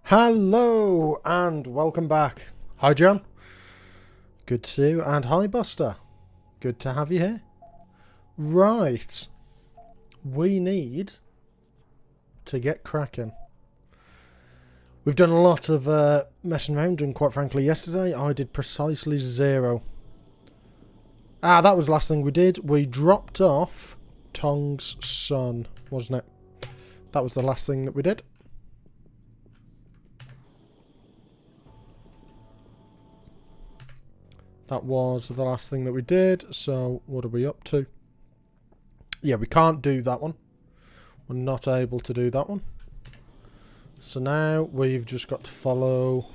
Hello and welcome back. Hi John. Good to see you. And hi Buster. Good to have you here. Right. We need to get cracking. We've done a lot of messing around, and quite frankly yesterday I did precisely 0. That was the last thing we did. We dropped off Tong's son, wasn't it? That was the last thing that we did. That was the last thing that we did. So what are we up to? Yeah, we can't do that one. We're not able to do that one. So now we've just got to follow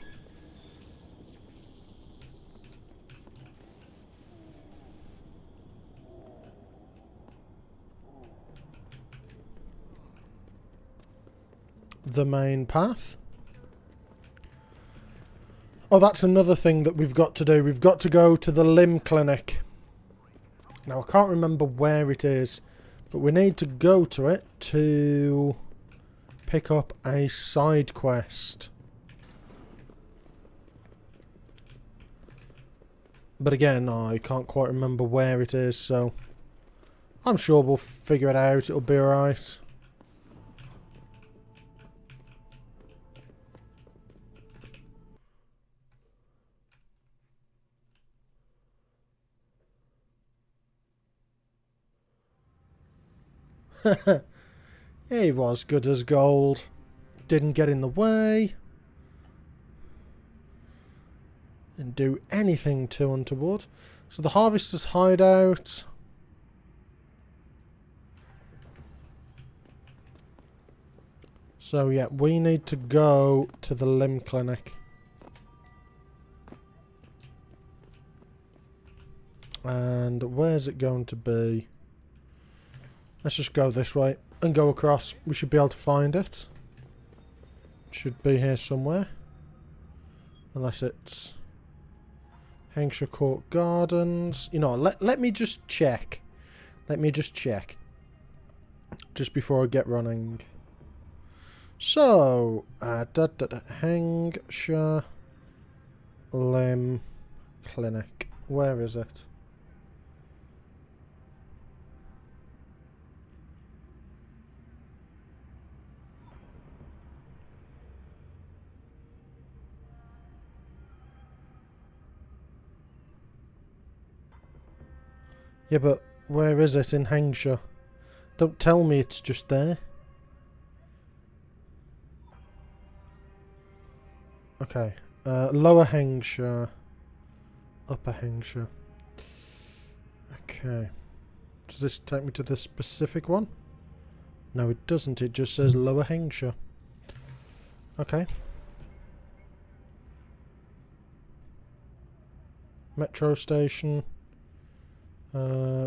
the main path. Oh, that's another thing that we've got to do. We've got to go to the limb clinic. Now, I can't remember where it is, but we need to go to it to pick up a side quest. But again, I can't quite remember where it is, so I'm sure we'll figure it out. It'll be alright. He was good as gold. Didn't get in the way. Didn't do anything too untoward. So the harvester's hideout. So yeah, we need to go to the limb clinic. And where's it going to be? Let's just go this way and go across. We should be able to find it. Should be here somewhere. Unless it's Hampshire Court Gardens. You know, let me just check. Let me just check. Just before I get running. So, Hampshire Limb Clinic. Where is it? Yeah, but where is it in Hampshire? Don't tell me it's just there. Okay. Lower Hampshire. Upper Hampshire. Okay. Does this take me to the specific one? No, it doesn't. It just says Lower Hampshire. Okay. Metro station.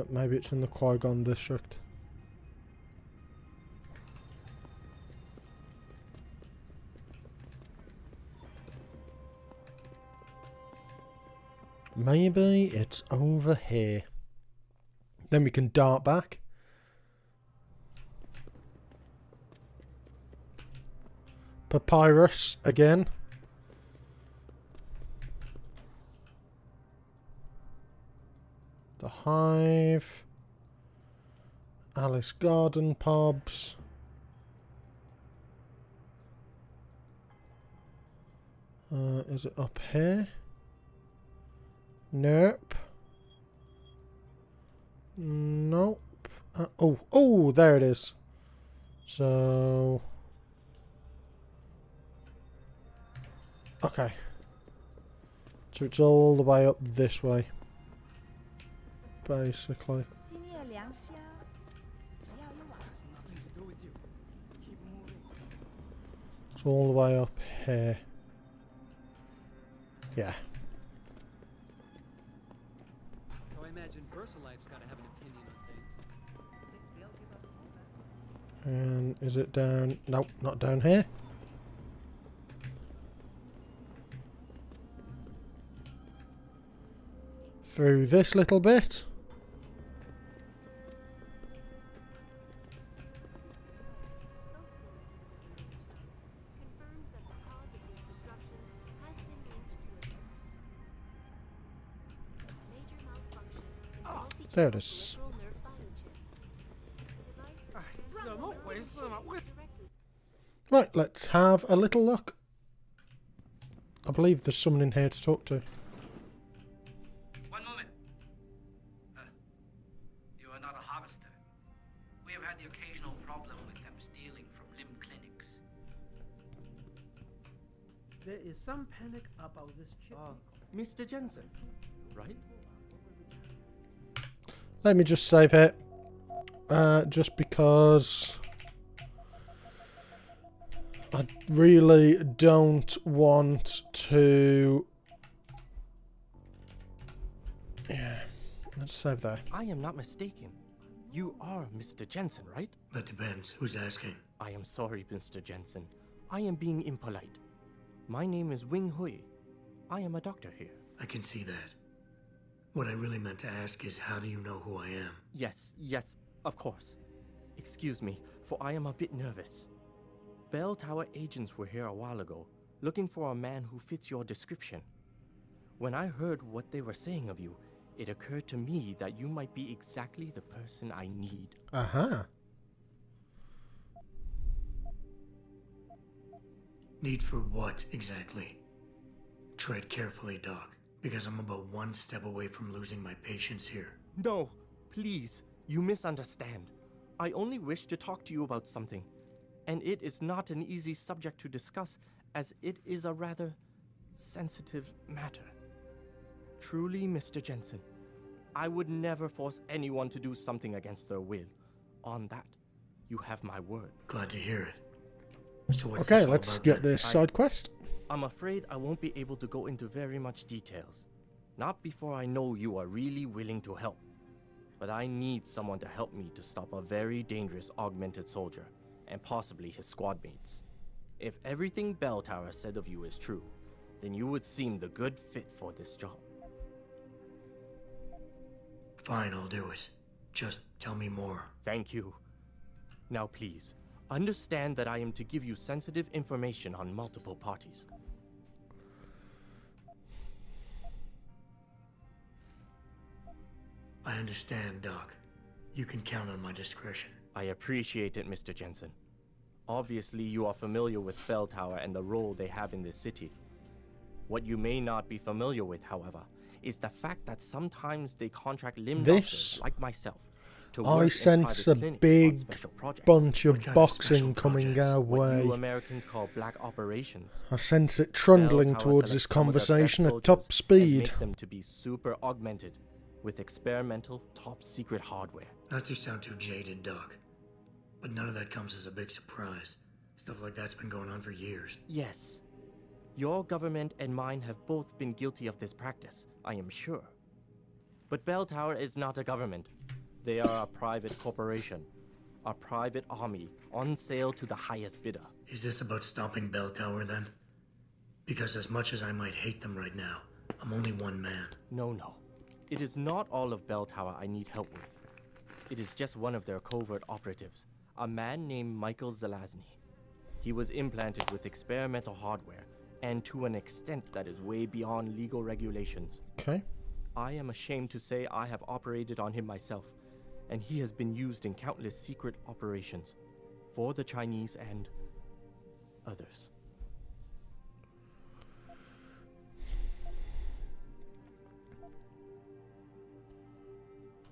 Maybe it's in the Qui-Gon district. Maybe it's over here. Then we can dart back. Papyrus again. The Hive. Alice Garden pubs. Is it up here? Nope. Nope. Oh, there it is. So, okay. So it's all the way up this way. Basically. It's all the way up here. Yeah. So I imagine VersaLife's got to have an opinion on things. And is it down? Nope, not down here. Through this little bit. There it is. Right, let's have a little look. I believe there's someone in here to talk to. One moment. You are not a harvester. We have had the occasional problem with them stealing from limb clinics. There is some panic about this chip. Mr. Jensen, right? Let me just save it. Just because I really don't want to... Yeah, let's save that. I am not mistaken. You are Mr. Jensen, right? That depends. Who's asking? I am sorry, Mr. Jensen. I am being impolite. My name is Wing Hui. I am a doctor here. I can see that. What I really meant to ask is, how do you know who I am? Yes, of course. Excuse me, for I am a bit nervous. Bell Tower agents were here a while ago, looking for a man who fits your description. When I heard what they were saying of you, it occurred to me that you might be exactly the person I need. Uh-huh. Need for what, exactly? Tread carefully, Doc, because I'm about one step away from losing my patience here. No, please, you misunderstand. I only wish to talk to you about something, and it is not an easy subject to discuss, as it is a rather sensitive matter. Truly, Mr. Jensen, I would never force anyone to do something against their will. On that, you have my word. Glad to hear it. So what's Okay, this all let's about get then? this side quest. I'm afraid I won't be able to go into very much details. Not before I know you are really willing to help. But I need someone to help me to stop a very dangerous augmented soldier, and possibly his squad mates. If everything Bell Tower said of you is true, then you would seem the good fit for this job. Fine, I'll do it. Just tell me more. Thank you. Now please, understand that I am to give you sensitive information on multiple parties. I understand, Doc. You can count on my discretion. I appreciate it, Mr. Jensen. Obviously, you are familiar with Bell Tower and the role they have in this city. What you may not be familiar with, however, is the fact that sometimes they contract limb doctors like myself to work I in sense private a clinics on big special projects. bunch of What kind of boxing special coming projects? our What way. you Americans call black operations. I sense it trundling Bell Tower towards this selects some of their best conversation at soldiers top and speed. make them to be super augmented with experimental, top-secret hardware. Not to sound too jaded, Doc, but none of that comes as a big surprise. Stuff like that's been going on for years. Yes. Your government and mine have both been guilty of this practice, I am sure. But Bell Tower is not a government. They are a private corporation. A private army on sale to the highest bidder. Is this about stopping Bell Tower, then? Because as much as I might hate them right now, I'm only one man. No. It is not all of Bell Tower I need help with. It is just one of their covert operatives, a man named Michael Zelazny. He was implanted with experimental hardware, and to an extent that is way beyond legal regulations. Okay. I am ashamed to say I have operated on him myself, and he has been used in countless secret operations for the Chinese and others.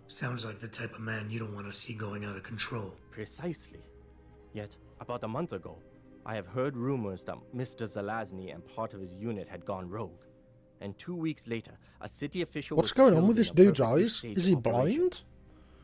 Sounds like the type of man you don't want to see going out of control. Precisely. Yet, about a month ago, I have heard rumors that Mr. Zelazny and part of his unit had gone rogue. And 2 weeks later, a city official What's was going on killed with in this a dude's perfectly eyes? staged Is he operation. blind?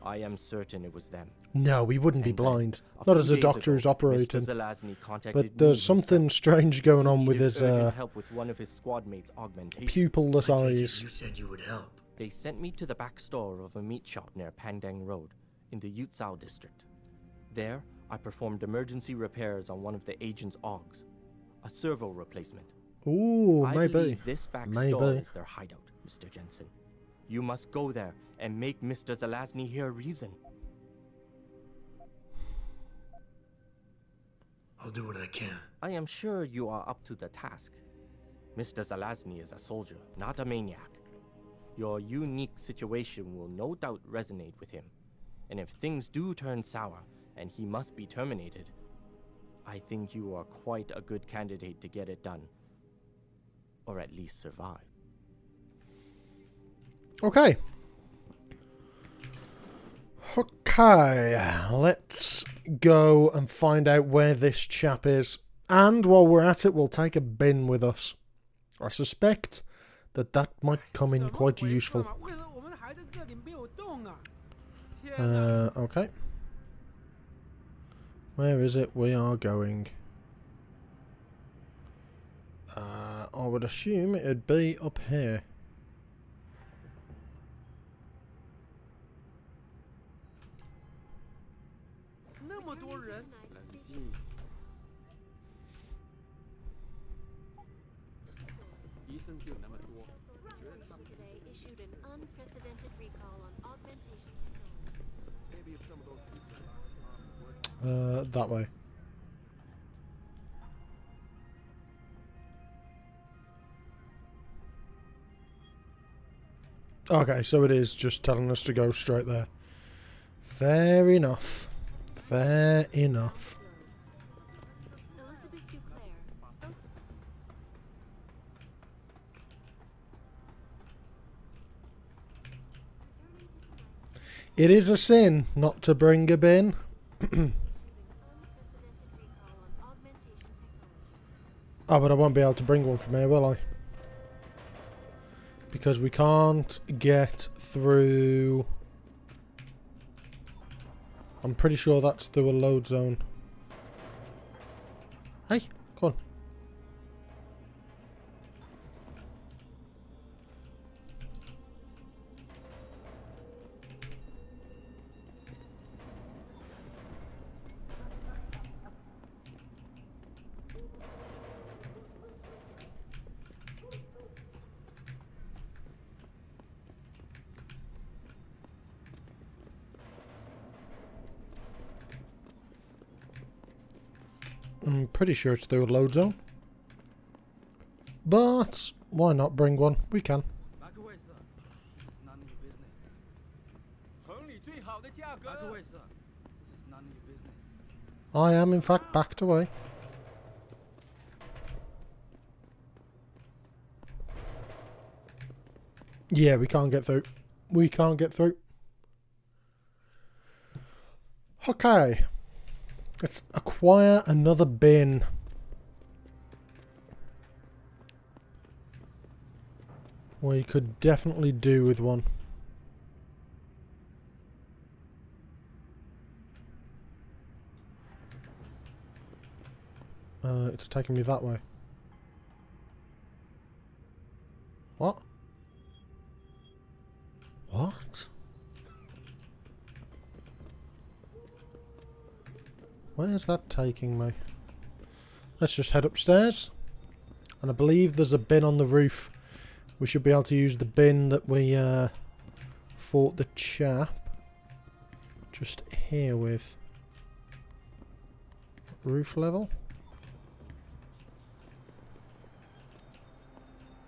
I am certain it was them. No, he wouldn't be And then, blind. a Not few as a days doctor ago, who's operating. Mr. Zelazny contacted But me there's something himself. strange going on He with needed his urgent help with one of his squad mates' augmentation. pupilless I take it eyes. you said you would help. They sent me to the back store of a meat shop near Pandang Road, in the Yutzao district. There, I performed emergency repairs on one of the agent's augs, a servo replacement. Ooh, I maybe. believe this back store Maybe. is their hideout, Mr. Jensen. You must go there and make Mr. Zelazny hear reason. I'll do what I can. I am sure you are up to the task. Mr. Zelazny is a soldier, not a maniac. Your unique situation will no doubt resonate with him. And if things do turn sour and he must be terminated, I think you are quite a good candidate to get it done. Or at least survive. Okay. Okay, let's go and find out where this chap is. And while we're at it, we'll take a bin with us. I suspect that that might come in quite useful. Okay. Where is it we are going? I would assume it'd be up here. Today issued an unprecedented recall on augmentation technology. That way. Okay, so it is just telling us to go straight there. Fair enough. Fair enough. Elizabeth Duclair spoke. It is a sin not to bring a bin. Unprecedented recall on augmentation technology. Oh, but I won't be able to bring one from here, will I? Because we can't get through... I'm pretty sure that's through a load zone. Hey, come on. I'm pretty sure it's through a load zone. But why not bring one? We can. Back away, sir. This is none of your business. Back away, sir. This is none of your business. I am, in fact, backed away. Yeah, we can't get through. We can't get through. Okay. Let's acquire another bin. We could definitely do with one. It's taking me that way. What? What? Where's that taking me? Let's just head upstairs. And I believe there's a bin on the roof. We should be able to use the bin that we fought the chap just here with. Roof level.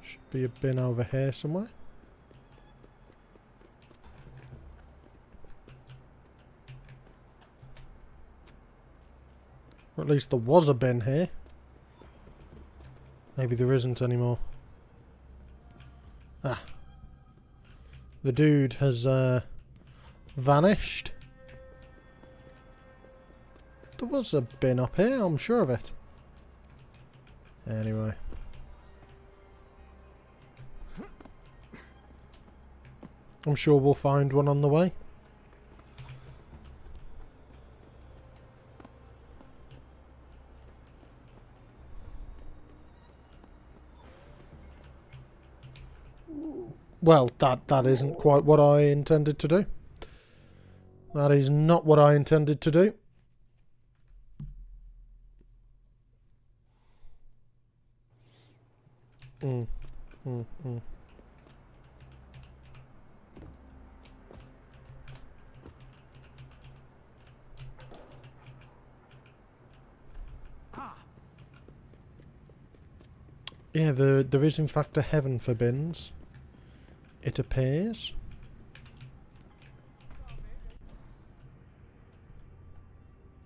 Should be a bin over here somewhere. Or at least there was a bin here. Maybe there isn't anymore. Ah. The dude has vanished. There was a bin up here, I'm sure of it. Anyway. I'm sure we'll find one on the way. Well, that isn't quite what I intended to do. That is not what I intended to do. Yeah, there is in fact a heaven for bins. it appears.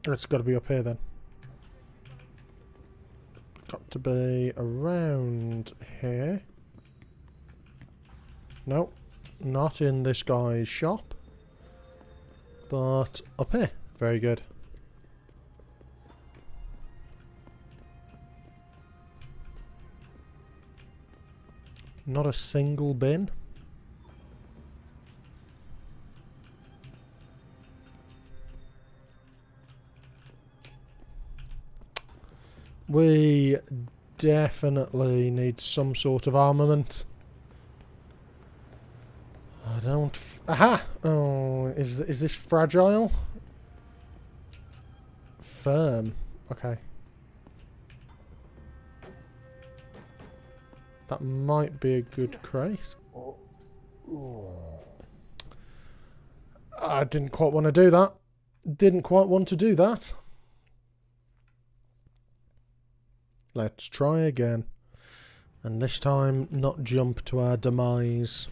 It's got to be up here then. Got to be around here. No, not in this guy's shop. But up here. Very good. Not a single bin. We definitely need some sort of armament. I don't... Aha! Oh, is this fragile? Firm. Okay. That might be a good crate. I didn't quite want to do that. Didn't quite want to do that. Let's try again. And this time, not jump to our demise.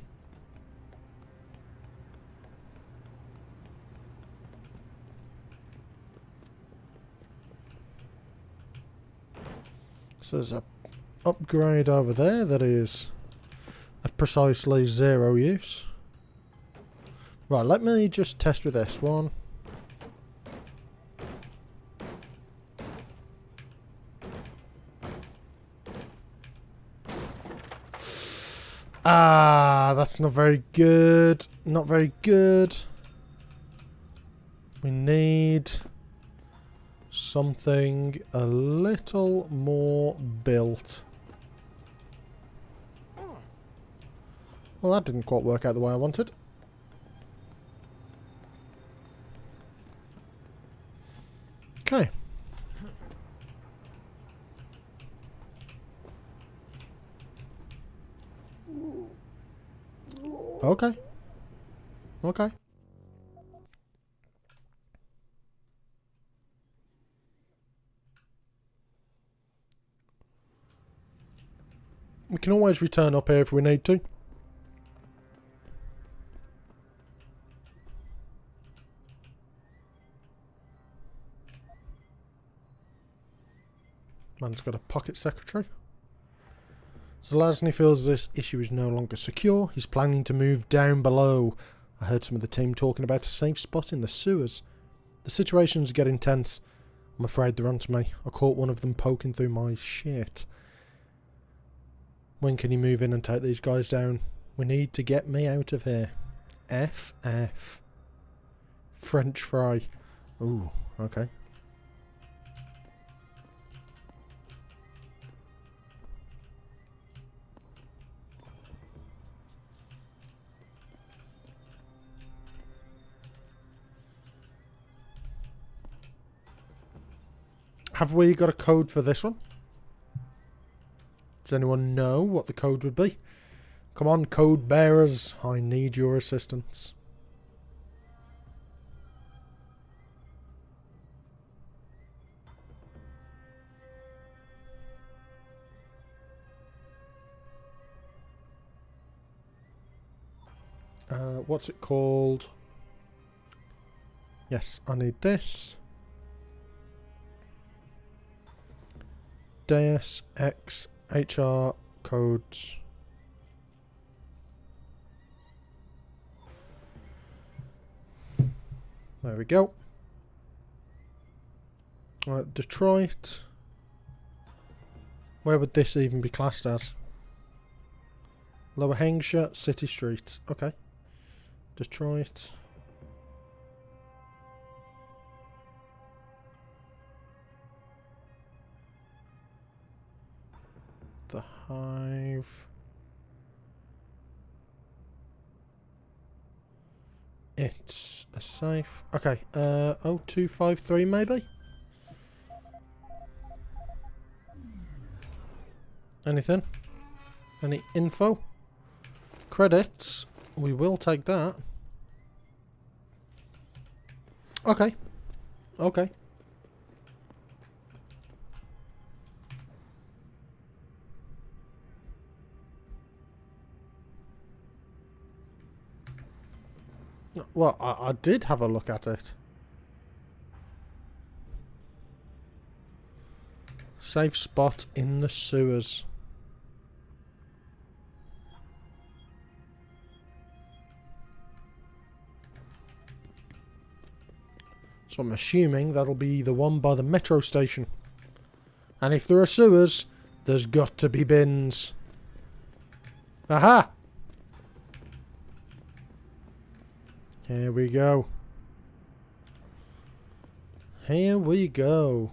So there's a upgrade over there that is of precisely 0 use. Right, let me just test with this one. Ah, that's not very good. Not very good. We need something a little more built. Well, that didn't quite work out the way I wanted. Okay. Okay. Okay. We can always return up here if we need to. Man's got a pocket secretary. So Lasny feels this issue is no longer secure. He's planning to move down below. I heard some of the team talking about a safe spot in the sewers. The situation's getting tense. I'm afraid they're onto me. I caught one of them poking through my shit. When can you move in and take these guys down? We need to get me out of here. FF. French fry. Ooh, okay. Have we got a code for this one? Does anyone know what the code would be? Come on, code bearers. I need your assistance. What's it called? Yes, I need this. Deus Ex HR codes. There we go. Right, Detroit. Where would this even be classed as? Lower Hampshire, City Street. Okay. Detroit. The Hive. It's a safe. Okay, 0253 maybe? Anything? Any info? Credits? We will take that. Okay. Okay. Well, I did have a look at it. Safe spot in the sewers. So I'm assuming that'll be the one by the metro station. And if there are sewers, there's got to be bins. Aha! Here we go. Here we go.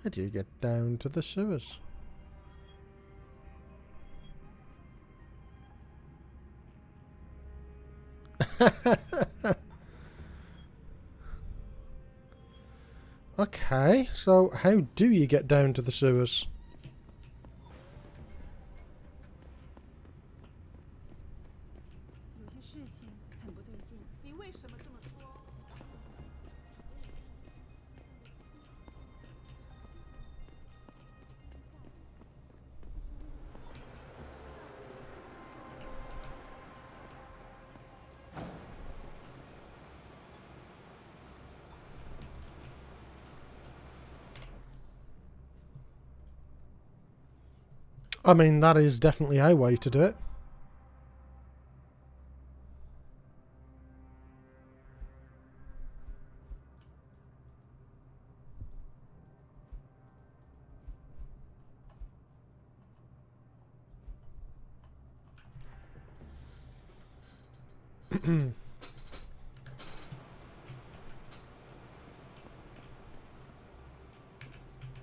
How do you get down to the sewers? Okay, so how do you get down to the sewers? I mean, that is definitely a way to do it.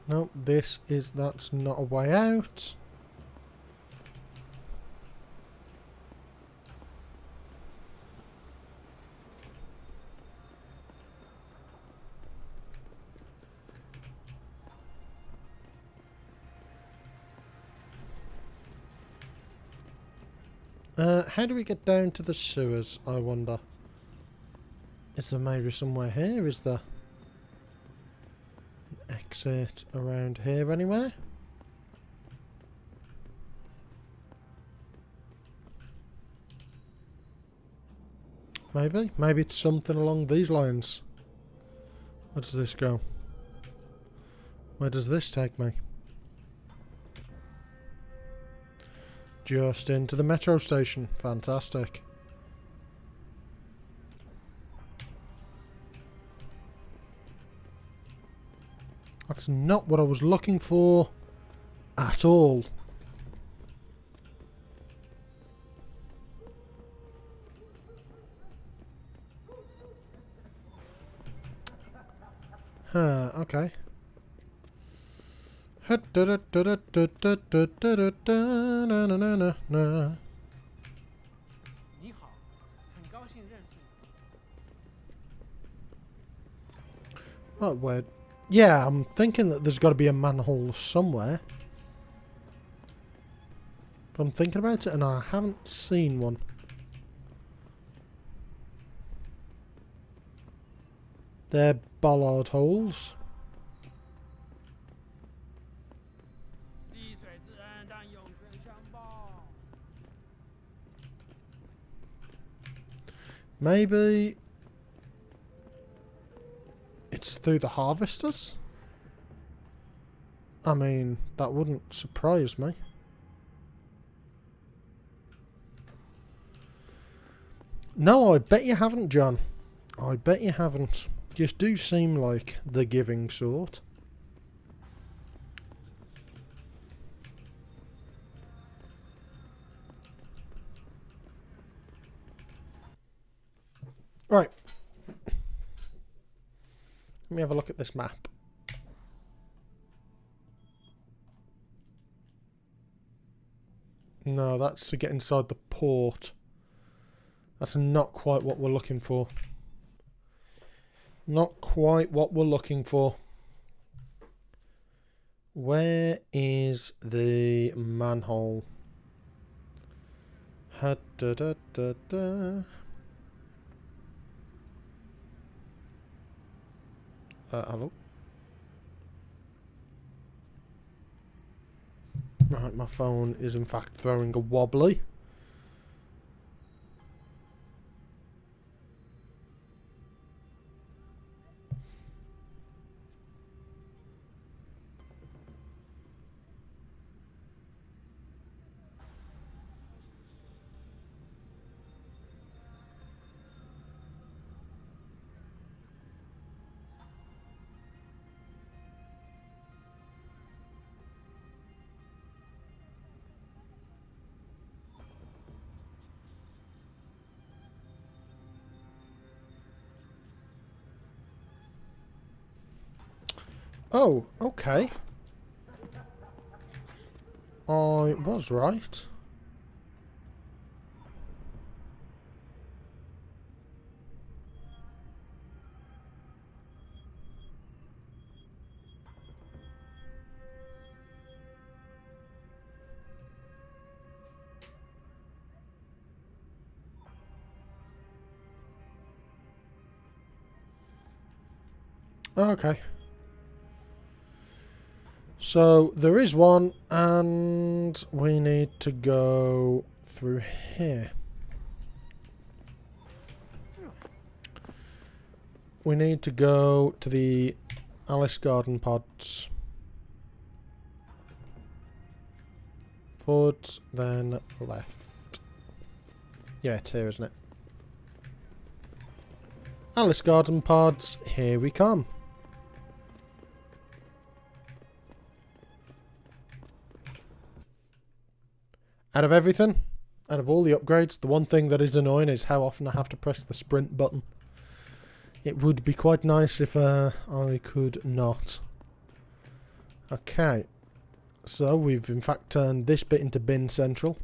No, that's not a way out. How do we get down to the sewers, I wonder? Is there maybe somewhere here? Is there an exit around here anywhere? Maybe? Maybe it's something along these lines. Where does this go? Where does this take me? Just into the metro station. Fantastic. That's not what I was looking for at all. Huh, okay. Oh, weird. Yeah, I'm thinking that there's got to be a manhole somewhere. But I'm thinking about it and I haven't seen one. They're bollard holes. Maybe it's through the harvesters? I mean, that wouldn't surprise me. No, I bet you haven't, John. I bet you haven't. Just do seem like the giving sort. Right. Let me have a look at this map. No, that's to get inside the port. That's not quite what we're looking for. Not quite what we're looking for. Where is the manhole? Ha, da, da, da, da. Hello? Right, my phone is in fact throwing a wobbly. Oh, okay. I was right. Okay. So there is one, and we need to go through here. We need to go to the Alice Garden pods. Forward, then left. Yeah, it's here, isn't it? Alice Garden pods, here we come. Out of everything, out of all the upgrades, the one thing that is annoying is how often I have to press the sprint button. It would be quite nice if I could not. Okay, so we've in fact turned this bit into bin central.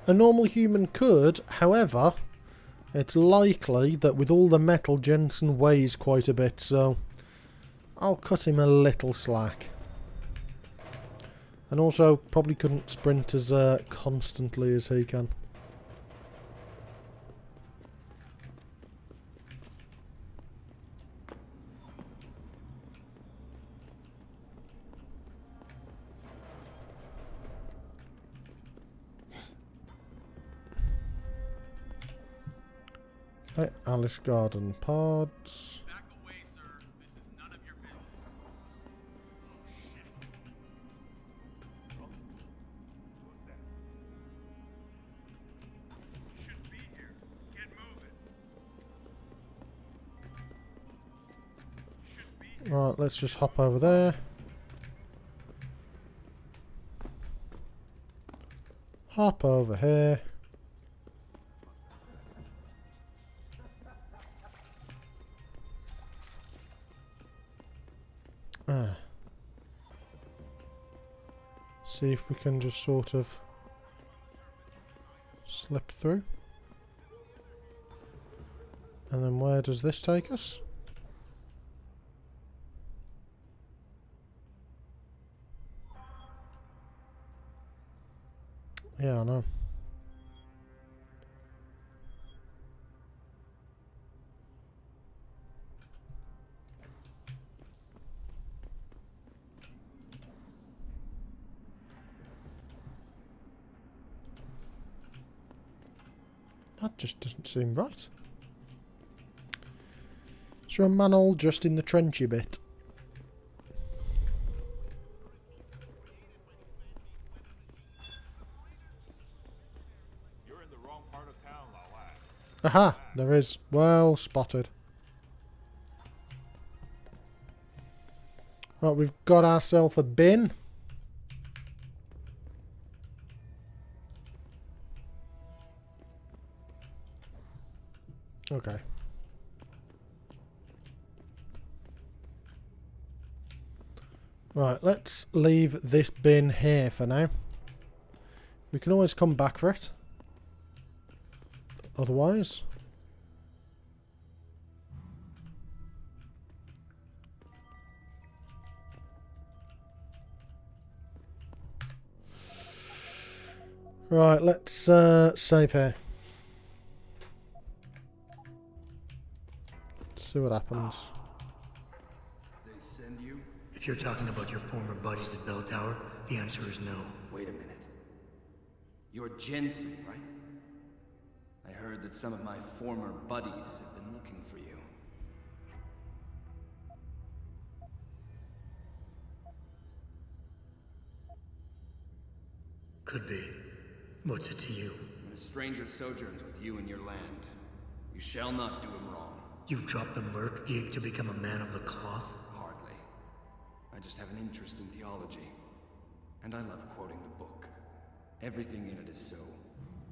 A normal human could, however, it's likely that with all the metal, Jensen weighs quite a bit, so I'll cut him a little slack. And also, probably couldn't sprint as constantly as he can. Hey, Alice Garden pods. Back away, sir. This is none of your business. Oh, shit. Who's that? You shouldn't be here. Get moving. You shouldn't be here. Right, let's just hop over there. Hop over here. See if we can just sort of slip through. And then where does this take us? Yeah, I know. That just doesn't seem right. Is there a manhole just in the trenchy bit? You're in the wrong part of town, lad. Aha! There is. Well spotted. Right, we've got ourselves a bin. Okay. Right, let's leave this bin here for now. We can always come back for it. Otherwise... Right, let's save here. See what happens. They send you? If you're talking about your former buddies at Bell Tower, the answer is no. Wait a minute. You're Jensen, right? I heard that some of my former buddies have been looking for you. Could be. What's it to you? When a stranger sojourns with you in your land, you shall not do him wrong. You've dropped the merc gig to become a man of the cloth? Hardly. I just have an interest in theology. And I love quoting the book. Everything in it is so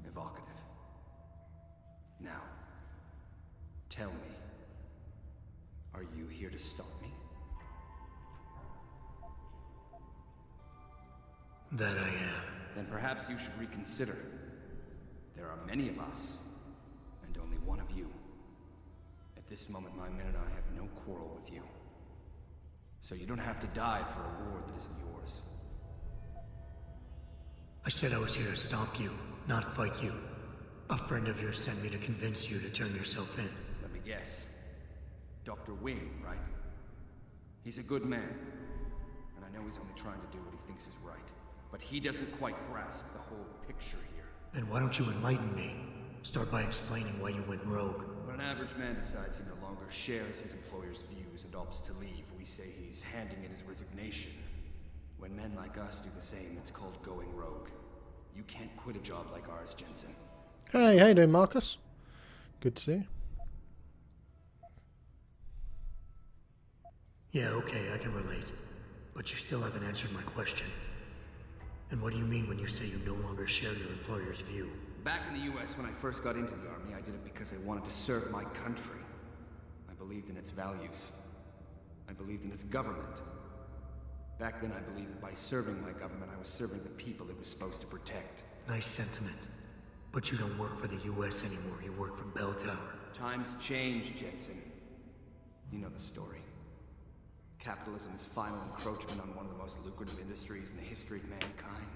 evocative. Now, tell me, are you here to stop me? That I am. Then perhaps you should reconsider. There are many of us, and only one of you. At this moment, my men and I have no quarrel with you. So you don't have to die for a war that isn't yours. I said I was here to stop you, not fight you. A friend of yours sent me to convince you to turn yourself in. Let me guess. Dr. Wing, right? He's a good man. And I know he's only trying to do what he thinks is right. But he doesn't quite grasp the whole picture here. Then why don't you enlighten me? Start by explaining why you went rogue. When an average man decides he no longer shares his employer's views and opts to leave, we say he's handing in his resignation. When men like us do the same, it's called going rogue. You can't quit a job like ours, Jensen. Hey, how you doing, Marcus? Good to see you. Yeah, okay, I can relate. But you still haven't answered my question. And what do you mean when you say you no longer share your employer's view? Back in the US, when I first got into the army, I did it because I wanted to serve my country. I believed in its values. I believed in its government. Back then, I believed that by serving my government, I was serving the people it was supposed to protect. Nice sentiment. But you don't work for the US anymore, you work for Bell Tower. Times change, Jensen. You know the story. Capitalism's final encroachment on one of the most lucrative industries in the history of mankind.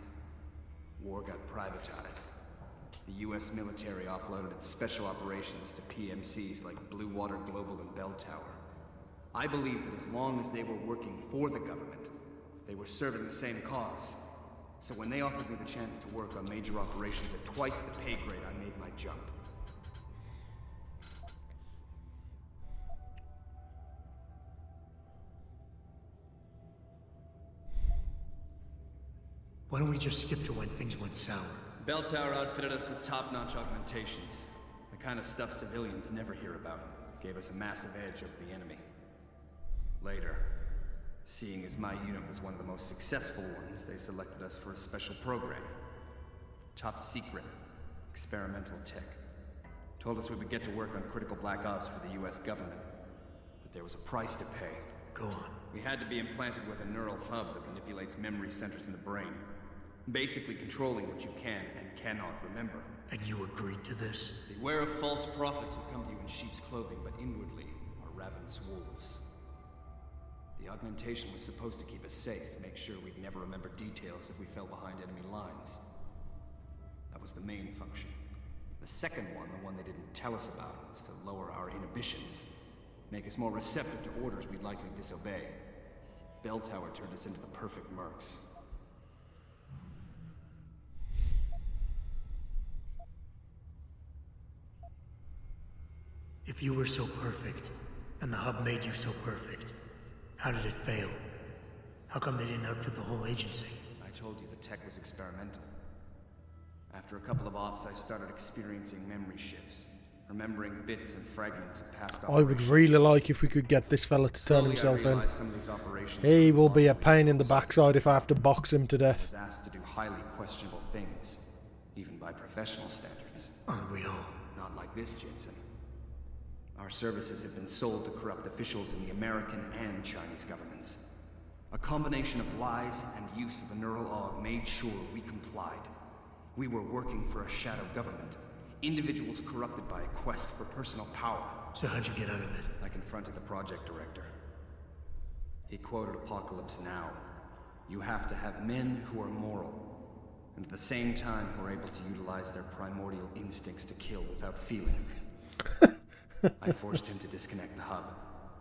War got privatized. The US military offloaded its special operations to PMCs like Blue Water Global and Bell Tower. I believe that as long as they were working for the government, they were serving the same cause. So when they offered me the chance to work on major operations at twice the pay grade, I made my jump. Why don't we just skip to when things went sour? Bell Tower outfitted us with top-notch augmentations. The kind of stuff civilians never hear about. Gave us a massive edge over the enemy. Later, seeing as my unit was one of the most successful ones, they selected us for a special program. Top secret, experimental tech. Told us we would get to work on critical black ops for the US government. But there was a price to pay. Go on. We had to be implanted with a neural hub that manipulates memory centers in the brain. Basically controlling what you can and cannot remember. And you agreed to this? Beware of false prophets who come to you in sheep's clothing, but inwardly are ravenous wolves. The augmentation was supposed to keep us safe, make sure we'd never remember details if we fell behind enemy lines. That was the main function. The second one, the one they didn't tell us about, was to lower our inhibitions. Make us more receptive to orders we'd likely disobey. Bell Tower turned us into the perfect mercs. If you were so perfect, and the hub made you so perfect, how did it fail? How come they didn't outfit the whole agency? I told you the tech was experimental. After a couple of ops, I started experiencing memory shifts. Remembering bits and fragments of past operations. I would really like if we could get this fella to turn Slowly, himself I in. realized some of these operations He were will be a wrong. pain in the backside if I have to box him to I death. was asked to do highly questionable things, even by professional standards. Aren't we all? Not like this, Jensen. Our services have been sold to corrupt officials in the American and Chinese governments. A combination of lies and use of the neural aug made sure we complied. We were working for a shadow government. Individuals corrupted by a quest for personal power. So how'd you get out of it? I confronted the project director. He quoted Apocalypse Now. You have to have men who are moral, and at the same time who are able to utilize their primordial instincts to kill without feeling. I forced him to disconnect the hub,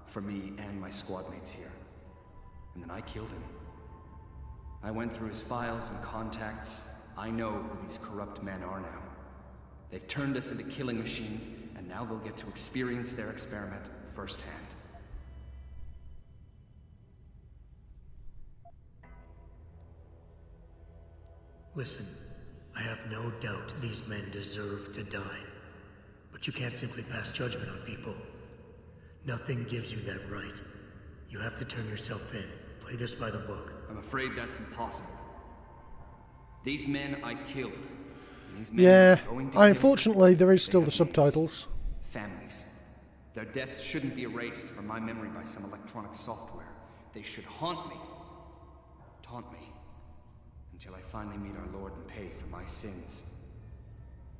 for me and my squad mates here. And then I killed him. I went through his files and contacts. I know who these corrupt men are now. They've turned us into killing machines, and now they'll get to experience their experiment firsthand. Listen, I have no doubt these men deserve to die. But you can't simply pass judgment on people. Nothing gives you that right. You have to turn yourself in. Play this by the book. I'm afraid that's impossible. These men I killed. And these men Yeah, are going to kill unfortunately there is They still have the subtitles. names, families. Their deaths shouldn't be erased from my memory by some electronic software. They should haunt me. Taunt me. Until I finally meet our Lord and pay for my sins.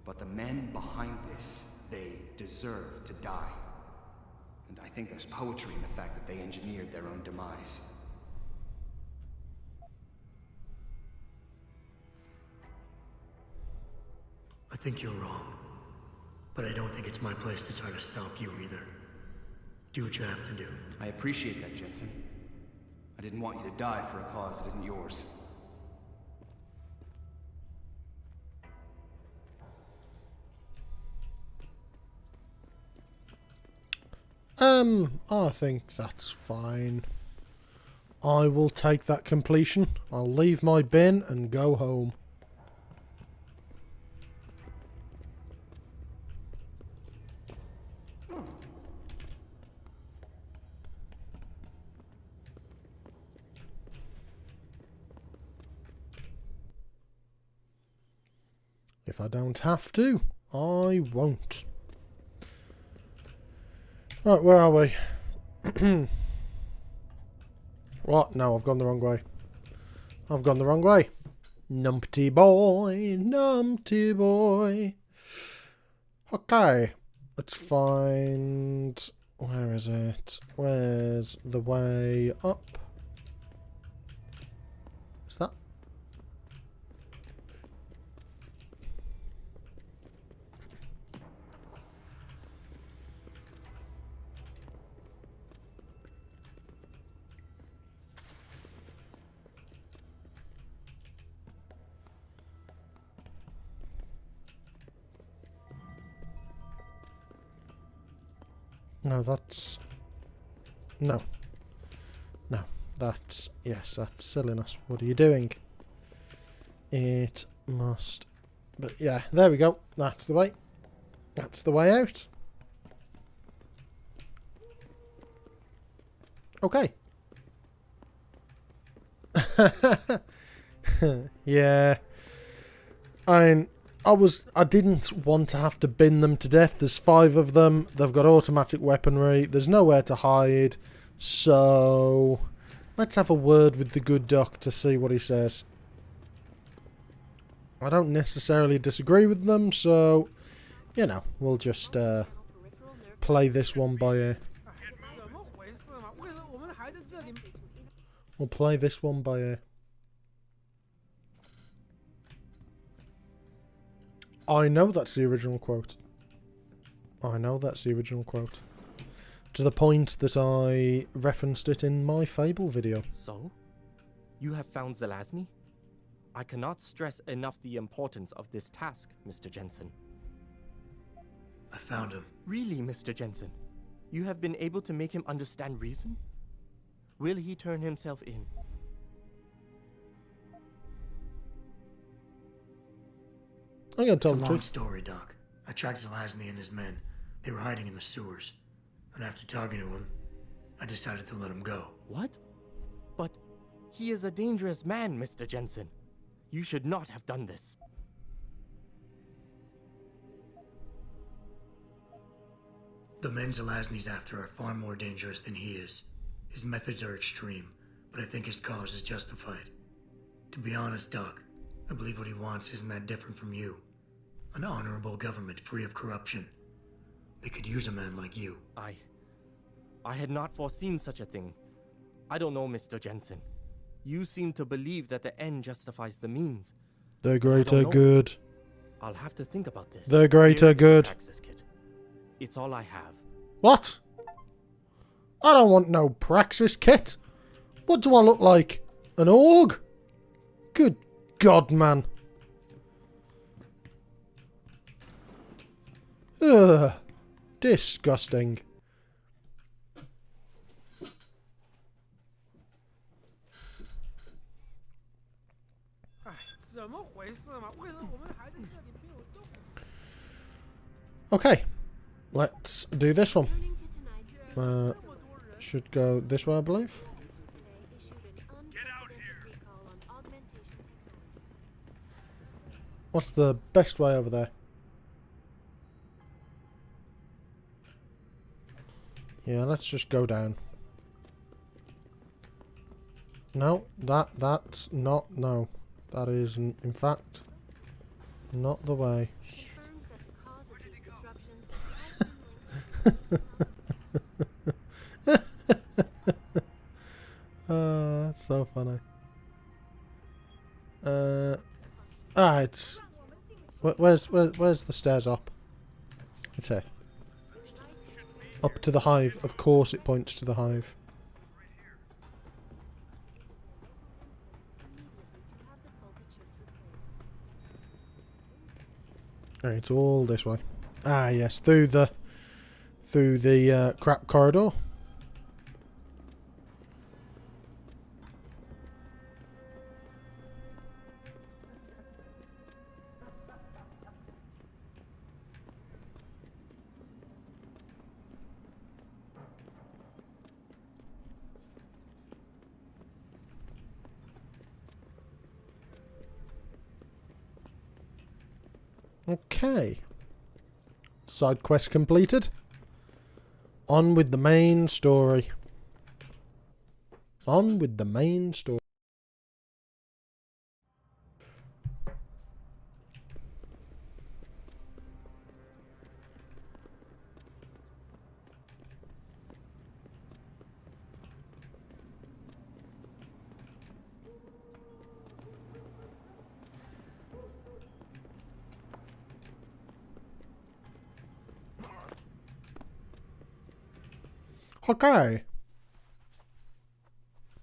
But the men behind this, they deserve to die. And I think there's poetry in the fact that they engineered their own demise. I think you're wrong. But I don't think it's my place to try to stop you either. Do what you have to do. I appreciate that, Jensen. I didn't want you to die for a cause that isn't yours. I think that's fine. I will take that completion. I'll leave my bin and go home. If I don't have to, I won't. Right, where are we? What? No, I've gone the wrong way. I've gone the wrong way. Numpty boy, numpty boy. Okay, let's find... Where is it? Where's the way up? Is that? No, that's... No. No, that's... Yes, that's silliness. What are you doing? It must... But yeah, there we go. That's the way. That's the way out. Okay. Yeah. I didn't want to have to bin them to death. There's 5 of them. They've got automatic weaponry. There's nowhere to hide. So let's have a word with the good doc to see what he says. I don't necessarily disagree with them, so, you know, we'll just play this one by ear. We'll play this one by ear. I know that's the original quote. I know that's the original quote. To the point that I referenced it in my Fable video. So? You have found Zelazny? I cannot stress enough the importance of this task, Mr. Jensen. I found him. Really, Mr. Jensen? You have been able to make him understand reason? Will he turn himself in? I'm going to tell It's the a long truth. story, Doc. I tracked Zelazny and his men. They were hiding in the sewers. And after talking to him, I decided to let him go. What? But he is a dangerous man, Mr. Jensen. You should not have done this. The men Zelazny's after are far more dangerous than he is. His methods are extreme, but I think his cause is justified. To be honest, Doc, I believe what he wants isn't that different from you. An honorable government free of corruption. They could use a man like you. I had not foreseen such a thing. I don't know, Mr. Jensen. You seem to believe that the end justifies the means. The I greater don't know. good. I'll have to think about this. The greater Here is the good. Praxis kit. It's all I have. What? I don't want no Praxis kit. What do I look like? An org? Good God, man. Ugh. Disgusting. Okay. Let's do this one. Should go this way, I believe. What's the best way over there? Yeah, let's just go down. No, that's not, no. That is, in fact, not the way. That's so funny. It's... Where's the stairs up? It's here. Up to the hive. Of course it points to the hive. Alright, it's all this way. Ah, yes, through the crap corridor. Okay. Side quest completed. On with the main story. On with the main story. Okay.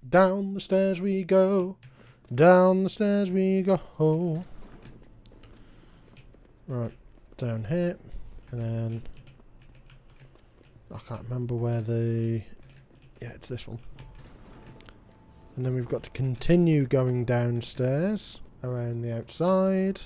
Down the stairs we go. Down the stairs we go. Right. Down here. And then... I can't remember where the... Yeah, it's this one. And then we've got to continue going downstairs. Around the outside.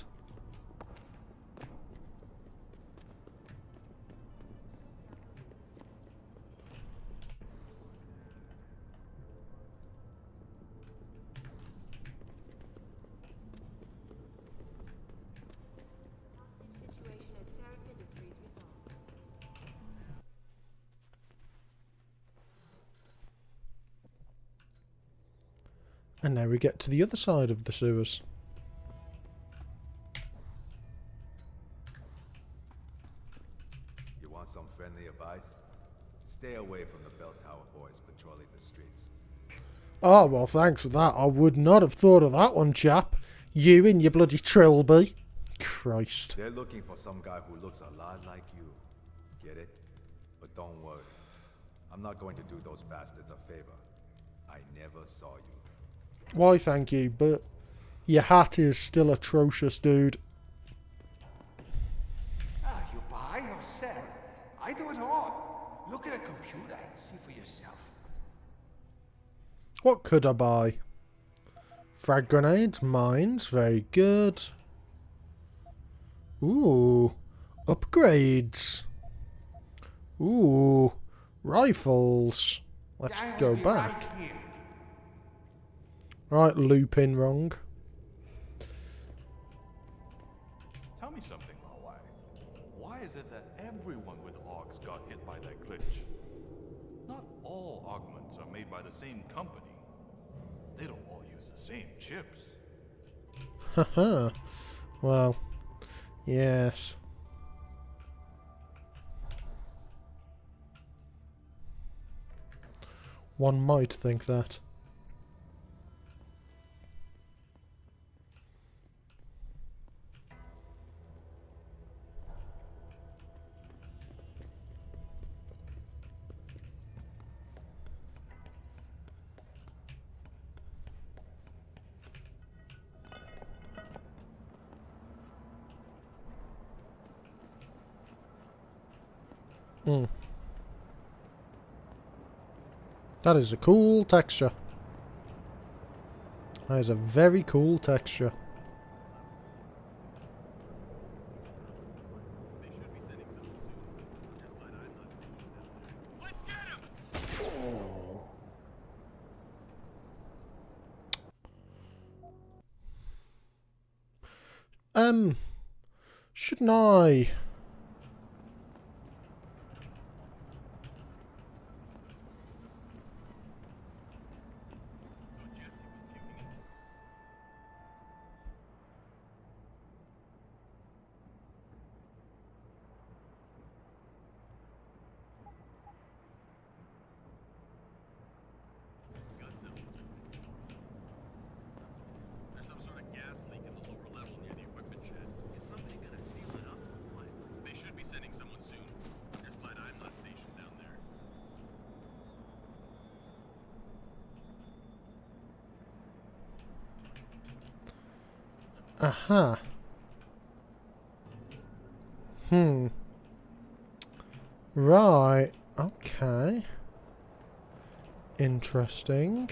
And now we get to the other side of the sewers. You want some friendly advice? Stay away from the bell tower boys patrolling the streets. Oh, well, thanks for that. I would not have thought of that one, chap. You and your bloody trilby. Christ. They're looking for some guy who looks a lot like you. Get it? But don't worry. I'm not going to do those bastards a favor. I never saw you. Why, thank you, but your hat is still atrocious, dude. You buy or sell? I do it all. Look at a computer and see for yourself. What could I buy? Frag grenades, mines, very good. Ooh, upgrades. Ooh, rifles. Let's go back. Right, looping wrong. Tell me something, Mawai. Why is it that everyone with augs got hit by that glitch? Not all augments are made by the same company. They don't all use the same chips. Haha. Well, yes. One might think that. Hmm. That is a cool texture. That is a very cool texture. Shouldn't I? There's some sort of gas leak in the lower level near the equipment shed. Is somebody gonna seal it up? What? They should be sending someone soon. I'm just glad I'm not stationed down there. Aha. Right. Okay. Interesting.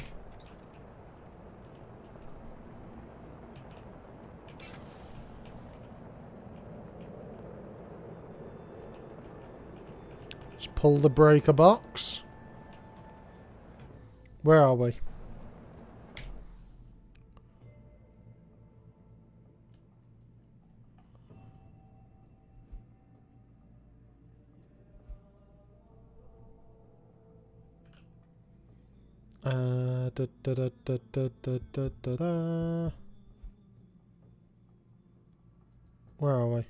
Let's pull the breaker box. Where are we? Da, da, da, da, da, da, da, da, da. Where are we?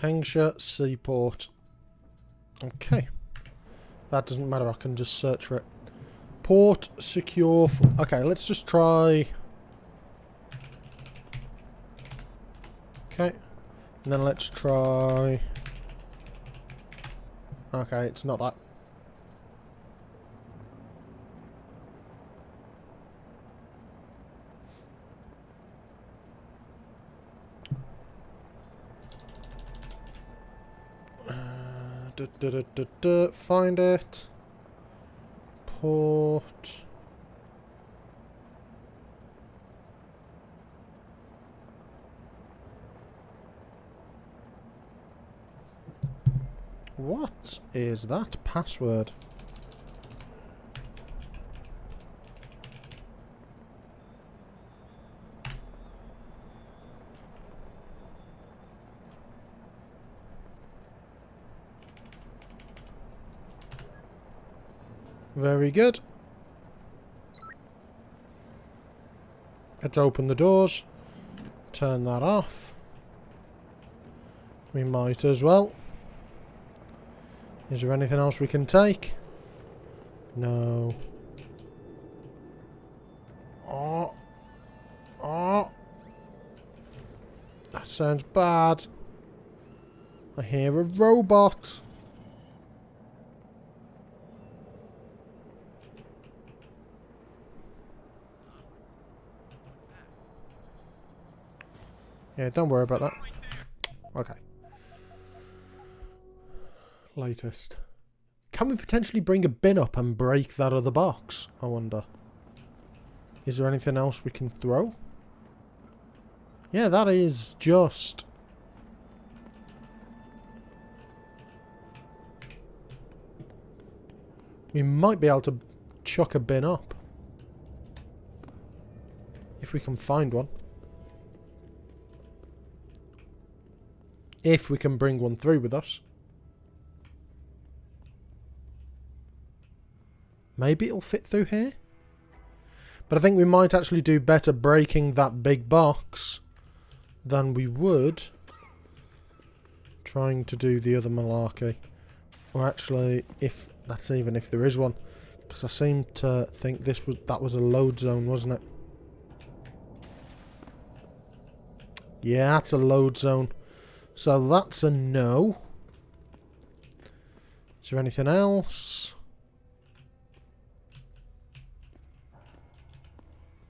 Hangsha Seaport. Okay. That doesn't matter, I can just search for it. Port secure. Okay, let's just try. Okay. And then let's try. Okay, it's not that. Find it. Port. What is that password? Very good. Let's open the doors. Turn that off. We might as well. Is there anything else we can take? No. Oh. Oh. That sounds bad. I hear a robot. Yeah, don't worry about that. Okay. Latest. Can we potentially bring a bin up and break that other box? I wonder. Is there anything else we can throw? Yeah, that is just... We might be able to chuck a bin up. If we can find one. If we can bring one through with us. Maybe it'll fit through here? But I think we might actually do better breaking that big box than we would trying to do the other malarkey. Or actually, if that's even if there is one. Because I seem to think that was a load zone, wasn't it? Yeah, that's a load zone. So that's a no. Is there anything else?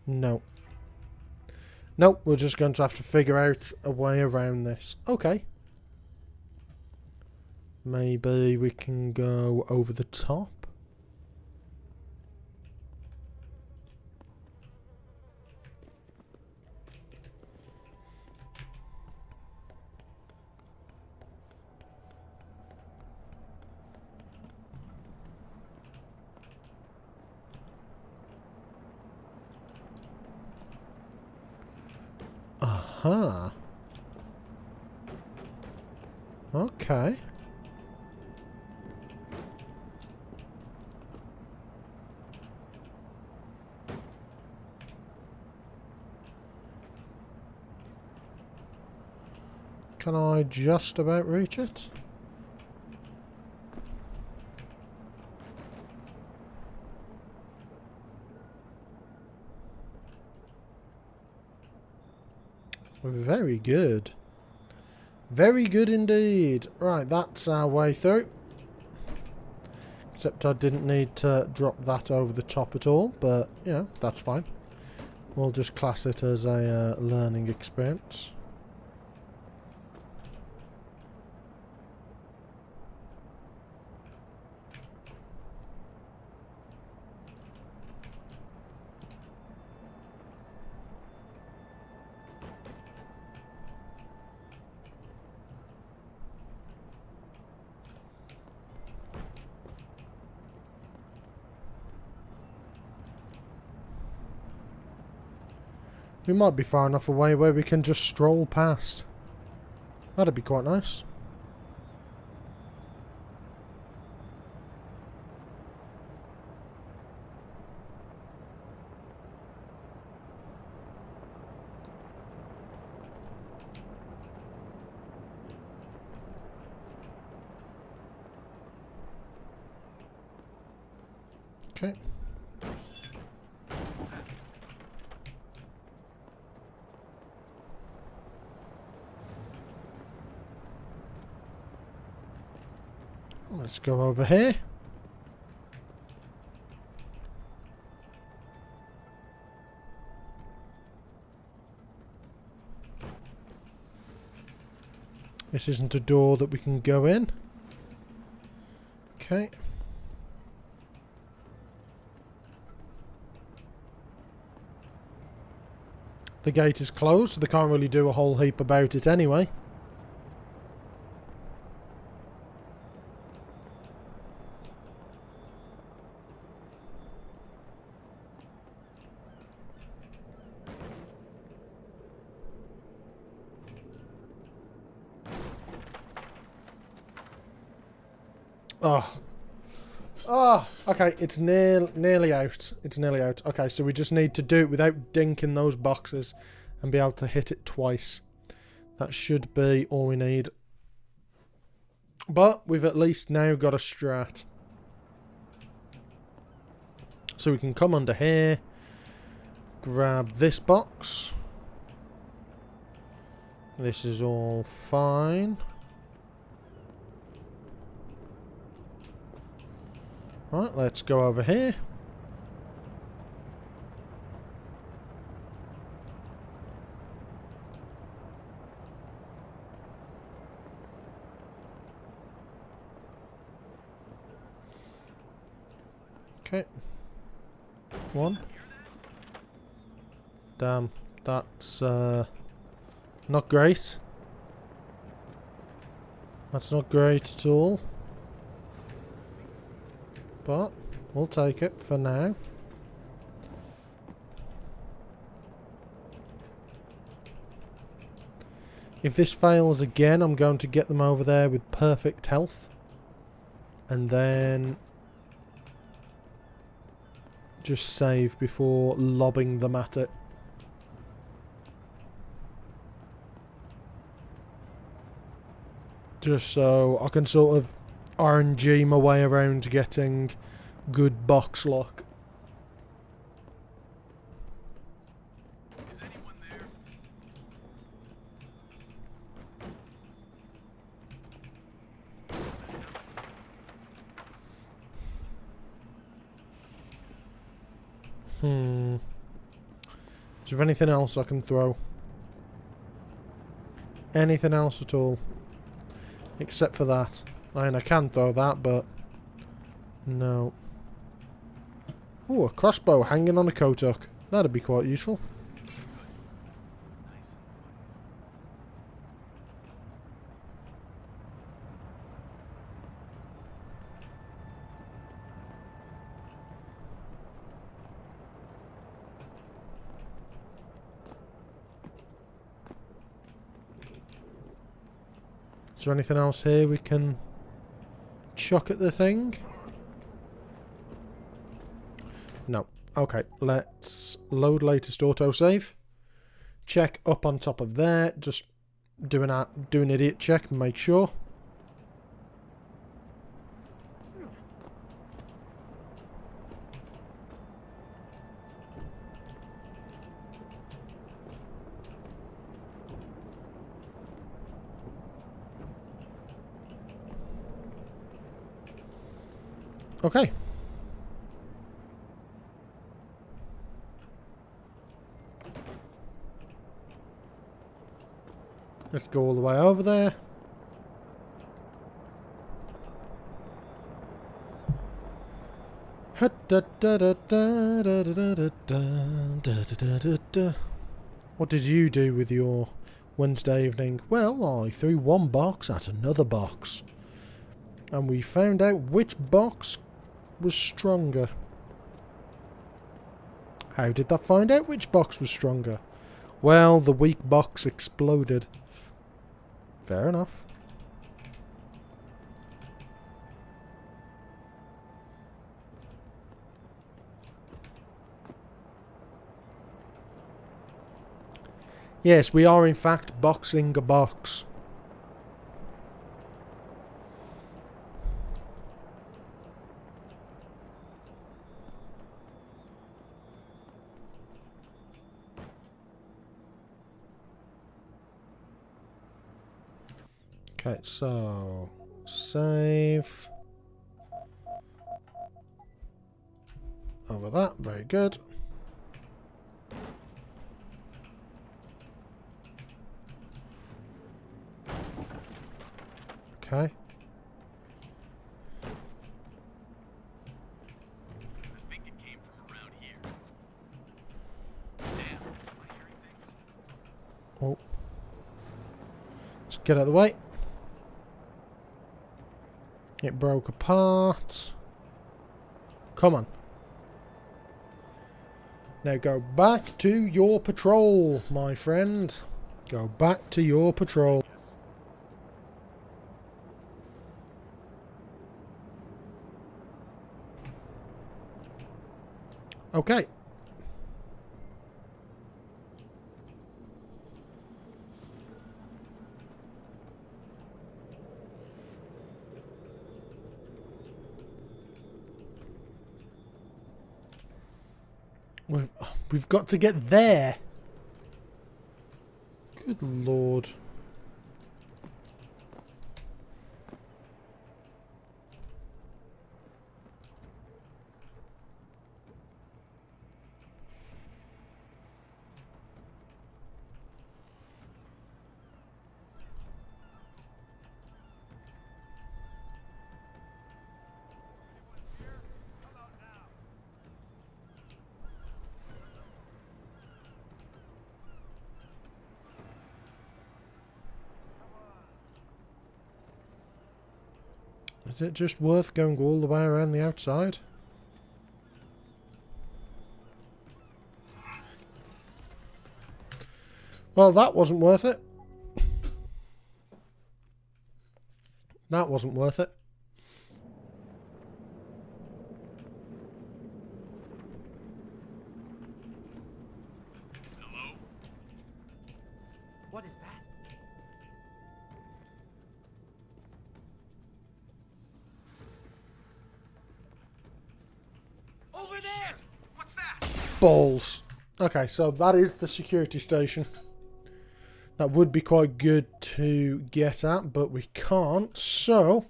No. Nope, we're just going to have to figure out a way around this. Okay. Maybe we can go over the top. Aha. Okay. Can I just about reach it? Very good. Very good indeed. Right, that's our way through. Except I didn't need to drop that over the top at all, but, you know, that's fine. We'll just class it as a learning experience. We might be far enough away where we can just stroll past. That'd be quite nice. Okay. Let's go over here. This isn't a door that we can go in. Okay. The gate is closed, so they can't really do a whole heap about it anyway. Oh. Oh, okay, it's nearly out. It's nearly out. Okay, so we just need to do it without dinking those boxes and be able to hit it twice. That should be all we need. But we've at least now got a strat. So we can come under here, grab this box. This is all fine. Right, let's go over here. Okay. One. Damn, that's not great. That's not great at all. But we'll take it for now. If this fails again, I'm going to get them over there with perfect health. And then just save before lobbing them at it. Just so I can sort of RNG my way around getting good box lock. Is anyone there? Is there anything else I can throw? Anything else at all? Except for that. I mean, I can throw that, but... no. Oh, a crossbow hanging on a kotok. That'd be quite useful. Is there anything else here we can chuck at the thing? No. Okay, let's load latest autosave. Check up on top of there. Just do an idiot check and make sure. Okay. Let's go all the way over there. What did you do with your Wednesday evening? Well, I threw one box at another box. And we found out which box was stronger. How did that find out which box was stronger? Well, the weak box exploded. Fair enough. Yes, we are in fact boxing a box. Okay, so save over that, very good. Okay. I think it came from around here. Damn, am I hearing things? Oh. Let's get out of the way. It broke apart. Come on. Now go back to your patrol, my friend. Go back to your patrol. Okay. We've got to get there. Good Lord. Is it just worth going all the way around the outside? Well, that wasn't worth it. That wasn't worth it. What's that? Balls. Okay, so that is the security station. That would be quite good to get at, but we can't, so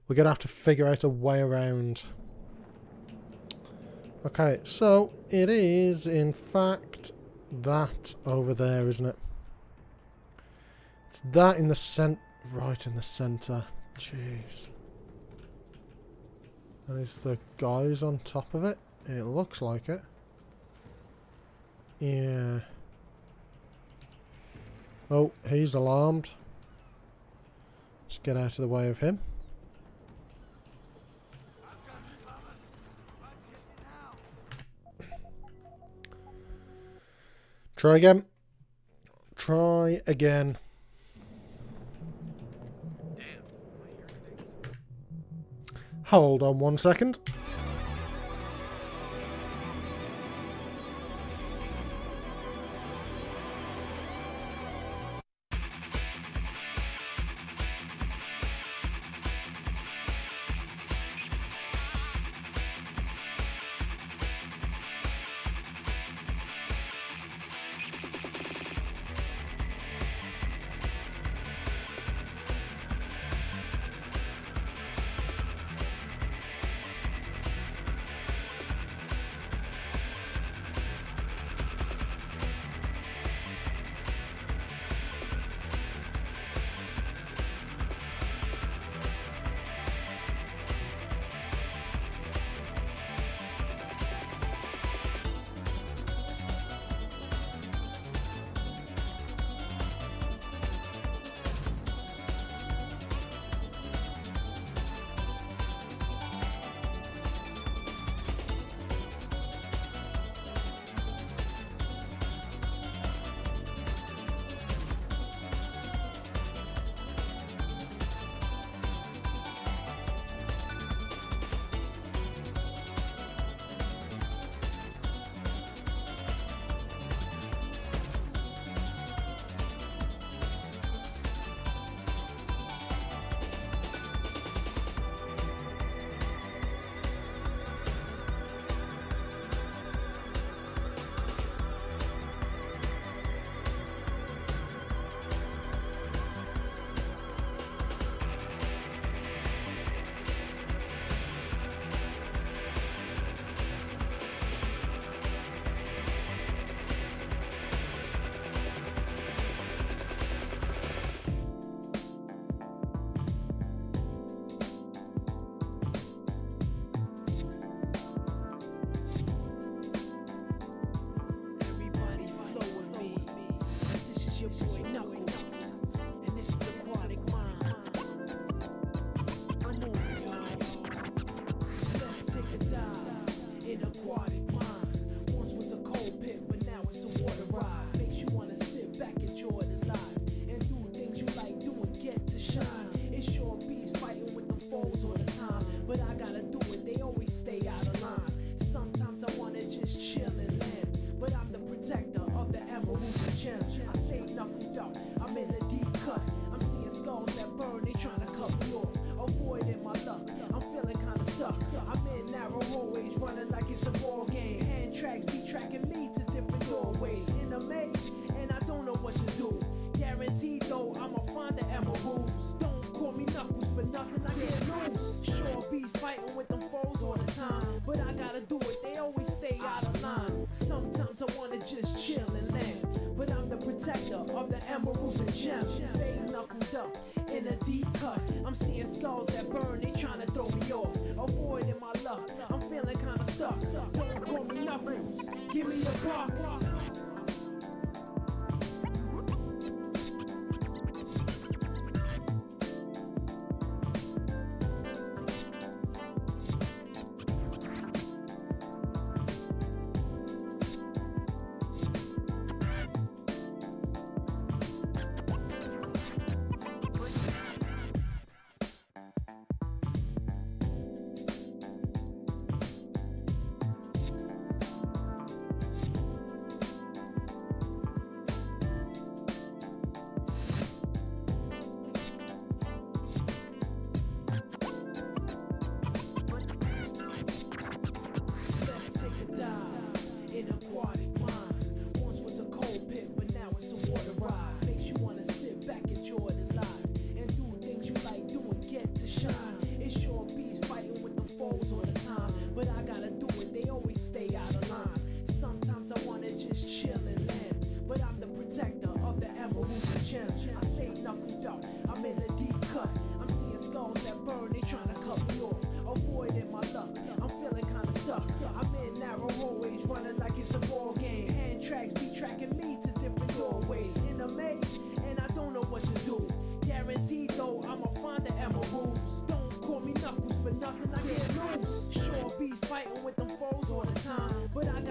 we're going to have to figure out a way around. Okay, so it is, in fact, that over there, isn't it? It's that in the right in the centre. Jeez. And is the guys on top of it? It looks like it. Yeah. Oh, he's alarmed. Let's get out of the way of him. Try again. Try again. Hold on 1 second.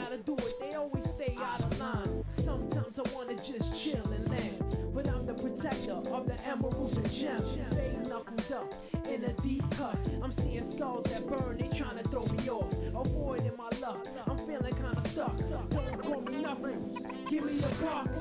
how to do it, they always stay out of line. Sometimes I wanna just chill and land, but I'm the protector of the emeralds and gems. Stay knuckled up in a deep cut. I'm seeing skulls that burn, they trying to throw me off. Avoiding my luck, I'm feeling kinda stuck. Don't call me Knuckles, give me the box.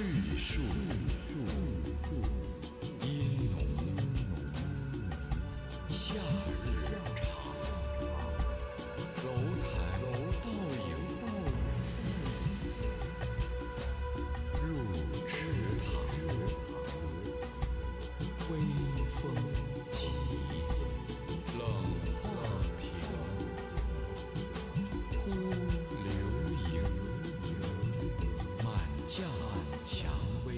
绿树阴浓，夏日长，楼台倒影入池塘，微风急，冷画屏，忽流萤，满架蔷薇。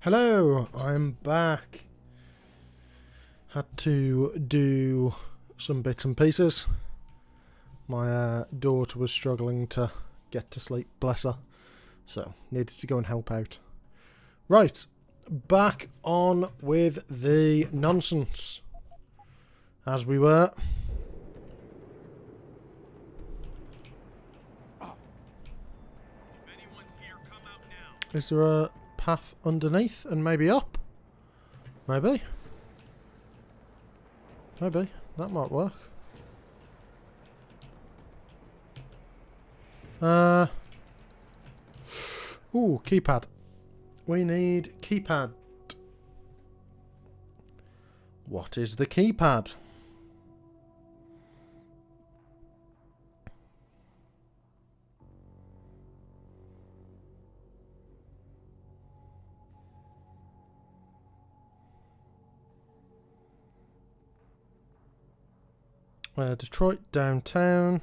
Hello, I'm back. Had to do some bits and pieces. My daughter was struggling to get to sleep, bless her. So, needed to go and help out. Right, back on with the nonsense. As we were. Is there a path underneath and maybe up? Maybe. Maybe. That might work. Ooh, keypad. We need keypad. What is the keypad? Detroit downtown,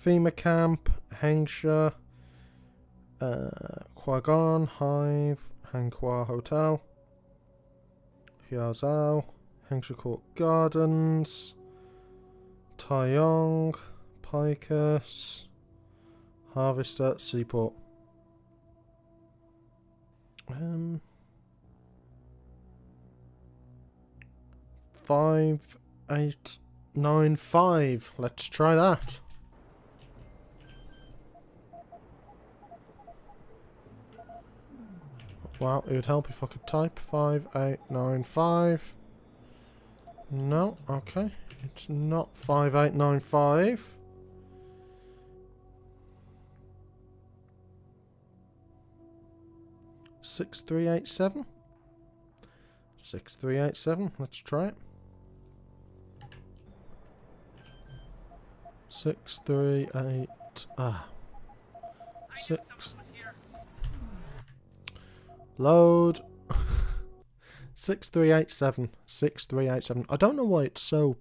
FEMA camp, Hengsha, Quagon, Hive, Hanqua Hotel, Piazzao, Hengsha Court Gardens, Taeyong, Picus, Harvester, Seaport. 5895. Let's try that. Well, it would help if I could type 5895. No, okay. It's not 5895. Six 6387. 6387. Let's try it. 638. Six. Load. 6387. 6387. I don't know why it's so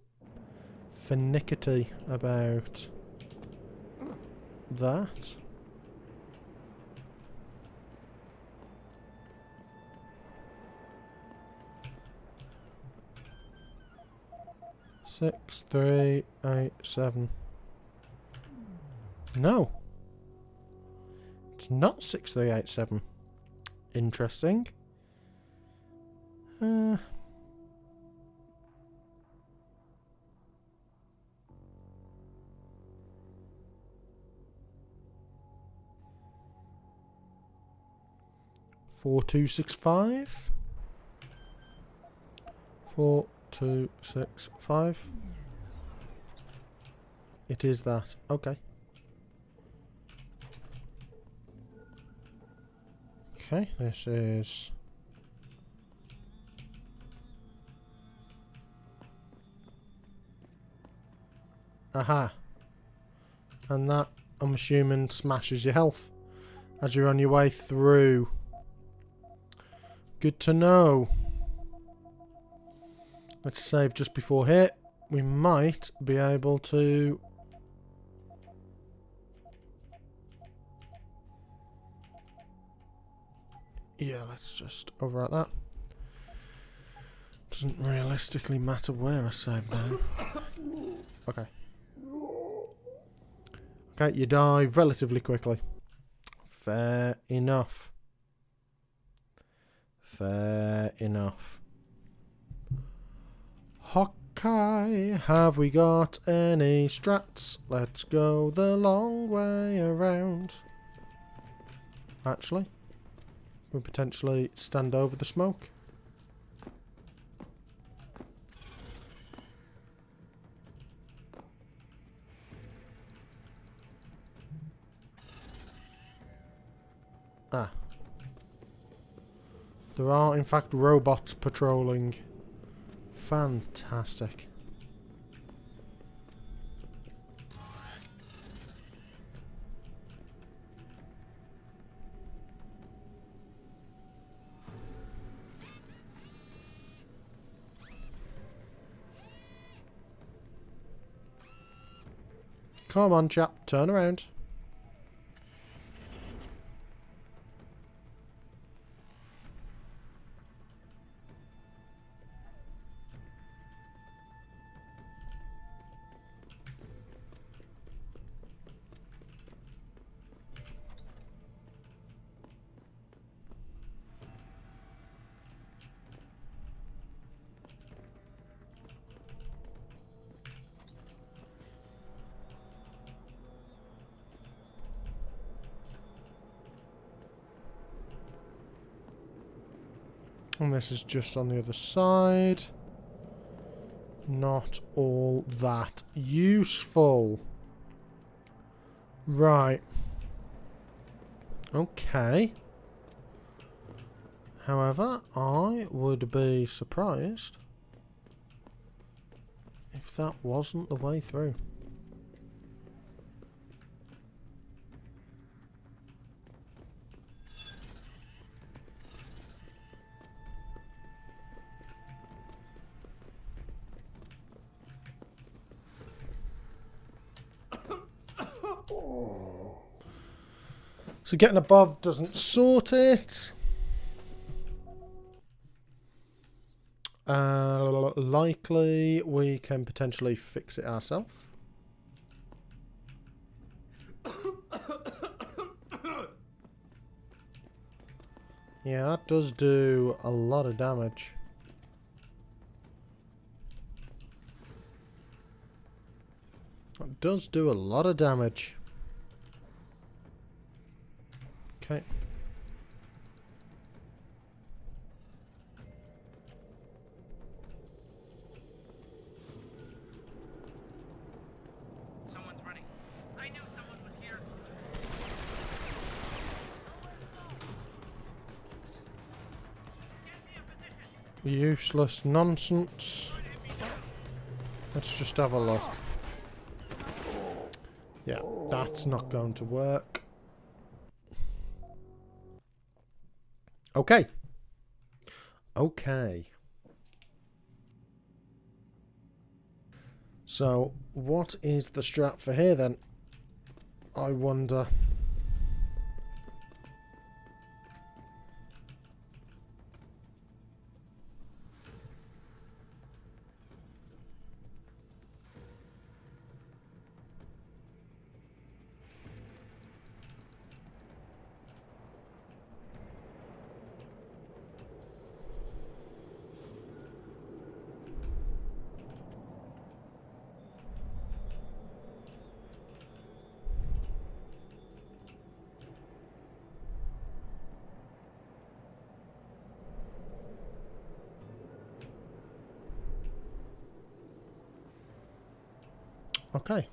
finickety about that. Six, 3, 8, 7. No. It's not 6387. Interesting. 4265. 4265. It is that. Okay. Okay, this is... Aha. And that, I'm assuming, smashes your health as you're on your way through. Good to know. Let's save just before here. We might be able to... Yeah, let's just overwrite that. Doesn't realistically matter where I save now. Okay. Okay, you die relatively quickly. Fair enough. Fair enough. Okay, have we got any strats? Let's go the long way around. Actually, we'll potentially stand over the smoke. Ah. There are, in fact, robots patrolling. Fantastic. Come on, chap, turn around. And this is just on the other side. Not all that useful. Right. Okay. However, I would be surprised if that wasn't the way through. So getting above doesn't sort it. Likely we can potentially fix it ourselves. Yeah, that does do a lot of damage. That does do a lot of damage. Okay. Useless nonsense. Let's just have a look. Yeah, that's not going to work. Okay. Okay. So, what is the strat for here then? I wonder. Okay.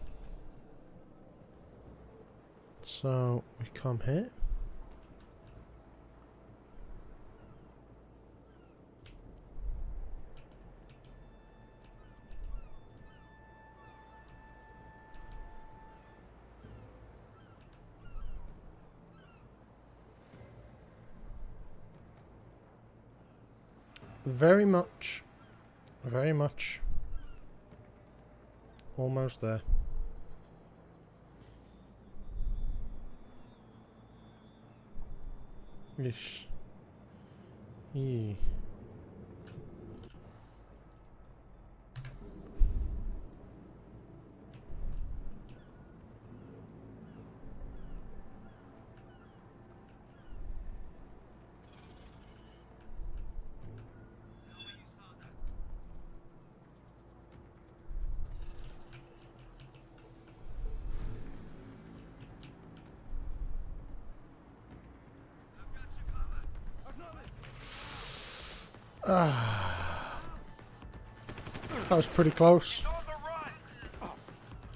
So we come here. Very much almost there. Ish. Yee. That was pretty close.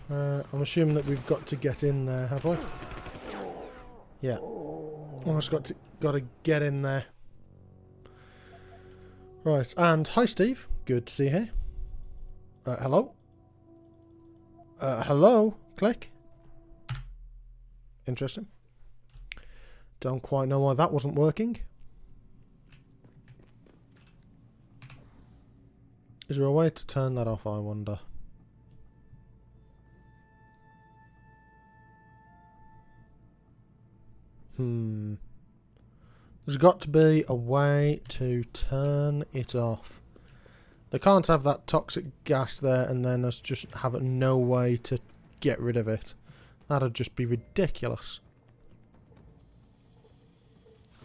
I'm assuming that we've got to get in there, have we? Yeah. Almost got to get in there. Right, and hi Steve. Good to see you here. Hello? Hello? Click. Interesting. Don't quite know why that wasn't working. Is there a way to turn that off, I wonder? There's got to be a way to turn it off. They can't have that toxic gas there and then us just have no way to get rid of it. That'd just be ridiculous.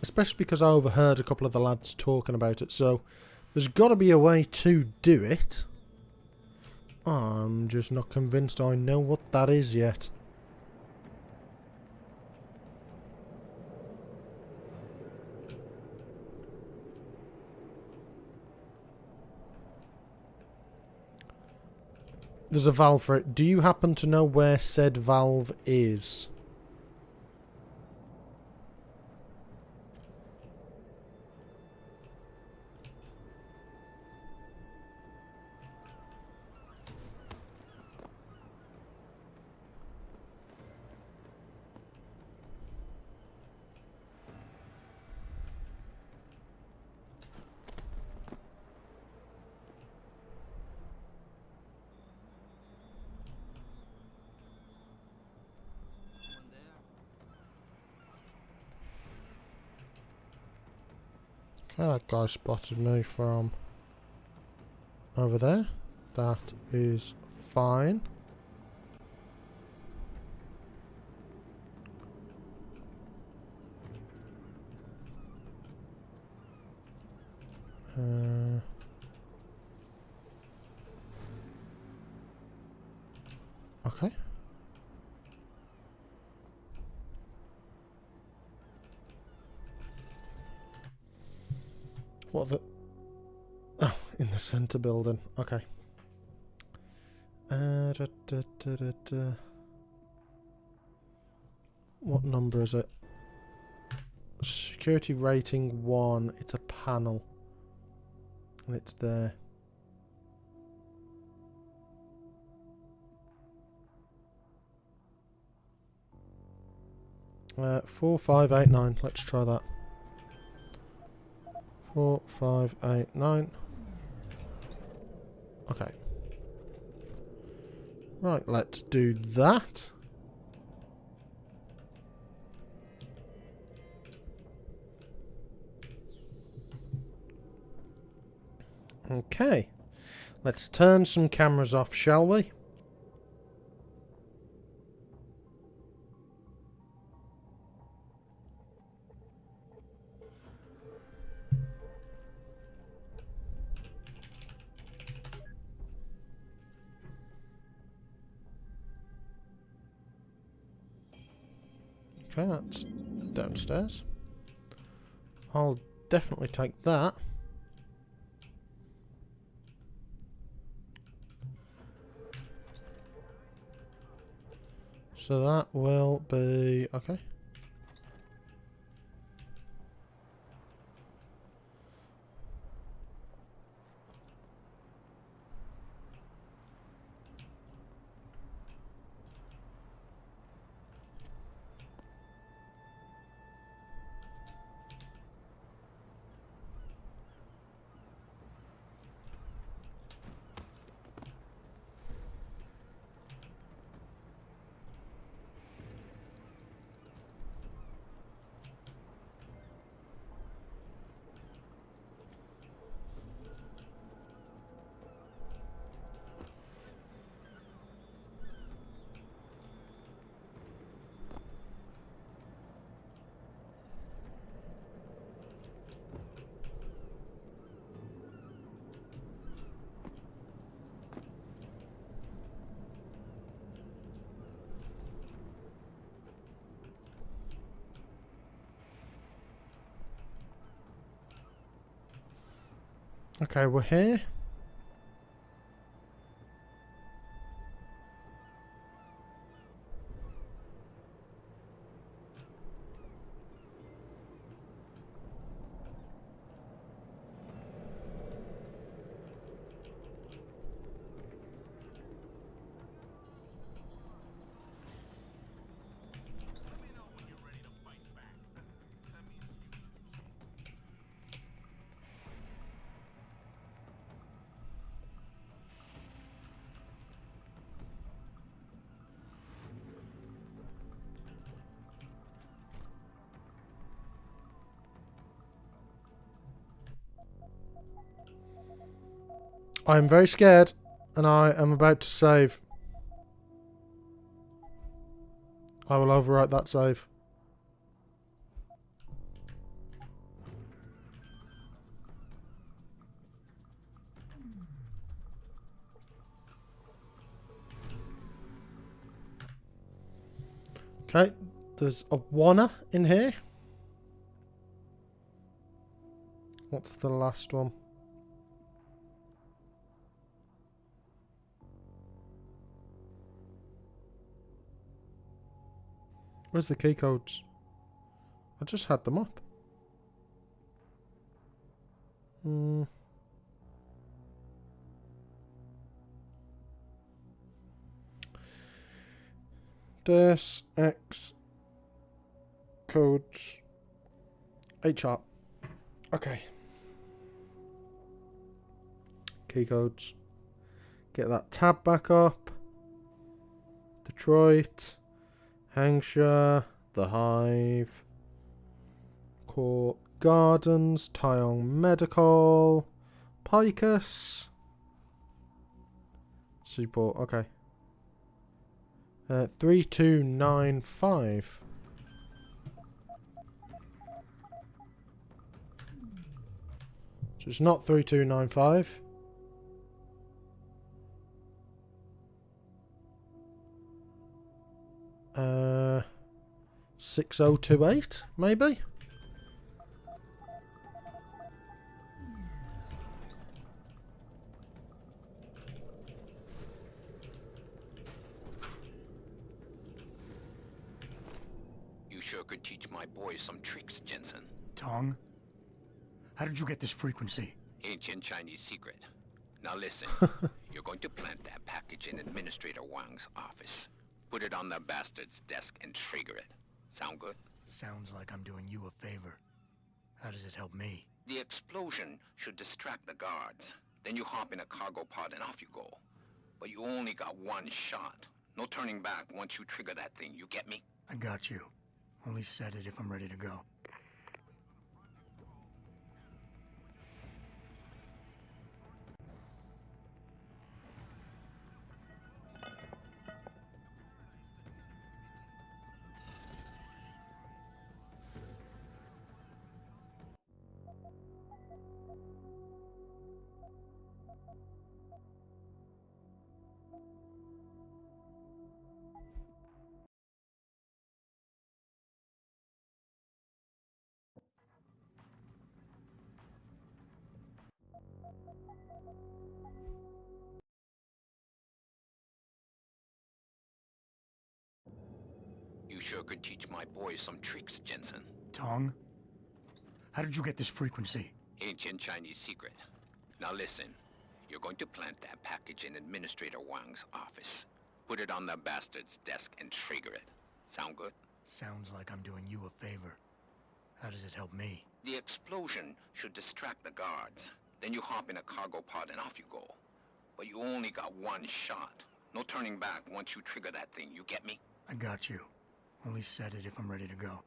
Especially because I overheard a couple of the lads talking about it, so there's got to be a way to do it. I'm just not convinced I know what that is yet. There's a valve for it. Do you happen to know where said valve is? Okay, that guy spotted me from over there. That is fine. Okay. What the... Oh, in the centre building. Okay. What number is it? Security rating 1. It's a panel. And it's there. Uh, 4, 5, 8, 9. Let's try that. 4, 5, 8, 9. Okay. Right, let's do that. Okay. Let's turn some cameras off, shall we? Okay, that's downstairs. I'll definitely take that. So that will be... okay. Okay, we're here. I am very scared, and I am about to save. I will overwrite that save. Okay, there's a wanna in here. What's the last one? Where's the key codes? I just had them up. Deus Ex codes HR. Okay. Key codes. Get that tab back up. Detroit. Hangsha, The Hive, Court Gardens, Tyong Medical, Picus, Seaport, okay. 3295. So it's not 3295. Uh, 6028, maybe? You sure could teach my boys some tricks, Jensen. Tong? How did you get this frequency? Ancient Chinese secret. Now listen, you're going to plant that package in Administrator Wang's office. Put it on the bastard's desk and trigger it. Sound good? Sounds like I'm doing you a favor. How does it help me? The explosion should distract the guards. Then you hop in a cargo pod and off you go. But you only got one shot. No turning back once you trigger that thing, you get me? I got you. Only set it if I'm ready to go. You sure could teach my boys some tricks, Jensen. Tong? How did you get this frequency? Ancient Chinese secret. Now listen, you're going to plant that package in Administrator Wang's office. Put it on the bastard's desk and trigger it. Sound good? Sounds like I'm doing you a favor. How does it help me? The explosion should distract the guards. Then you hop in a cargo pod and off you go. But you only got one shot. No turning back once you trigger that thing, you get me? I got you. Only set it if I'm ready to go.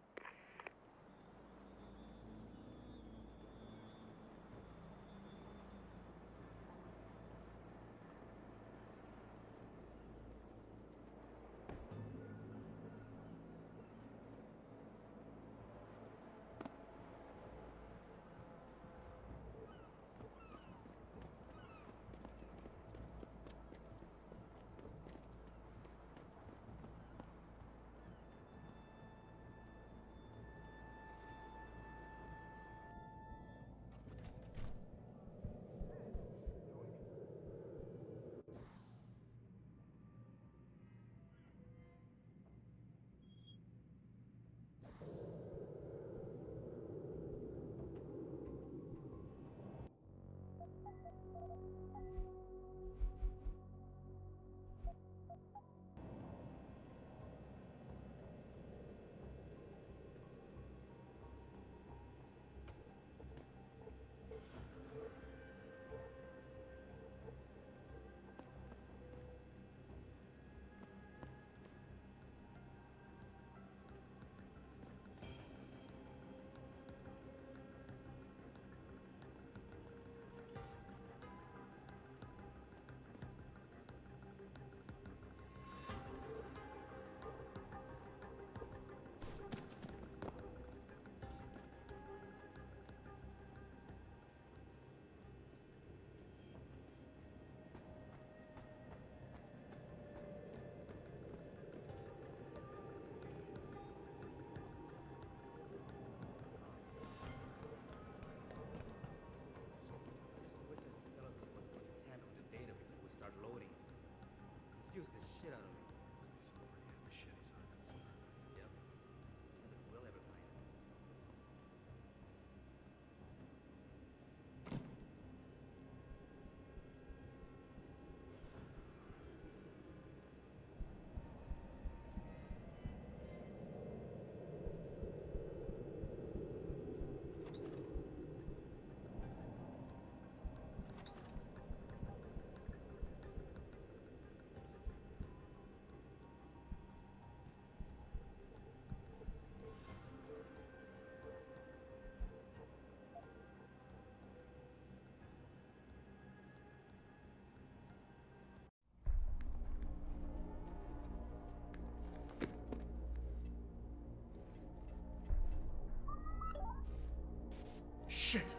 Confuse the shit out of me. Yep. We'll ever find it. Shit!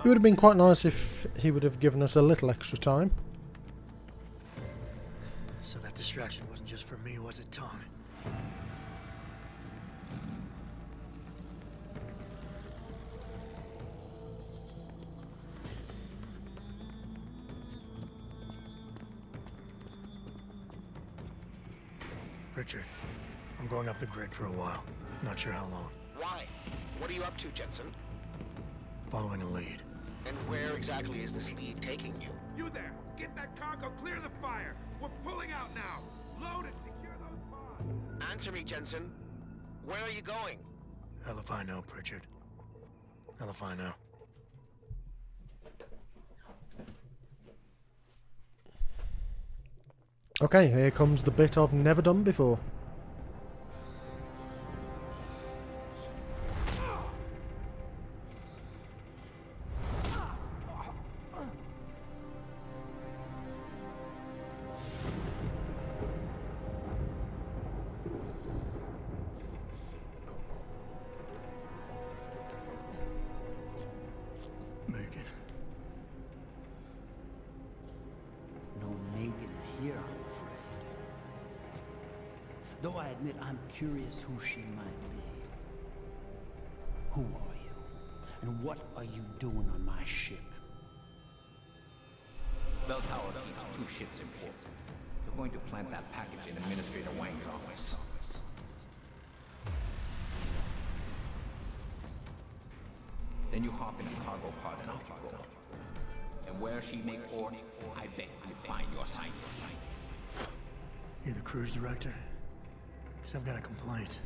It would have been quite nice if he would have given us a little extra time. So that distraction wasn't just for me, was it, Tom? Richard, I'm going off the grid for a while. Not sure how long. Why? What are you up to, Jensen? Following a lead. And where exactly is this lead taking you? You there! Get that cargo, clear the fire! We're pulling out now! Load and secure those pods! Answer me, Jensen. Where are you going? Hell if I know, Pritchard. Hell if I know. Okay, here comes the bit I've never done before. Megan. No Megan here, I'm afraid. Though I admit I'm curious who she might be. Who are you? And what are you doing on my ship? Bell Tower keeps 2 ships in port. We're going to plant that package in Administrator Wang's office. Then you hop in a cargo pod and off you go. And where she may port, I bet you find your scientists. You the cruise director? Because I've got a complaint.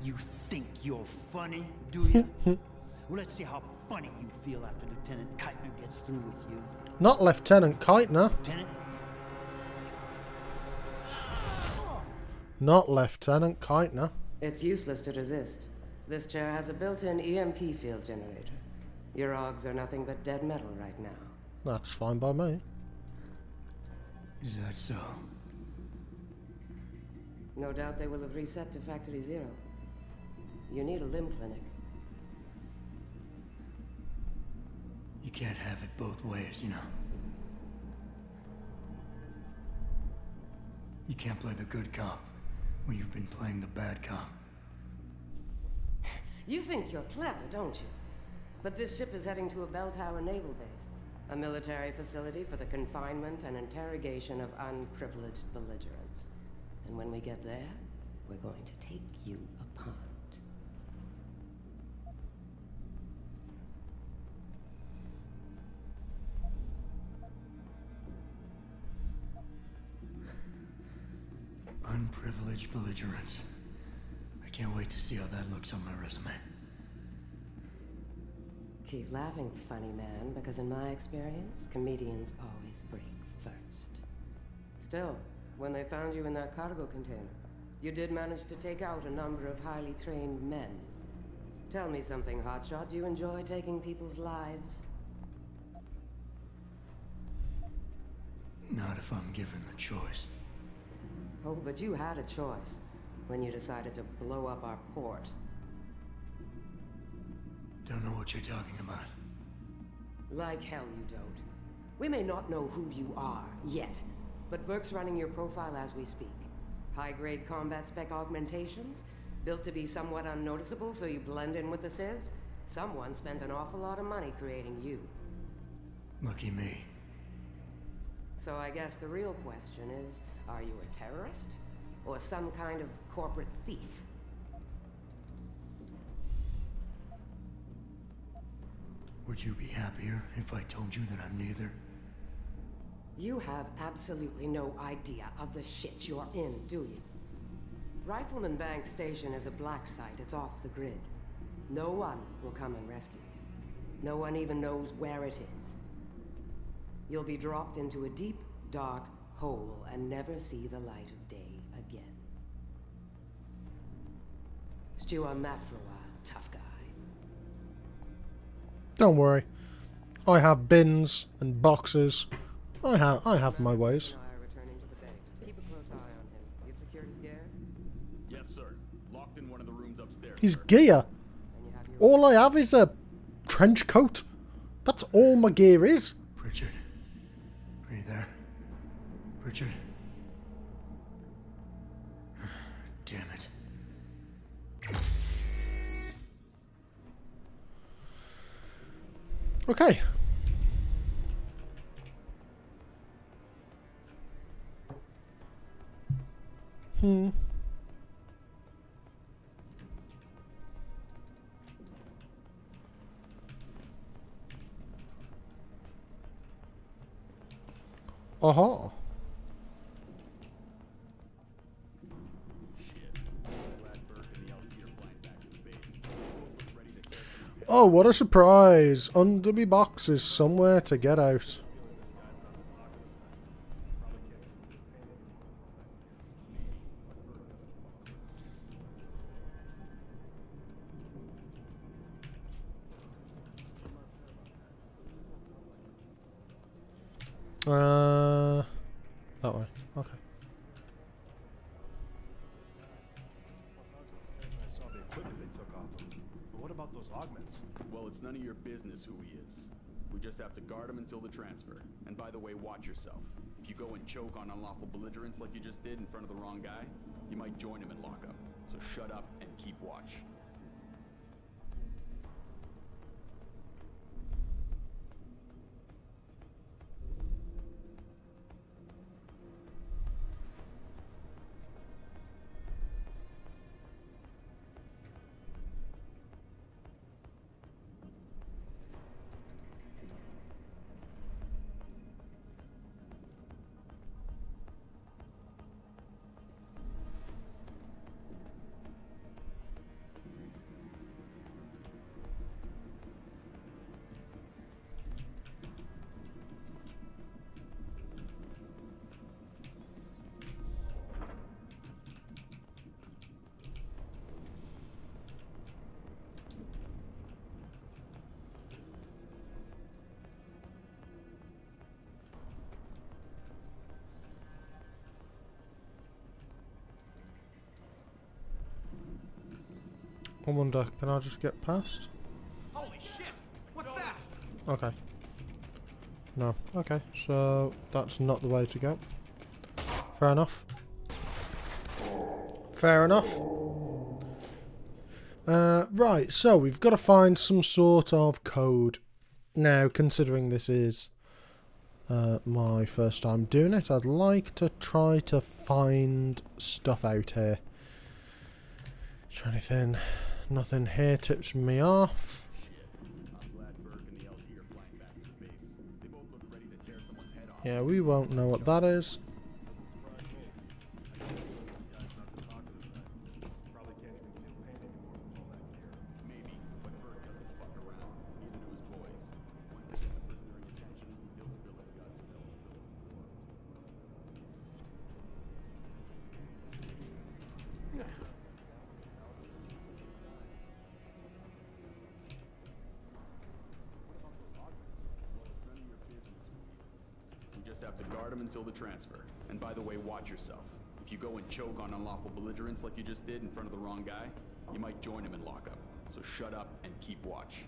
You think you're funny, do you? Well, let's see how funny you feel after Lieutenant Keitner gets through with you. Not Lieutenant Keitner. Lieutenant? Not Lieutenant Keitner. It's useless to resist. This chair has a built-in EMP field generator. Your augs are nothing but dead metal right now. That's fine by me. Is that so? No doubt they will have reset to Factory 0. You need a limb clinic. You can't have it both ways, you know. You can't play the good cop when you've been playing the bad cop. You think you're clever, don't you? But this ship is heading to a bell tower naval base, a military facility for the confinement and interrogation of unprivileged belligerents. And when we get there, we're going to take you apart. Unprivileged belligerents. I can't wait to see how that looks on my resume. Keep laughing, funny man, because in my experience, comedians always break first. Still, when they found you in that cargo container, you did manage to take out a number of highly trained men. Tell me something, Hotshot. Do you enjoy taking people's lives? Not if I'm given the choice. Oh, but you had a choice when you decided to blow up our port. Don't know what you're talking about. Like hell you don't. We may not know who you are, yet, but Burke's running your profile as we speak. High-grade combat spec augmentations, built to be somewhat unnoticeable so you blend in with the civs. Someone spent an awful lot of money creating you. Lucky me. So I guess the real question is, are you a terrorist? Or some kind of corporate thief? Would you be happier if I told you that I'm neither? You have absolutely no idea of the shit you're in, do you? Rifleman Bank Station is a black site. It's off the grid. No one will come and rescue you. No one even knows where it is. You'll be dropped into a deep, dark hole and never see the light of day again. Stew on that for a while, tough guy. Don't worry. I have bins and boxes. I have my ways. Keep a close eye on him. You've secured his gear? Yes, sir. Locked in one of the rooms upstairs. His gear. All I have is a trench coat That's all my gear is. Richard, are you there? Richard? Damn it. Okay. Aha. Oh, what a surprise! Under me boxes somewhere to get out. That way. Okay. I saw the equipment they took off him. But what about those augments? Well, it's none of your business who he is. We just have to guard him until the transfer. And by the way, watch yourself. If you go and choke on unlawful belligerence like you just did in front of the wrong guy, you might join him in lockup. So shut up and keep watch. I wonder, can I just get past? Holy shit! What's that? Okay. No. Okay, so that's not the way to go. Fair enough. Fair enough. Right, so we've got to find some sort of code. Now, considering this is my first time doing it, I'd like to try to find stuff out here. Try anything. Nothing here tips me off. Yeah, we won't know what that is. Have to guard him until the transfer. And by the way, watch yourself. If you go and choke on unlawful belligerence like you just did in front of the wrong guy, you might join him in lockup. So shut up and keep watch.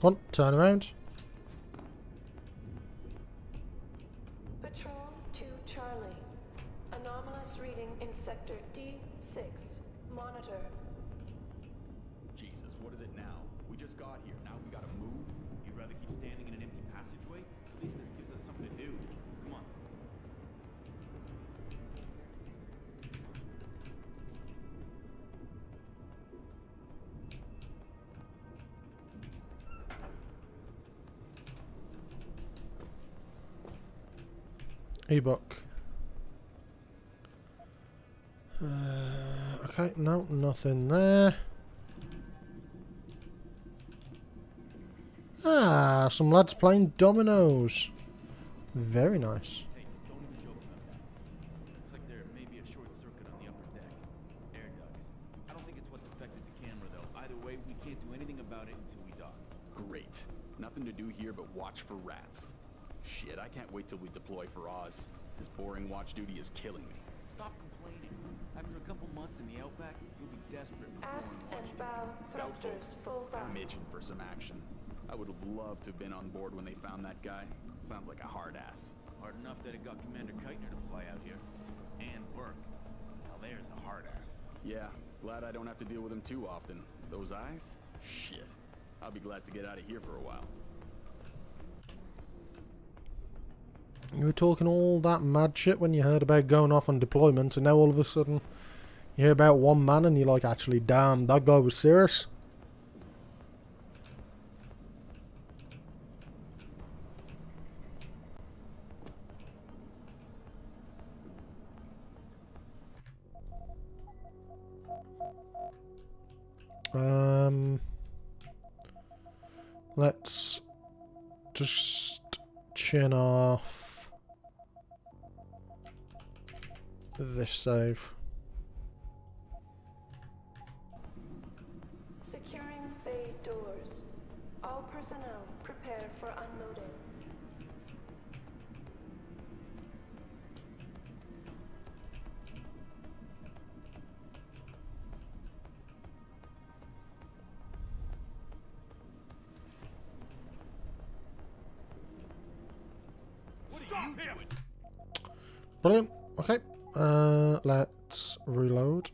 Come on, turn around. Patrol to Charlie. Anomalous reading in sector D6. Monitor. Jesus, what is it now? We just got here. Now we gotta move? You'd rather keep standing in an empty passageway? At least this gives us something to do. Come on. Ebook. Okay, no, nothing there. Ah, some lads playing dominoes. Very nice. Hey, don't even joke about that. Looks like there may be a short circuit on the upper deck. Air ducts. I don't think it's what's affected the camera, though. Either way, we can't do anything about it until we dock. Great. Nothing to do here but watch for rats. Shit, I can't wait till we deploy for Oz. This boring watch duty is killing me. Stop complaining. After a couple months in the outback, you'll be desperate for Aft boring and watching. bow thrusters full back. I'm itching for some action. I would have loved to have been on board when they found that guy. Sounds like a hard ass. Hard enough that it got Commander Keitner to fly out here. And Burke. Now there's a hard ass. Yeah, glad I don't have to deal with him too often. Those eyes? Shit. I'll be glad to get out of here for a while. You were talking all that mad shit when you heard about going off on deployment, and now all of a sudden you hear about one man and you're like, actually, damn, that guy was serious. Let's just chin off this save. Securing bay doors. All personnel prepare for unloading. Stop him! Brilliant. Okay. Let's reload.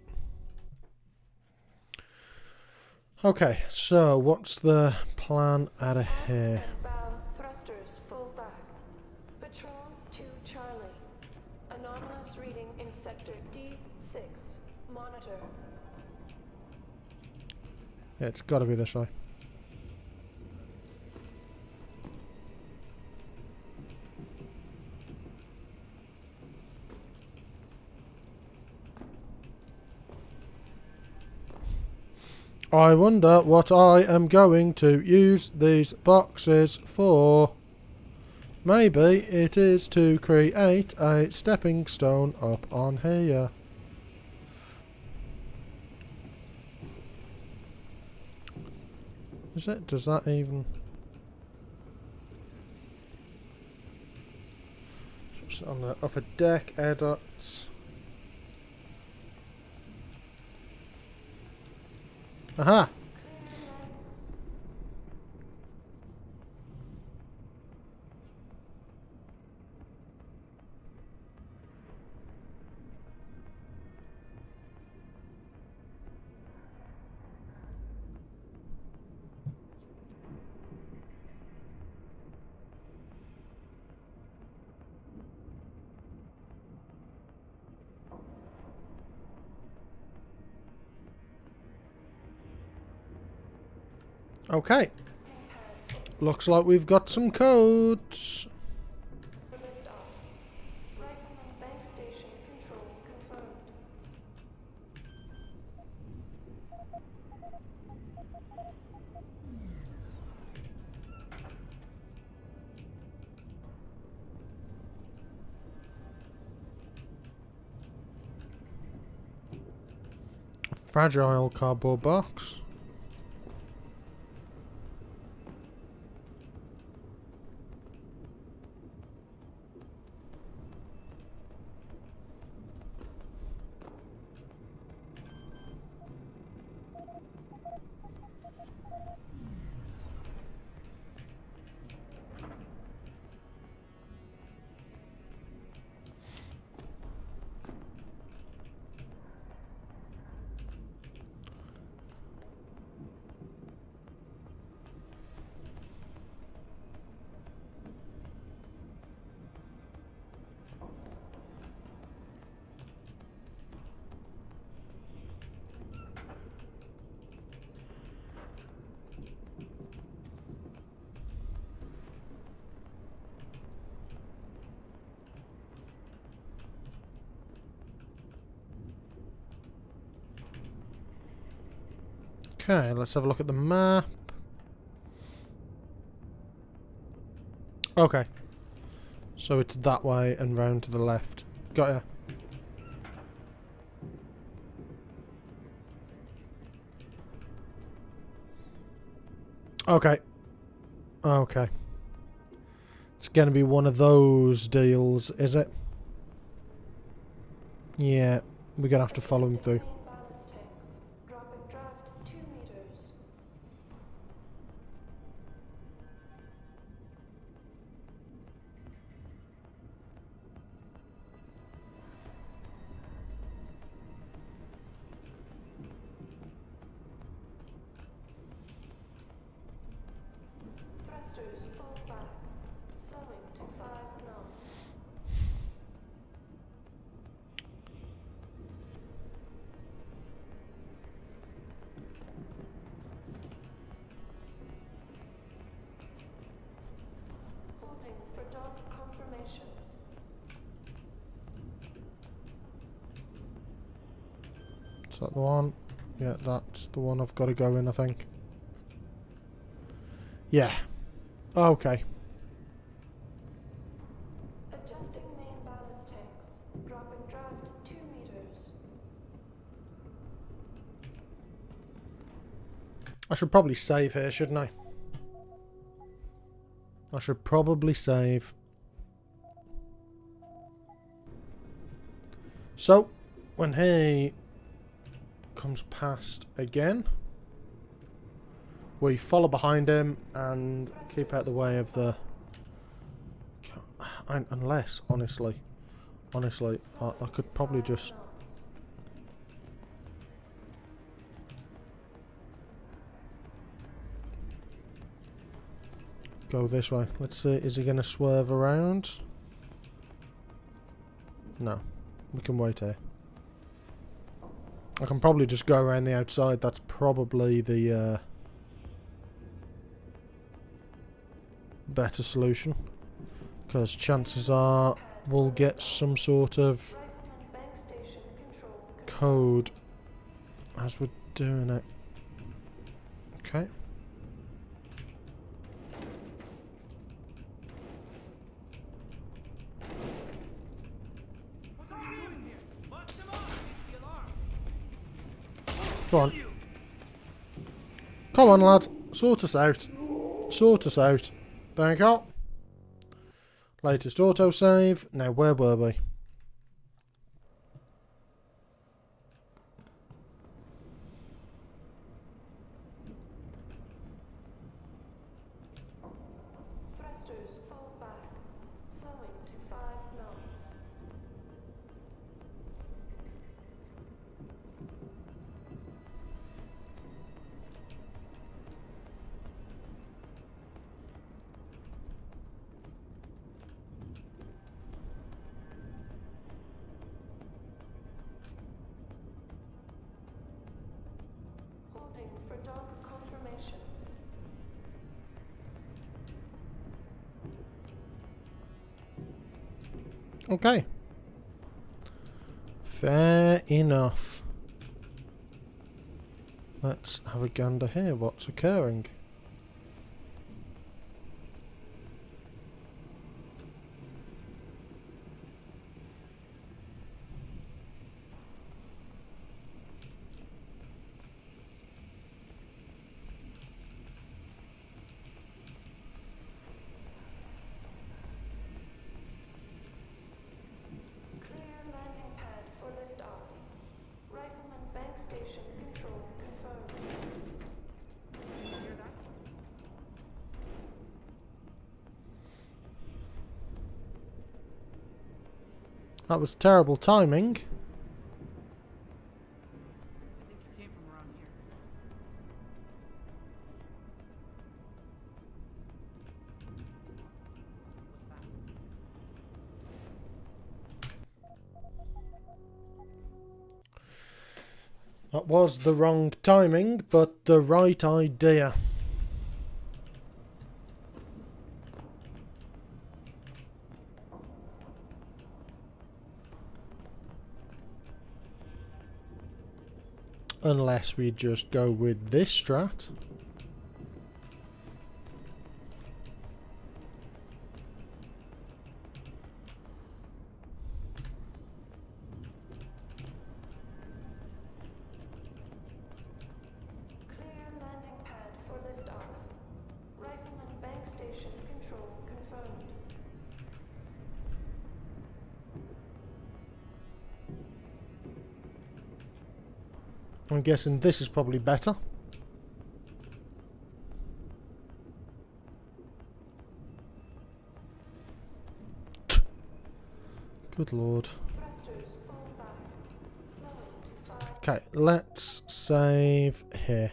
Okay, so what's the plan out of here? Bow thrusters full back. Patrol to Charlie. Anomalous reading in sector D6. Monitor. Yeah, it's got to be this way. I wonder what I am going to use these boxes for. Maybe it is to create a stepping stone up on here. Is it? Does that even... It's on the upper deck, air ducts. Aha! Okay. Looks like we've got some codes. Rifleman bank station control confirmed. Fragile cardboard box. Okay, let's have a look at the map. Okay. So it's that way and round to the left. Got ya. Okay. Okay. It's going to be one of those deals, is it? Yeah, we're going to have to follow him through. Ballast tanks. Dropping draft 2 meters. Thrusters fall back, slowing to 5 knots. Holding for dog confirmation. Is that the one? Yeah, that's the one I've got to go in, I think. Yeah. Okay. Adjusting main ballast tanks. Dropping draft 2 meters. I should probably save here, shouldn't I? I should probably save. So, when he comes past again, we follow behind him and keep out the way of the... Unless, honestly, I could probably just... go this way. Let's see, is he going to swerve around? No. We can wait here. I can probably just go around the outside. That's probably the better solution. Because chances are we'll get some sort of code as we're doing it. Okay. Come on. Come on, lad. Sort us out. Sort us out. There you go. Latest autosave. Now, where were we? Thrusters fall back, slowing to 5 knots. Holding for dog confirmation. Okay. Fair enough. Let's have a gander here. What's occurring? Clear landing pad for liftoff. Rifleman bank station control confirmed. Hear that? That was terrible timing. I think you came from around here. That was the wrong timing, but the right idea. Unless we just go with this strat. Clear landing pad for liftoff. Rifleman bank station control confirmed. I'm guessing this is probably better. Good lord. Okay, let's save here.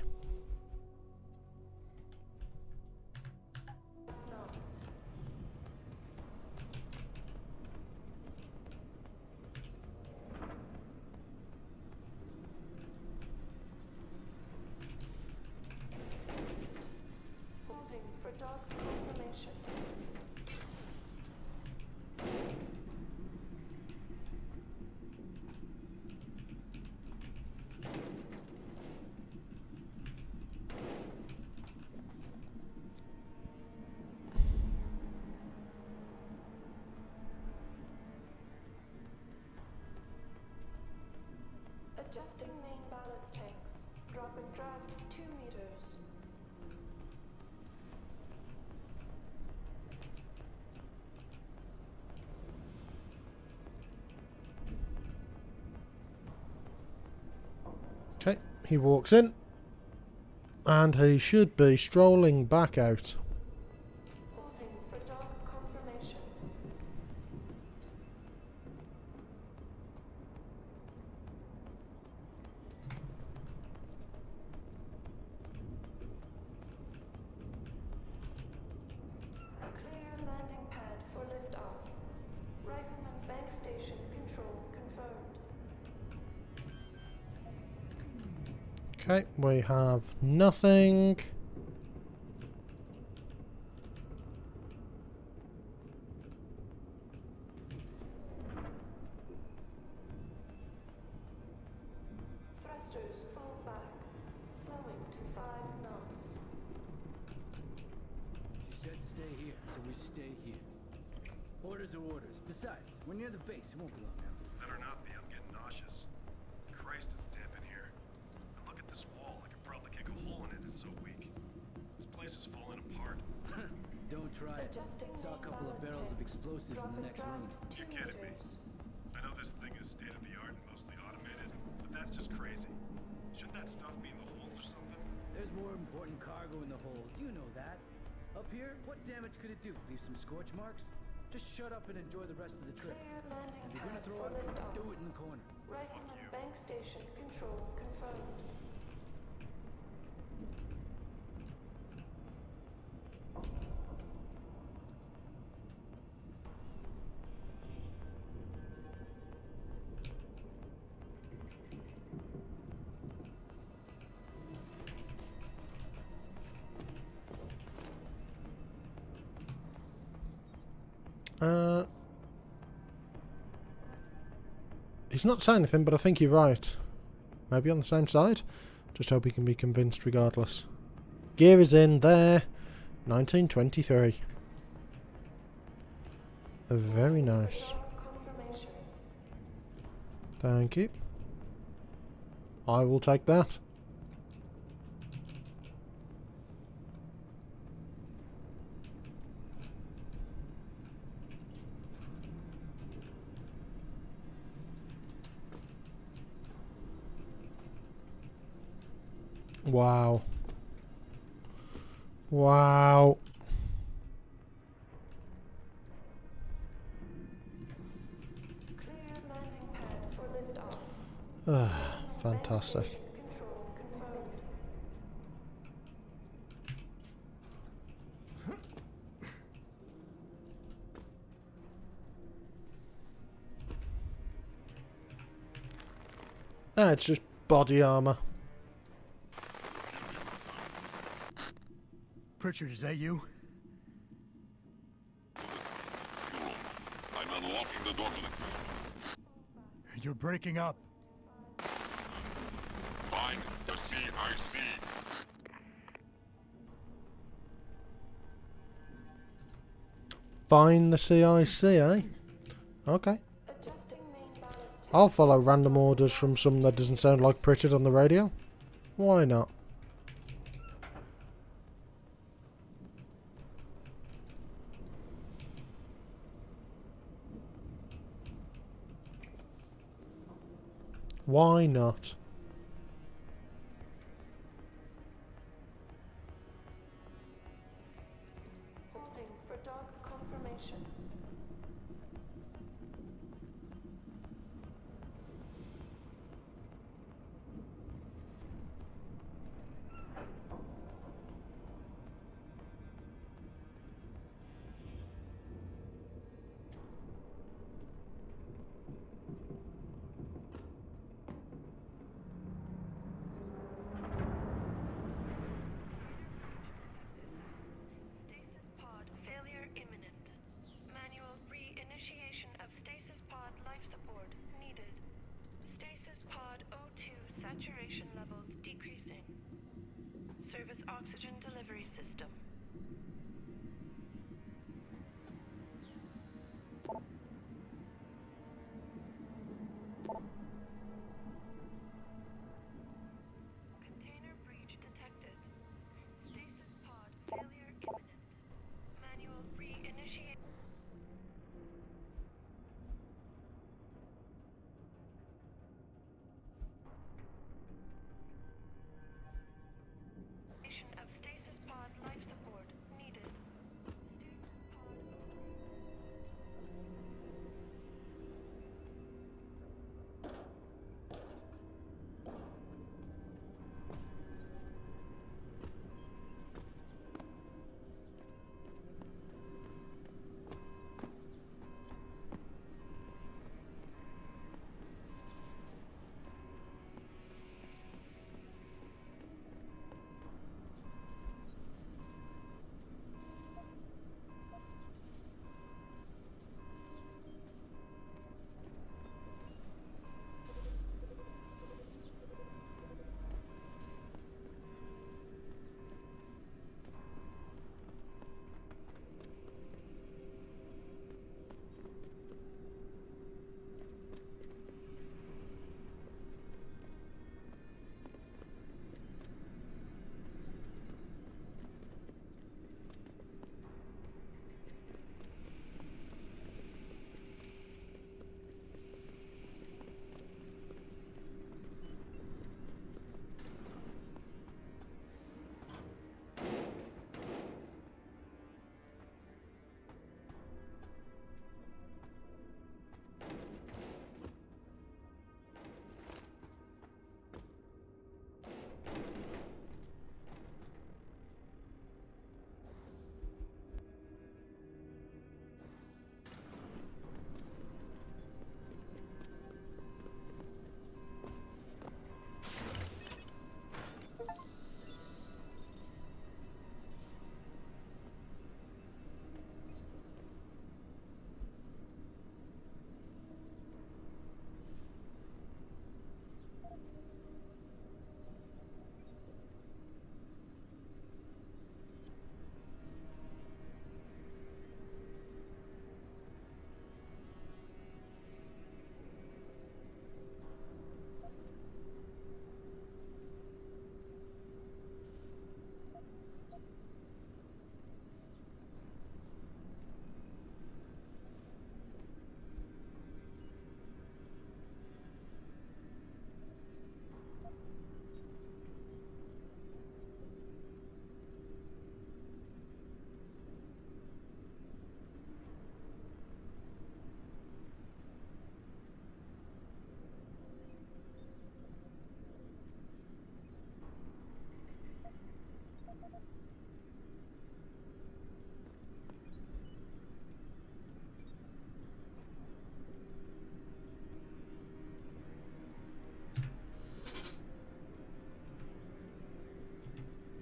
Holding for dog confirmation. Adjusting main ballast tanks. Dropping draft 2 meters. Okay, he walks in. And he should be strolling back out. Holding for dog confirmation. Clear landing pad for liftoff. Rifleman bank station control confirmed. Okay, we have nothing. Thrusters fall back. Slowing to 5 knots. She said stay here, so we stay here. Orders are orders. Besides, we're near the base. It won't be long now. Better not be. I'm getting nauseous. Christ, it's damp in here. And look at this wall. I could probably kick a hole in it. It's so weak. This place is falling apart. Don't try it. Adjusting Saw a main couple of ballast barrels of tanks. explosives in the Dropping next room. draft 2 You're kidding me. meters. I know this thing is state of the art and mostly automated, but that's just crazy. Shouldn't that stuff be in the holds or something? There's more important cargo in the holds. You know that. Up here, what damage could it do? Leave some scorch marks? Just shut up and enjoy the rest of the trip. Clear landing If you're pad gonna throw for it, liftoff. do it in the corner. Rifleman bank station control confirmed. He's not saying anything, but I think you're right. Maybe on the same side? Just hope he can be convinced regardless. Gear is in there. 1923. Very nice. Confirmation. Thank you. I will take that. Wow. Wow. Clear landing pad for liftoff. Ah, fantastic. Control confirmed. Ah, it's just body armor. Pritchard, is that you? I'm unlocking the door. You're breaking up. Find the CIC. Find the CIC, eh? Okay. I'll follow random orders from someone that doesn't sound like Pritchard on the radio. Why not? Why not? Pod O2 saturation levels decreasing. Service oxygen delivery system. Container breach detected. Stasis pod failure imminent. Manual re-initiate. Of stasis pod life support needed. Stasis pod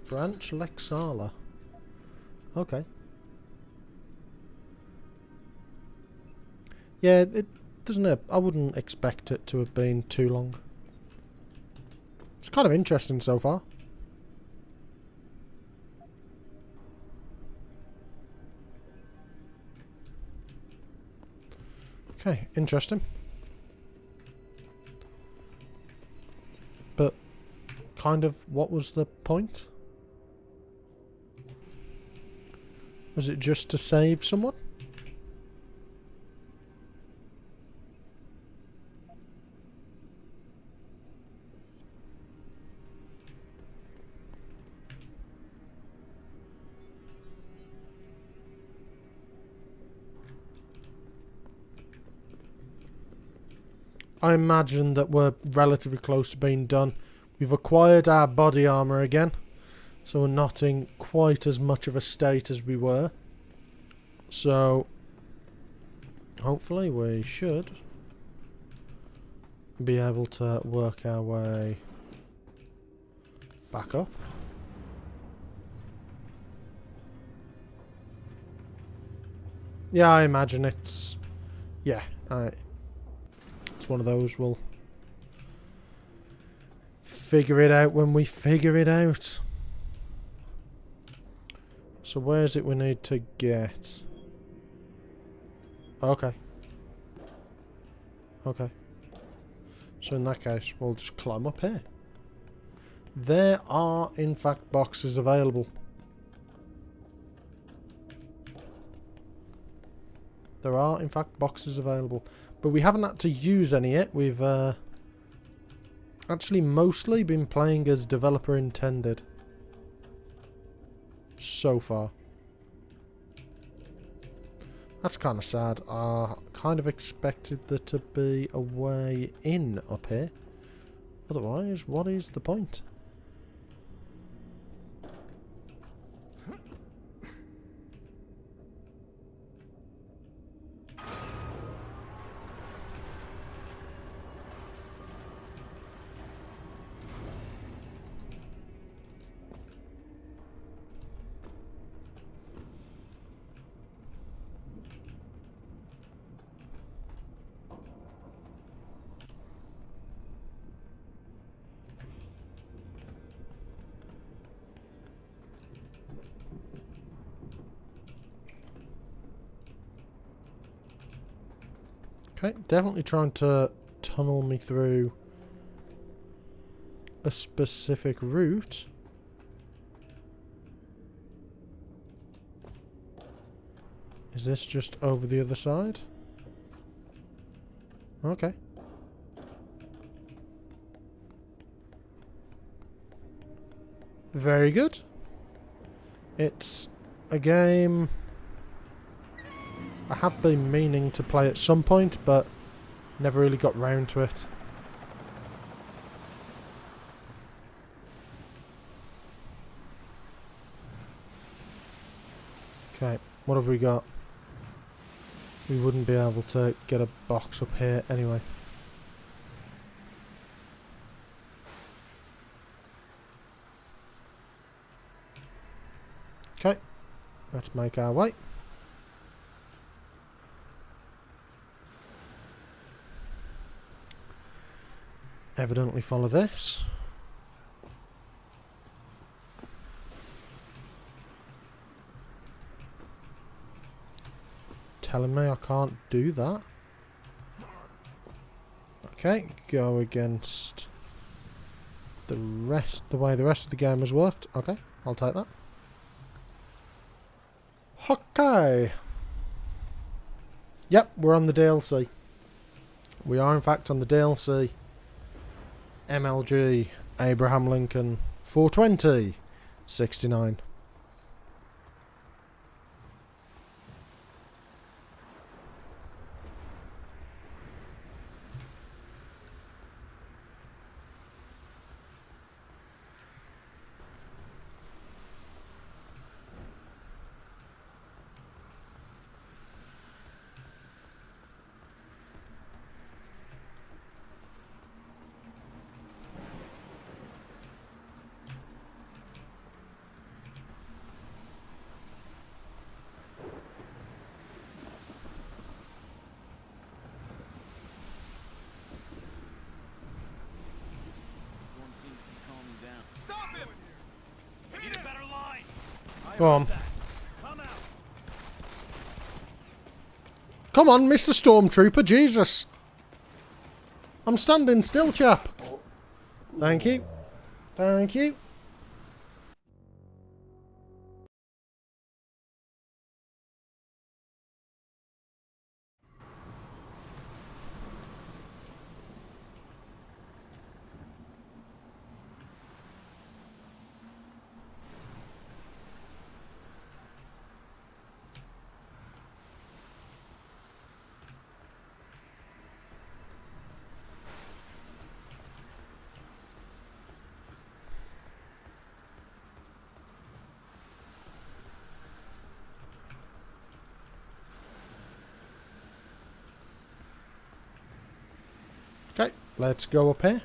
Branch Lexala. Okay. Yeah, it doesn't have, I wouldn't expect it to have been too long. It's kind of interesting so far. Okay, interesting. But kind of what was the point? Was it just to save someone? I imagine that we're relatively close to being done. We've acquired our body armor again, so we're not in quite as much of a state as we were. So hopefully we should be able to work our way back up. Yeah, I imagine it's... yeah, it's one of those we'll figure it out when we figure it out. So where is it we need to get? Okay. Okay. So in that case, we'll just climb up here. There are, in fact, boxes available. There are, in fact, boxes available. But we haven't had to use any yet. We've actually mostly been playing as developer intended. So far. That's kind of sad. I kind of expected there to be a way in up here. Otherwise, what is the point? Okay, definitely trying to tunnel me through a specific route. Is this just over the other side? Okay. Very good. It's a game I have been meaning to play at some point, but never really got round to it. Okay, what have we got? We wouldn't be able to get a box up here anyway. Okay, let's make our way. Evidently follow this. Telling me I can't do that. Okay, go against the way the rest of the game has worked. Okay, I'll take that. Okay. Yep, we're on the DLC. We are in fact on the DLC. MLG Abraham Lincoln 420 69. Go on. Come on, Mr. Stormtrooper, Jesus. I'm standing still, chap. Thank you. Thank you. Okay, let's go up here.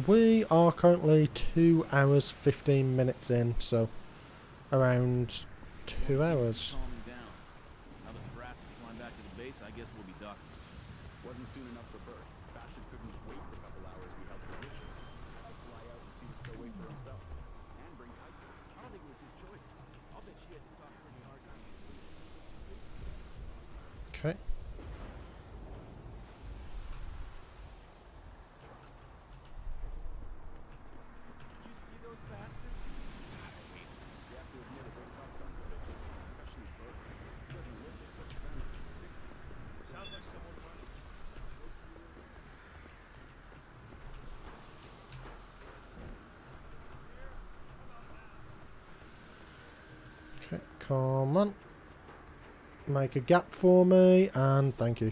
We are currently 2 hours 15 minutes in, so around 2 hours. Now that the brass is flying back to the base, I guess we'll be docked. Wasn't soon enough for Bert. Bastard couldn't wait the couple hours we held position. Had to fly out and see the stowaway for himself. And bring Piper. I don't think it was his choice. I'll bet she had to talk pretty hard to him. Okay. Did you see those bastards? You have to admit it, they're tough sons of bitches, especially Bert. He doesn't live there, but friends since 60. Sounds like someone running. Okay, come on. Make a gap for me, and thank you.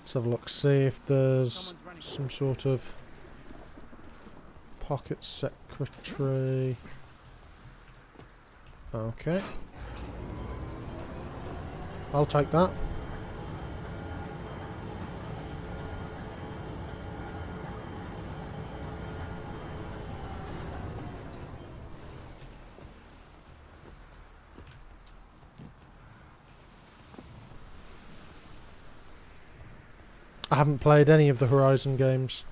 Let's have a look, see if there's some sort of pocket secretary. Okay. I'll take that. I haven't played any of the Horizon games.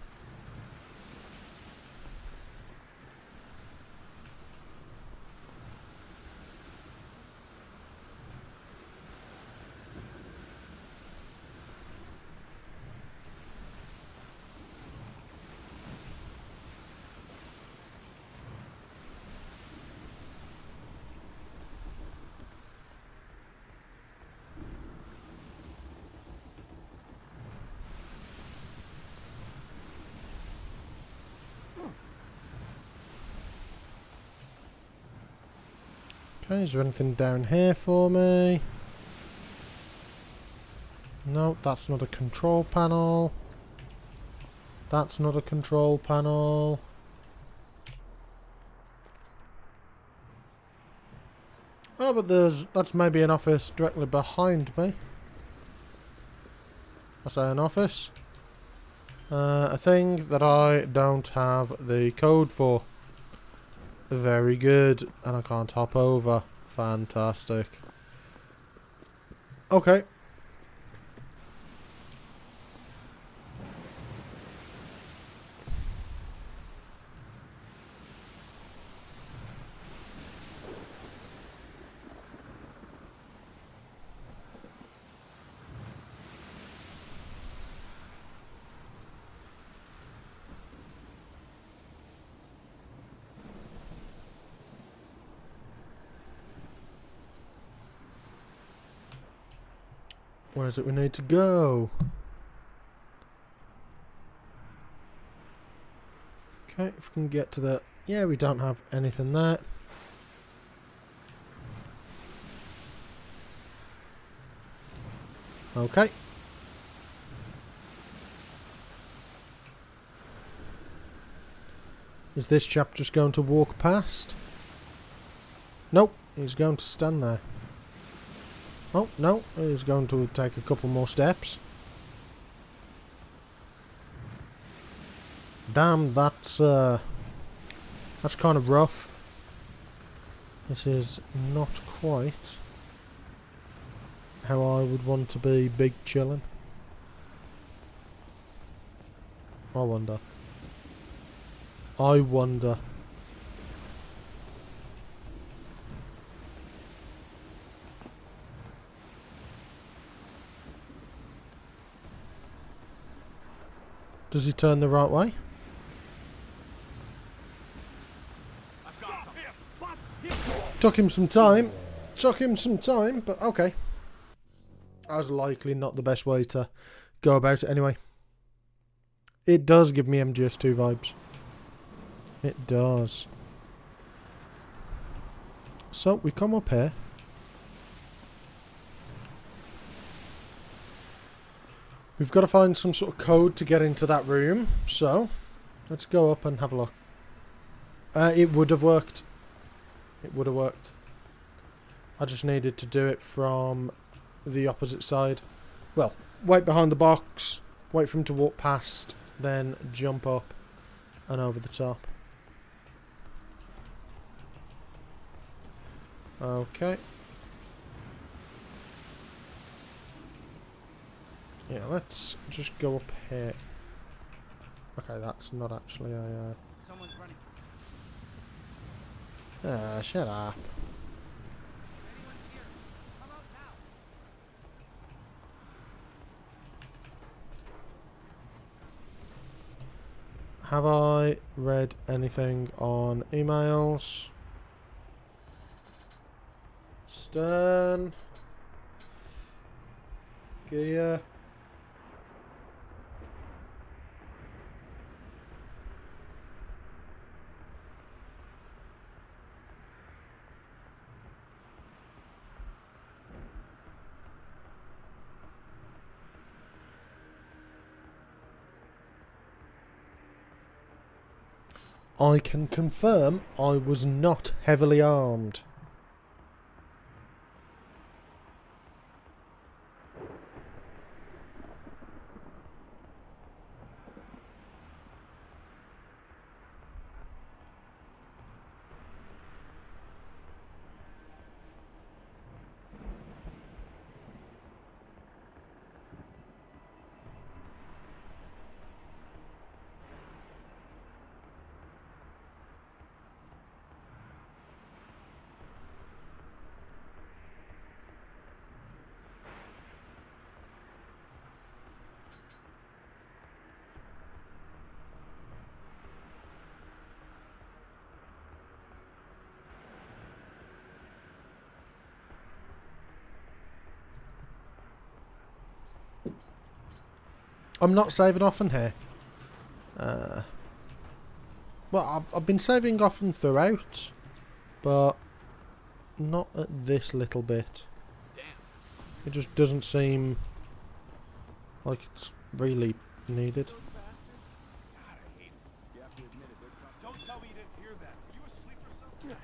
Okay, is there anything down here for me? No, that's not a control panel. That's not a control panel. Oh, but that's maybe an office directly behind me. I say an office. A thing that I don't have the code for. Very good. And I can't hop over. Fantastic. Okay. Where is it we need to go? Okay, if we can get to the... Yeah, we don't have anything there. Okay. Is this chap just going to walk past? Nope, he's going to stand there. Oh, no, he's going to take a couple more steps. Damn, that's kind of rough. This is not quite how I would want to be big chillin'. I wonder. Does he turn the right way? Took him some time. But okay. That was likely not the best way to go about it anyway. It does give me MGS2 vibes. It does. So, we come up here. We've got to find some sort of code to get into that room. So, let's go up and have a look. It would have worked. It would have worked. I just needed to do it from the opposite side. Well, wait behind the box, wait for him to walk past, then jump up and over the top. Okay. Yeah, let's just go up here. Okay, that's not actually a... Someone's running. shut up. Have I read anything on emails? Stern. Gear. I can confirm I was not heavily armed. I'm not saving often here. Well, I've been saving often throughout, but not at this little bit. It just doesn't seem like it's really needed. Don't tell me you didn't hear that. Were you asleep or something?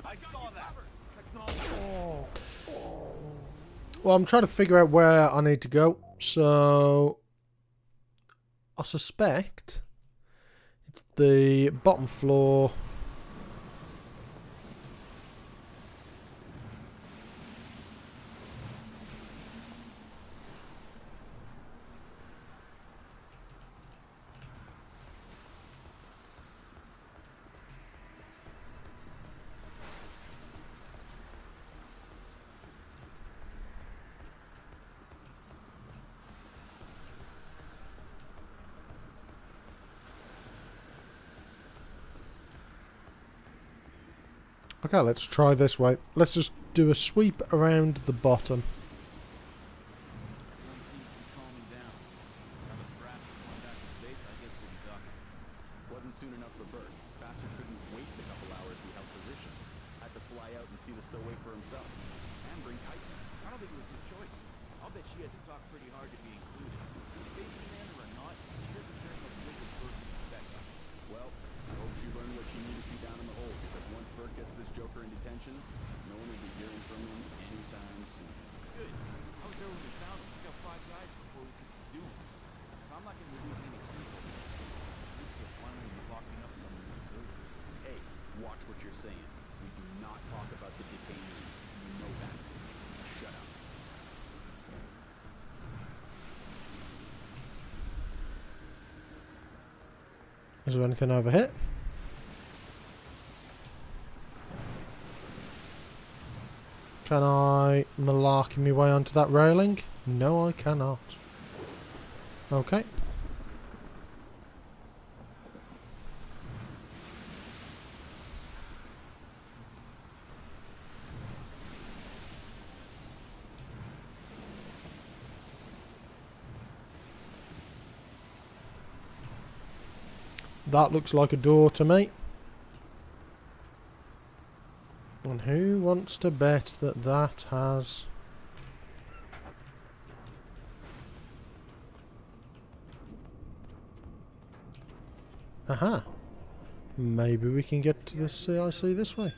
I saw that. Well, I'm trying to figure out where I need to go, so I suspect it's the bottom floor. Okay, let's try this way. Let's just do a sweep around the bottom. Wasn't soon enough for Bert. Bastard couldn't wait the couple hours we held position. Had to fly out and see the stowaway for himself. And bring Titan. I don't think it was his choice. I'll bet she had to talk pretty hard to be included. Face commander or not, she doesn't carry much weight with Bert would expect. Well, I hope she learned what she needed to down in the hole, because once Bert gets this joker in detention, no one will be hearing from him anytime soon. Good. I was there when we found him. We got 5 guys before we could subdue him. So I'm not going to be losing any sleep over it. At least we'll finally be locking up someone who deserves it. Hey, watch what you're saying. We do not talk about the detainees. You know that. Shut up. Is there anything over here? Can I malarkey my way onto that railing? No, I cannot. Okay. That looks like a door to me. And who wants to bet that that has... Aha. Maybe we can get to the CIC this way.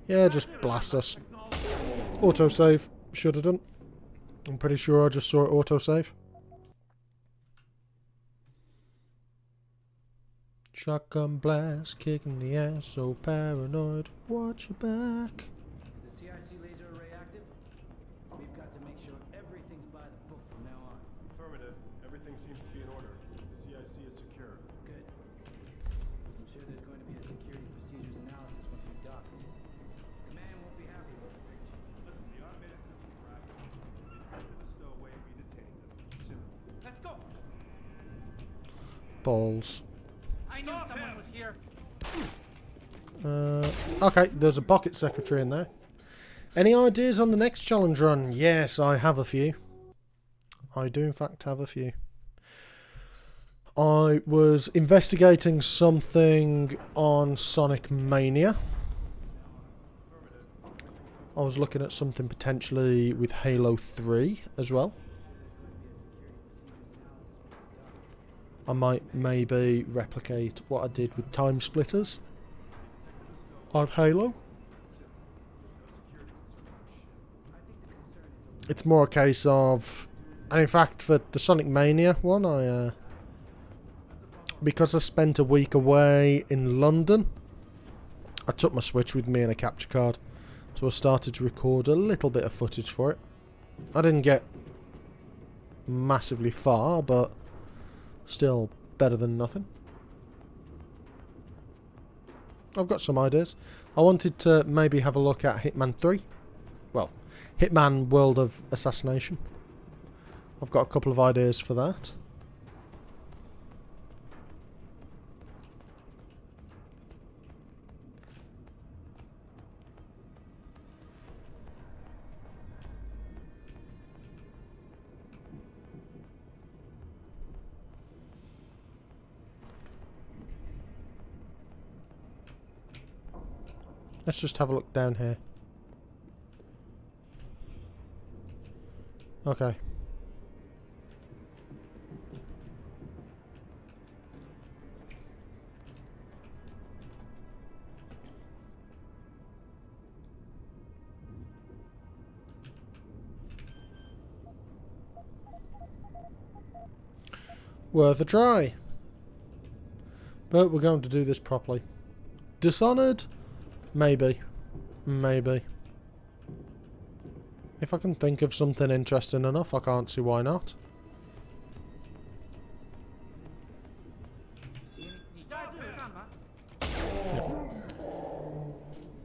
Yeah, just blast us. Autosave. Should have done. I'm pretty sure I just saw it autosave. Shotgun blast, kicking the ass, so paranoid. Watch your back. Is the CIC laser array active? Balls. I knew someone was here. Okay, there's a pocket secretary in there. Any ideas on the next challenge run? Yes, I have a few. I do in fact have a few. I was investigating something on Sonic Mania. I was looking at something potentially with Halo 3 as well. I might maybe replicate what I did with Time Splitters on Halo. It's more a case of, and in fact for the Sonic Mania one, because I spent a week away in London, I took my Switch with me and a capture card. So I started to record a little bit of footage for it. I didn't get massively far, but still better than nothing. I've got some ideas. I wanted to maybe have a look at Hitman 3. Well, Hitman World of Assassination. I've got a couple of ideas for that. Let's just have a look down here. Okay. Worth a try. But we're going to do this properly. Dishonored? Maybe. Maybe. If I can think of something interesting enough, I can't see why not. Yeah.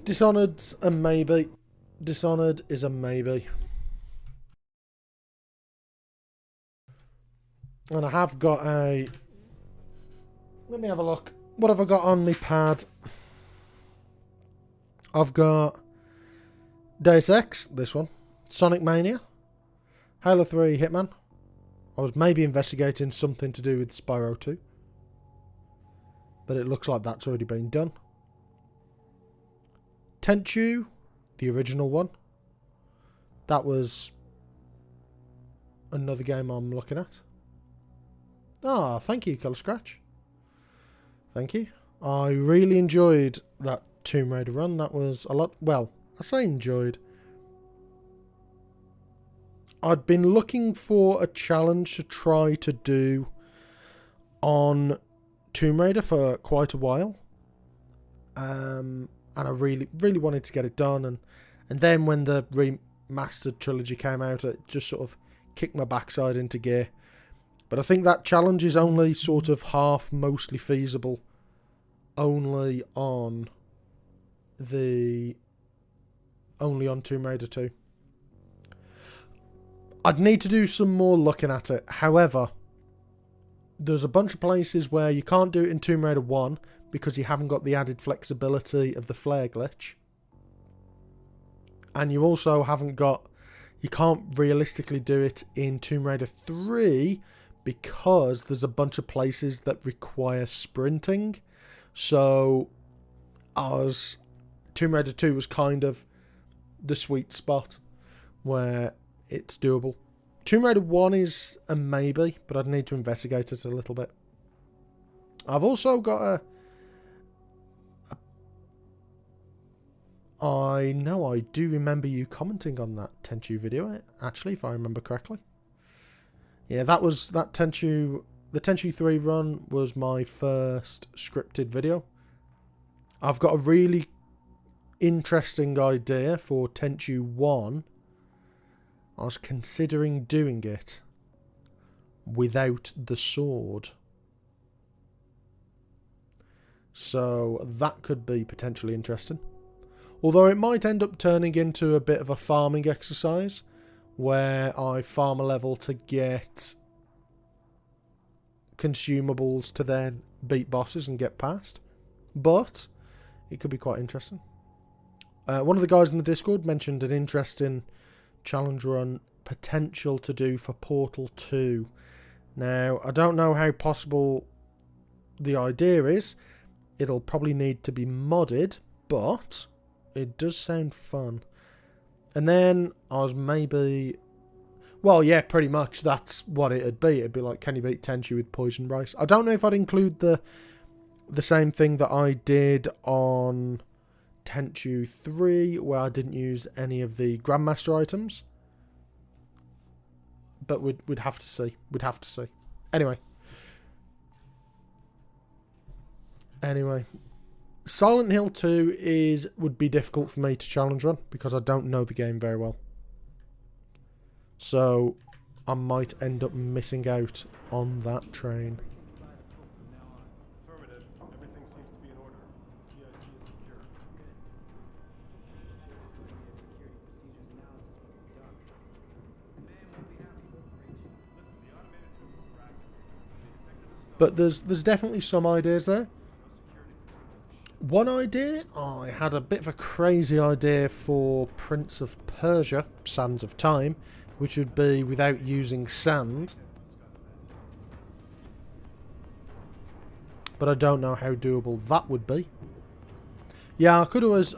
Dishonored's a maybe. Dishonored is a maybe. And I have got a... Let me have a look. What have I got on my pad? I've got Deus Ex, this one. Sonic Mania. Halo 3 Hitman. I was maybe investigating something to do with Spyro 2. But it looks like that's already been done. Tenchu, the original one. That was another game I'm looking at. Ah, thank you, Colour Scratch. Thank you. I really enjoyed that Tomb Raider run. That was a lot. Well, I say enjoyed. I'd been looking for a challenge to try to do on Tomb Raider for quite a while. And I really wanted to get it done. And then when the remastered trilogy came out, it just sort of kicked my backside into gear. But I think that challenge is only sort of half mostly feasible. Only on Tomb Raider 2. I'd need to do some more looking at it. However, there's a bunch of places where you can't do it in Tomb Raider 1 because you haven't got the added flexibility of the flare glitch. And you also haven't got... You can't realistically do it in Tomb Raider 3 because there's a bunch of places that require sprinting. So, Tomb Raider 2 was kind of the sweet spot where it's doable. Tomb Raider 1 is a maybe, but I'd need to investigate it a little bit. I've also got I know I do remember you commenting on that Tenchu video, actually, if I remember correctly. Yeah, that was that Tenchu... The Tenchu 3 run was my first scripted video. I've got a really interesting idea for Tenchu 1. I was considering doing it without the sword. So that could be potentially interesting. Although it might end up turning into a bit of a farming exercise where I farm a level to get consumables to then beat bosses and get past. But it could be quite interesting. One of the guys in the Discord mentioned an interesting challenge run potential to do for Portal 2. Now, I don't know how possible the idea is. It'll probably need to be modded, but it does sound fun. And then I was maybe... Well, yeah, pretty much that's what it'd be. It'd be like, can you beat Tenchu with poison rice? I don't know if I'd include the same thing that I did on Tenchu 3, where I didn't use any of the Grandmaster items. But we'd have to see. We'd have to see. Anyway. Silent Hill 2 would be difficult for me to challenge run because I don't know the game very well. So I might end up missing out on that train. Affirmative. Everything seems to be in order. CIC is secure. But there's definitely some ideas there. One idea, I had a bit of a crazy idea for Prince of Persia, Sands of Time, which would be without using sand. But I don't know how doable that would be. Yeah, I could always...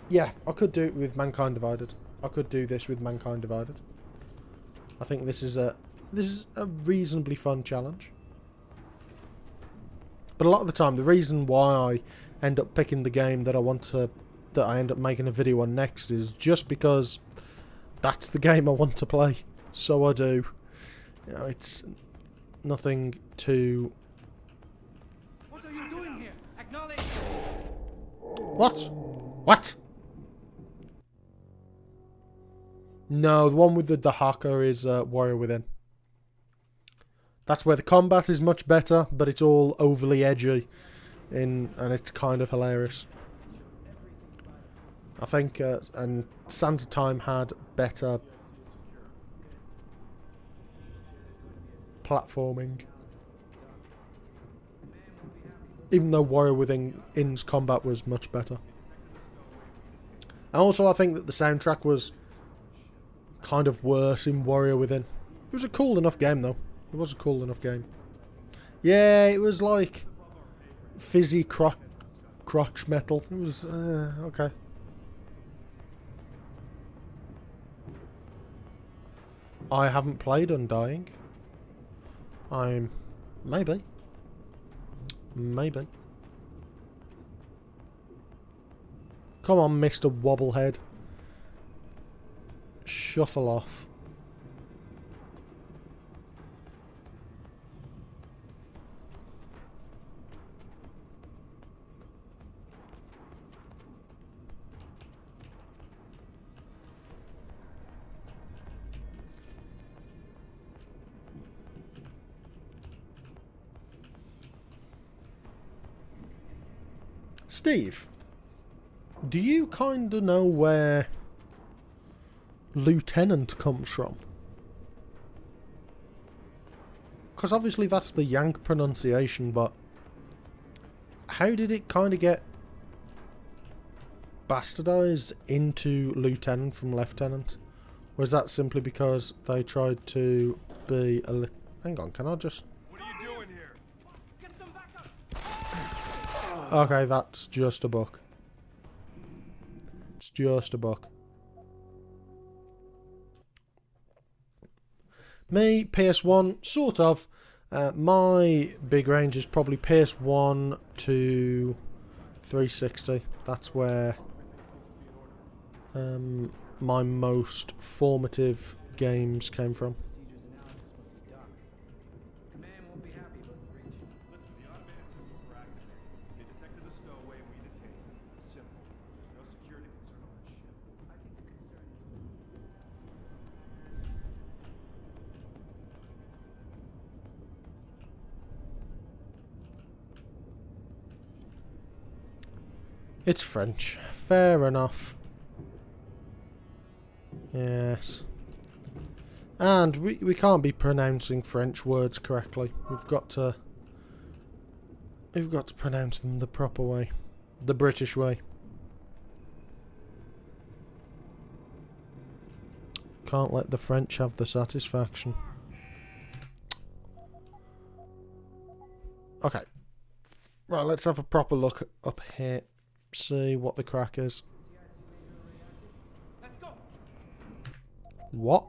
Yeah, I could do it with Mankind Divided. I could do this with Mankind Divided. I think this is a reasonably fun challenge. But a lot of the time, the reason why I end up picking the game that I end up making a video on next is just because that's the game I want to play. So I do. You know, it's nothing too... What are you doing here? Acknowledge! What? What? No, the one with the Dahaka is Warrior Within. That's where the combat is much better, but it's all overly edgy, and it's kind of hilarious. I think, and Sands of Time had better platforming. Even though Warrior Within's combat was much better. And also I think that the soundtrack was kind of worse in Warrior Within. It was a cool enough game though. It was a cool enough game. Yeah, it was like fizzy crotch metal. It was, okay. I haven't played Undying. Maybe. Come on, Mr. Wobblehead. Shuffle off. Steve, do you kind of know where Lieutenant comes from? Because obviously that's the Yank pronunciation, but how did it kind of get bastardized into Lieutenant from Lieutenant? Or is that simply because they tried to be a... Hang on, can I just... What are you doing here? Okay, that's just a book. It's just a book. Me, PS1, sort of. My big range is probably PS1 to 360. That's where my most formative games came from. It's French. Fair enough. Yes. And we can't be pronouncing French words correctly. We've got to pronounce them the proper way. The British way. Can't let the French have the satisfaction. Okay. Right, let's have a proper look up here. See what the crack is. Let's go. What?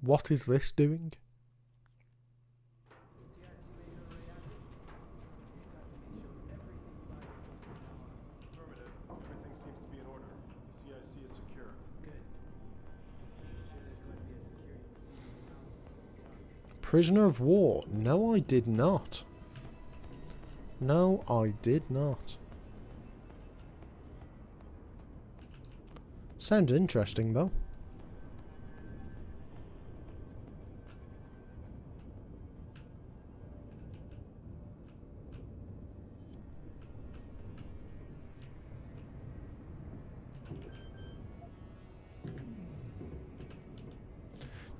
What is this doing? Affirmative. Everything seems to be in order. The CIC is secure. Good. Prisoner of war. No, I did not. No, I did not. Sounds interesting, though.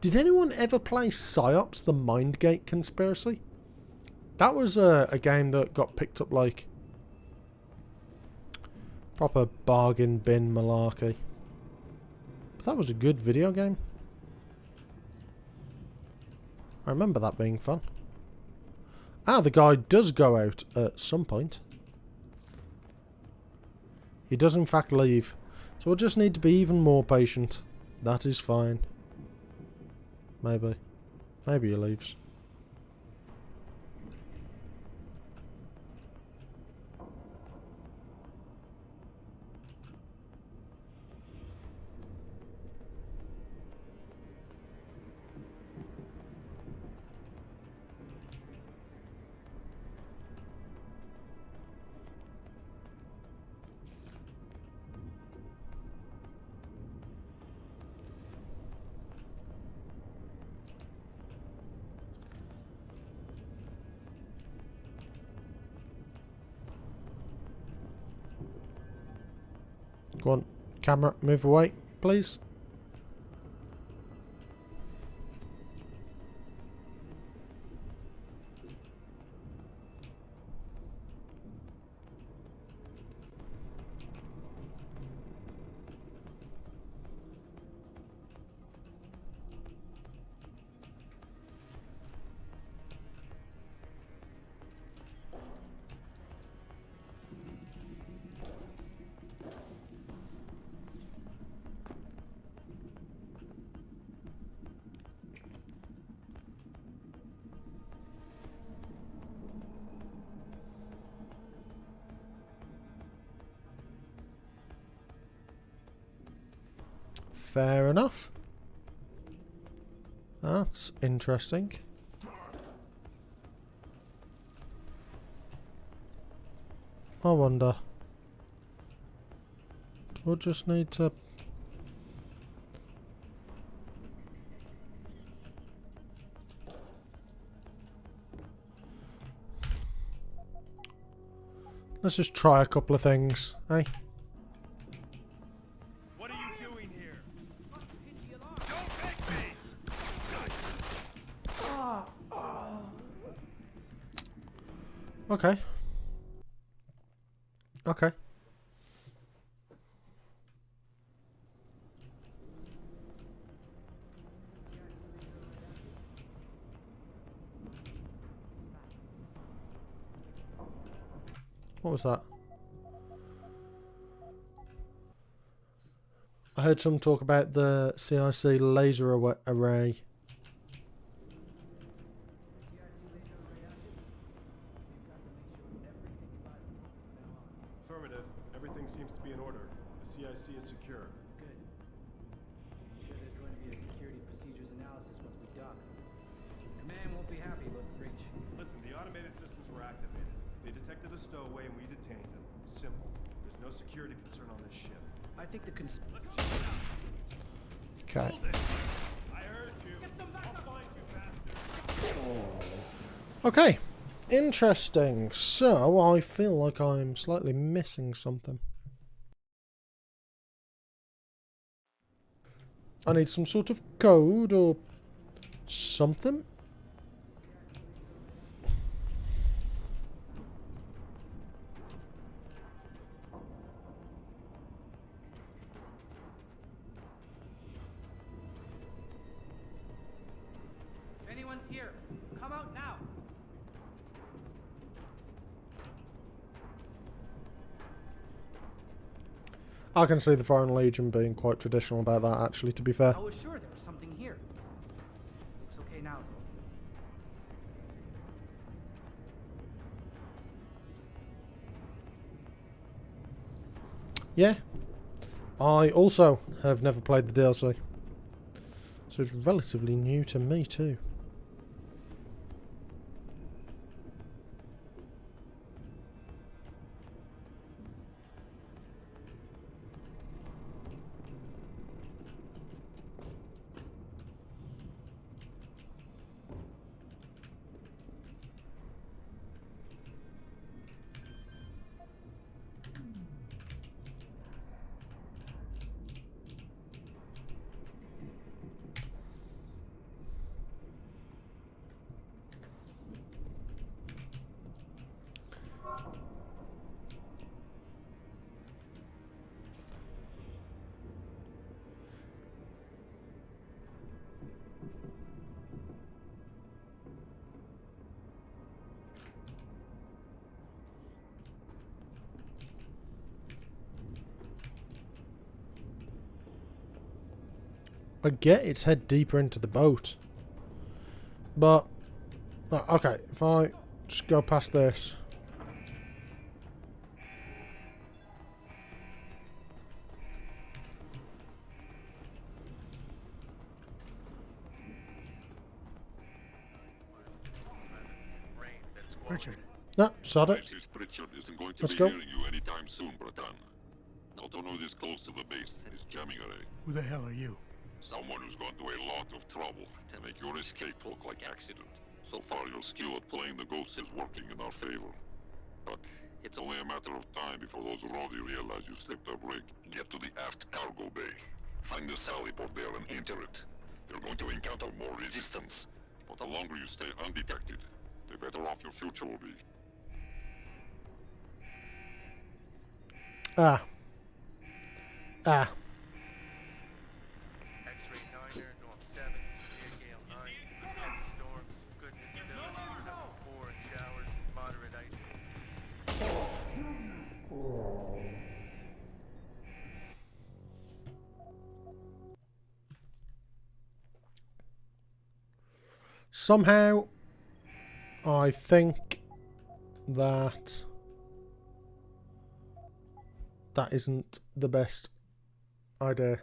Did anyone ever play PsyOps, the Mindgate Conspiracy? That was a game that got picked up like proper bargain bin malarkey. But that was a good video game. I remember that being fun. Ah, the guy does go out at some point. He does in fact leave. So we'll just need to be even more patient. That is fine. Maybe. Maybe he leaves. Go on, camera, move away, please. Fair enough. That's interesting. I wonder. We'll just need to... Let's just try a couple of things, eh? What are you doing here? Don't take me! Okay. Okay. What was that? I heard some talk about the CIC laser array. Affirmative. Everything seems to be in order. The CIC is secure. Good. I'm sure there's going to be a security procedures analysis once we dock. Command won't be happy about the breach. Listen, the automated systems were activated. They detected a stowaway and we detained him. Simple. There's no security concern on this ship. I think the Okay. I heard you. I'll find you, bastard. Okay. Interesting. So, I feel like I'm slightly missing something. I need some sort of code or something. If anyone's here, come out now. I can see the Foreign Legion being quite traditional about that, actually, to be fair. I was sure there was something here. Looks okay now, though. Yeah. I also have never played the DLC. So it's relatively new to me, too. I get it's head deeper into the boat. But, okay, if I just go past this. Richard. No, sod it. Mrs. Pritchard isn't going to Let's be go. hearing you anytime soon, Bratan. Not to know this close to the base is jamming array. Who the hell are you? Someone who's gone to a lot of trouble to make your escape look like accident. So far, your skill at playing the ghost is working in our favor. But it's only a matter of time before those Rowdy realize you slipped a break. Get to the aft cargo bay. Find the sally port there and enter it. You're going to encounter more resistance. But the longer you stay undetected, the better off your future will be. Ah. X-ray 9er, north 7, severe gale 9, intense storms, good visibility, 4 and showers, moderate ice. Somehow, I think that isn't the best idea.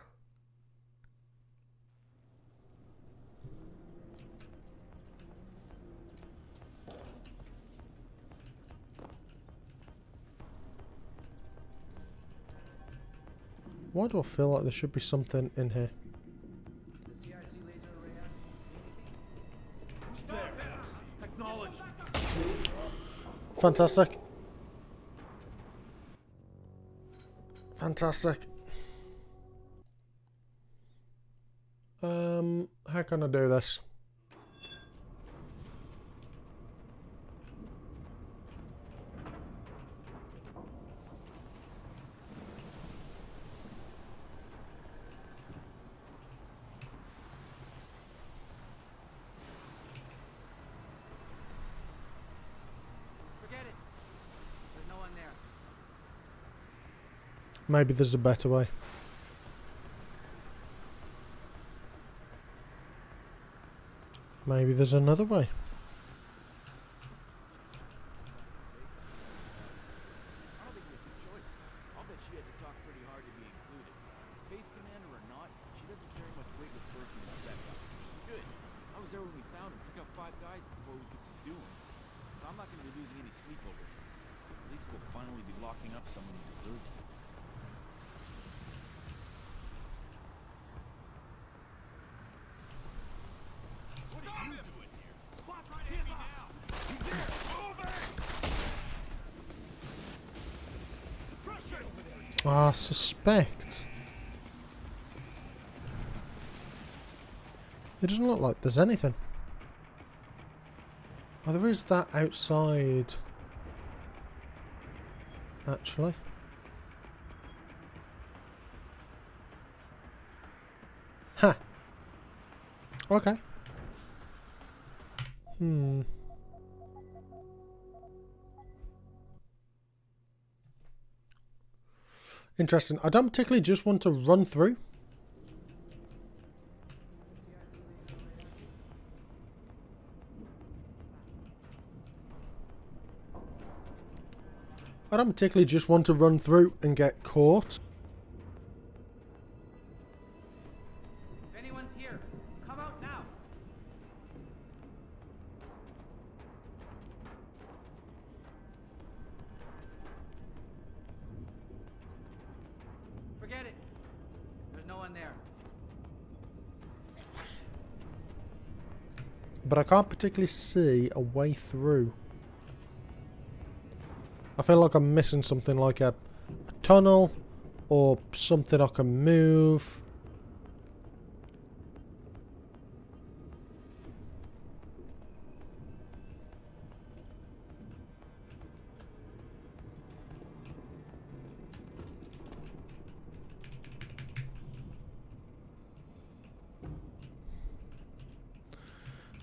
Why do I feel like there should be something in here? The CIC laser array Who's there? Acknowledge. Fantastic. Fantastic. How can I do this? Forget it. There's no one there. Maybe there's a better way. Maybe there's another way. I don't think it was his choice. I'll bet she had to talk pretty hard to be included. Base commander or not, she doesn't carry much weight with Berkey and spec up. Good. I was there when we found him. Took out 5 guys before we could subdue him. So I'm not going to be losing any sleep over it. At least we'll finally be locking up someone who deserves it. What are you doing here? Watch right at me now. He's there. Moving. Suppression over there. I suspect It doesn't look like there's anything. Oh, there is that outside. Actually. Ha! Okay. Interesting. I don't particularly just want to run through. I don't particularly just want to run through and get caught. If anyone's here, come out now. Forget it. There's no one there. But I can't particularly see a way through. I feel like I'm missing something like a tunnel or something I can move.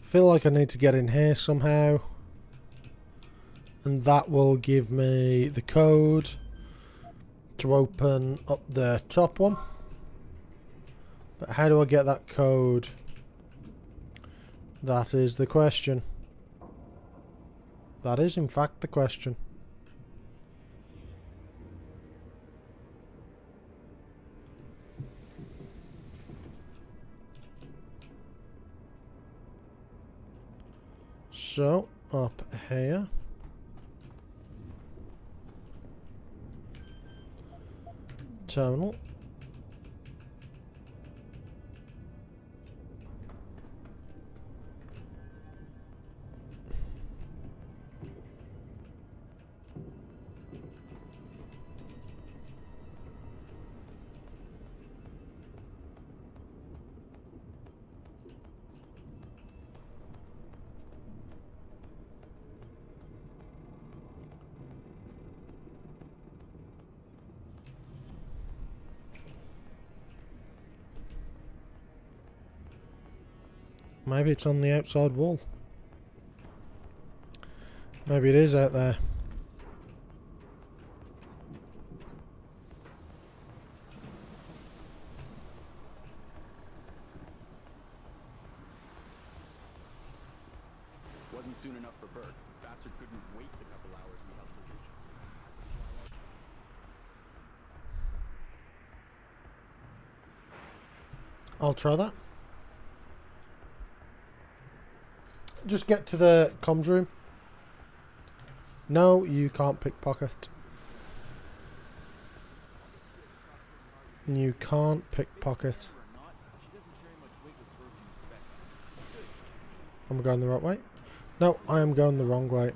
Feel like I need to get in here somehow. And that will give me the code to open up the top one. But how do I get that code? That is the question. That is in fact the question. So, up here. Terminal. Maybe it's on the outside wall. Maybe it is out there. Wasn't soon enough for Burke. Bastard couldn't wait the couple hours we held position. I'll try that. Just get to the comms room. No, you can't pickpocket. You can't pickpocket. Am I going the right way? No, I am going the wrong way.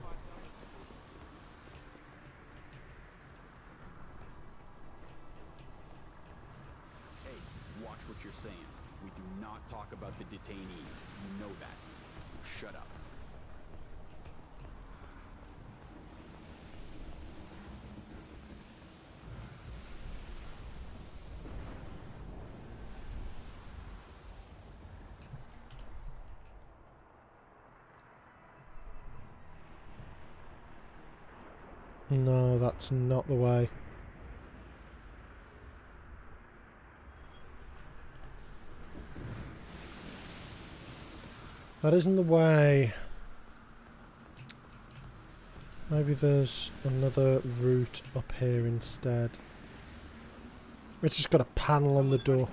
Hey, watch what you're saying. We do not talk about the detainees. You know that. Shut up. No, that's not the way. That isn't the way. Maybe there's another route up here instead. It's just got a panel on the door.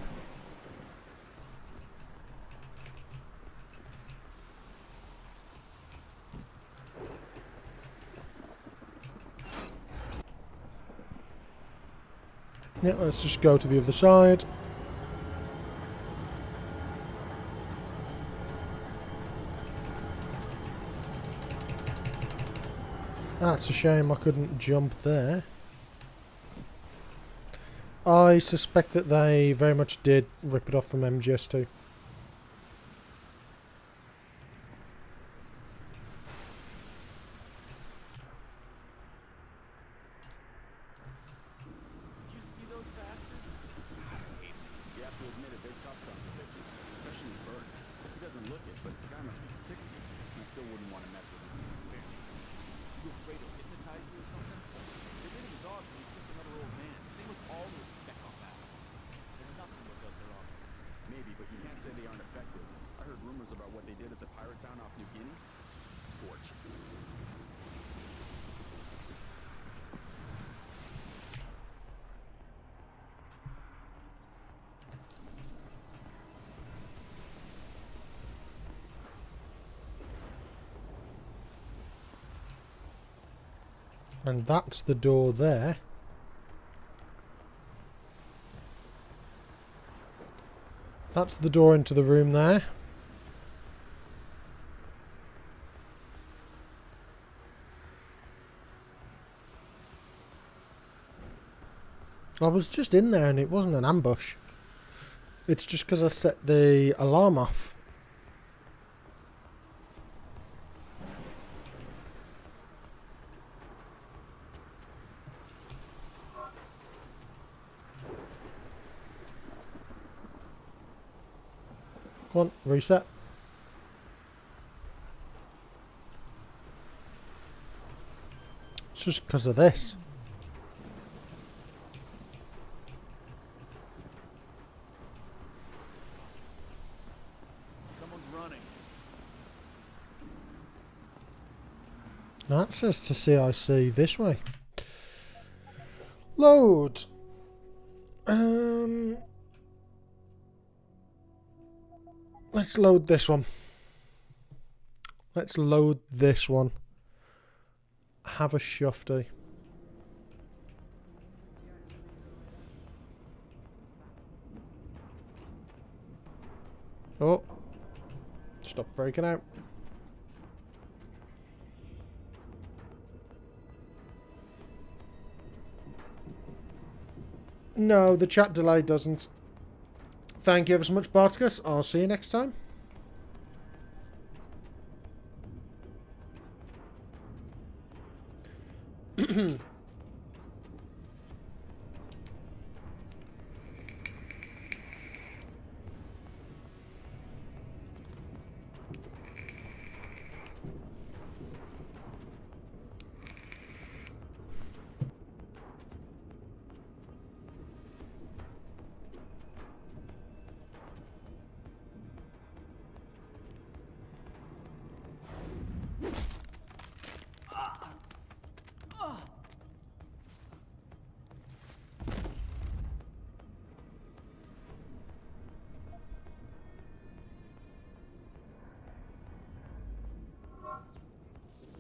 Yeah, let's just go to the other side. That's a shame I couldn't jump there. I suspect that they very much did rip it off from MGS2. And that's the door there. That's the door into the room there. I was just in there and it wasn't an ambush. It's just because I set the alarm off. Come on, reset. It's just because of this. Someone's running. That says to CIC this way. Load. Let's load this one. Let's load this one. Have a shufty. Oh. Stop freaking out. No, the chat delay doesn't. Thank you ever so much, Barticus. I'll see you next time.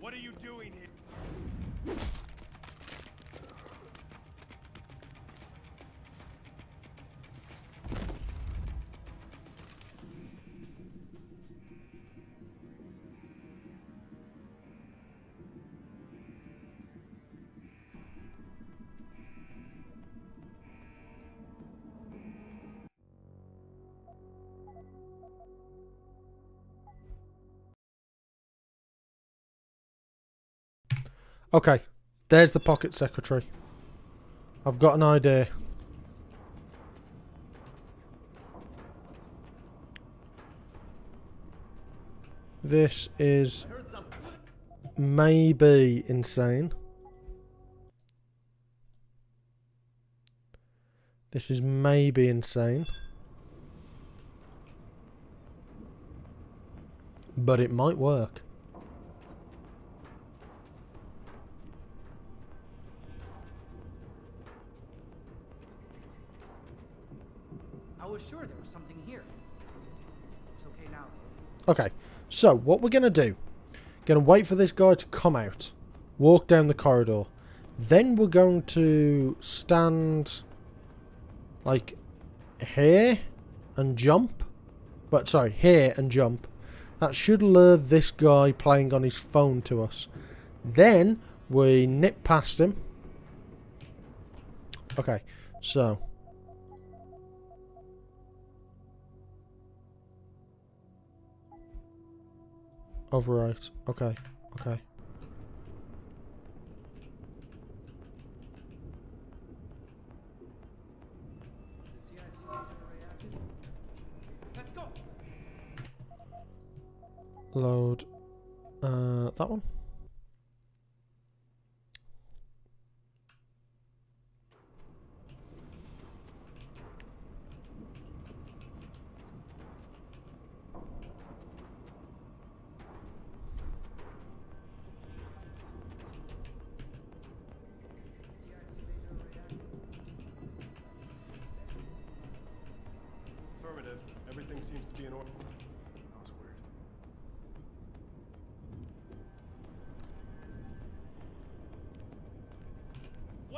What are you doing here? Okay, there's the pocket secretary. I've got an idea. This is maybe insane. This is maybe insane. But it might work. I was sure there was something here. It's okay now, though. Okay, so what we're going to do, going to wait for this guy to come out, walk down the corridor, then we're going to stand like here and jump, but sorry, here and jump. That should lure this guy playing on his phone to us. Then we nip past him. Okay, so overwrite. Okay, okay. Let's go. Load. That one. Affirmative. Everything seems to be in order. That was weird.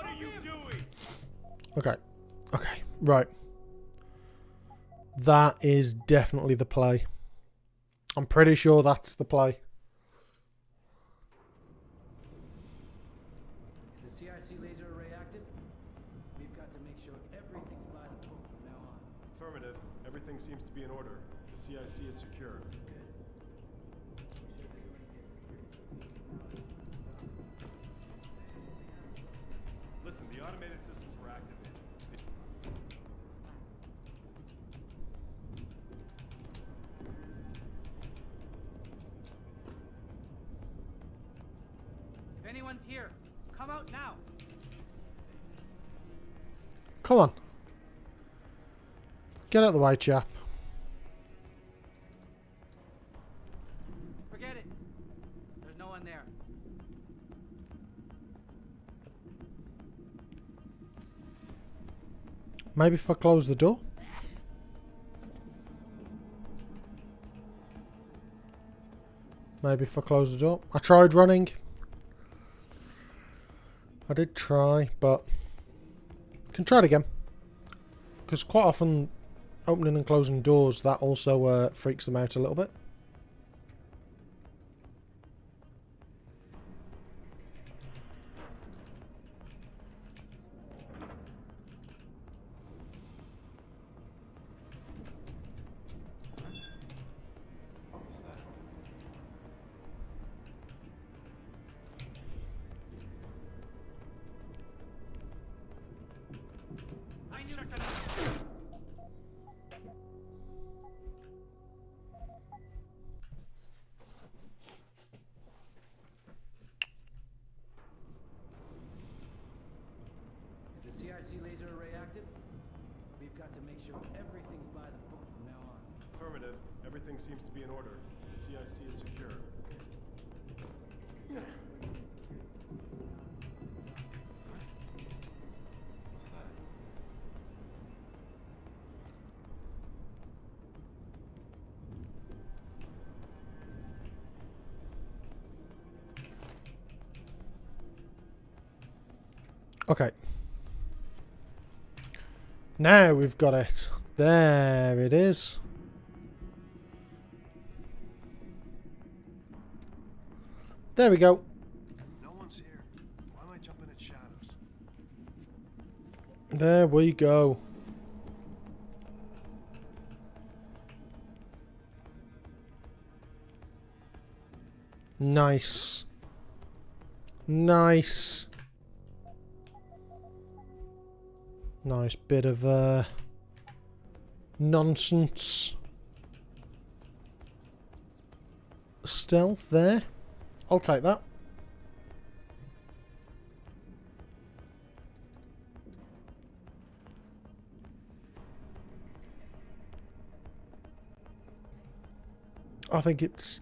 What are you doing? Okay. Okay. Right. That is definitely the play. I'm pretty sure that's the play. Is the CIC laser array active? We've got to make sure everything's by the book from now on. Affirmative. Everything seems to be in order. The CIC is secure. Listen, the automated systems were activated. If anyone's here, come out now. Come on. Get out of the way, chap. Forget it. There's no one there. Maybe if I close the door? Maybe if I close the door? I tried running. I did try, but can try it again. Because quite often opening and closing doors, that also freaks them out a little bit. Is the CIC laser array active? We've got to make sure everything's by the book from now on. Affirmative. Everything seems to be in order. The CIC is secure. Okay. Now we've got it. There it is. There we go. No one's here. Why am I jumping at shadows? There we go. Nice. Nice. Nice bit of nonsense stealth there. I'll take that. I think it's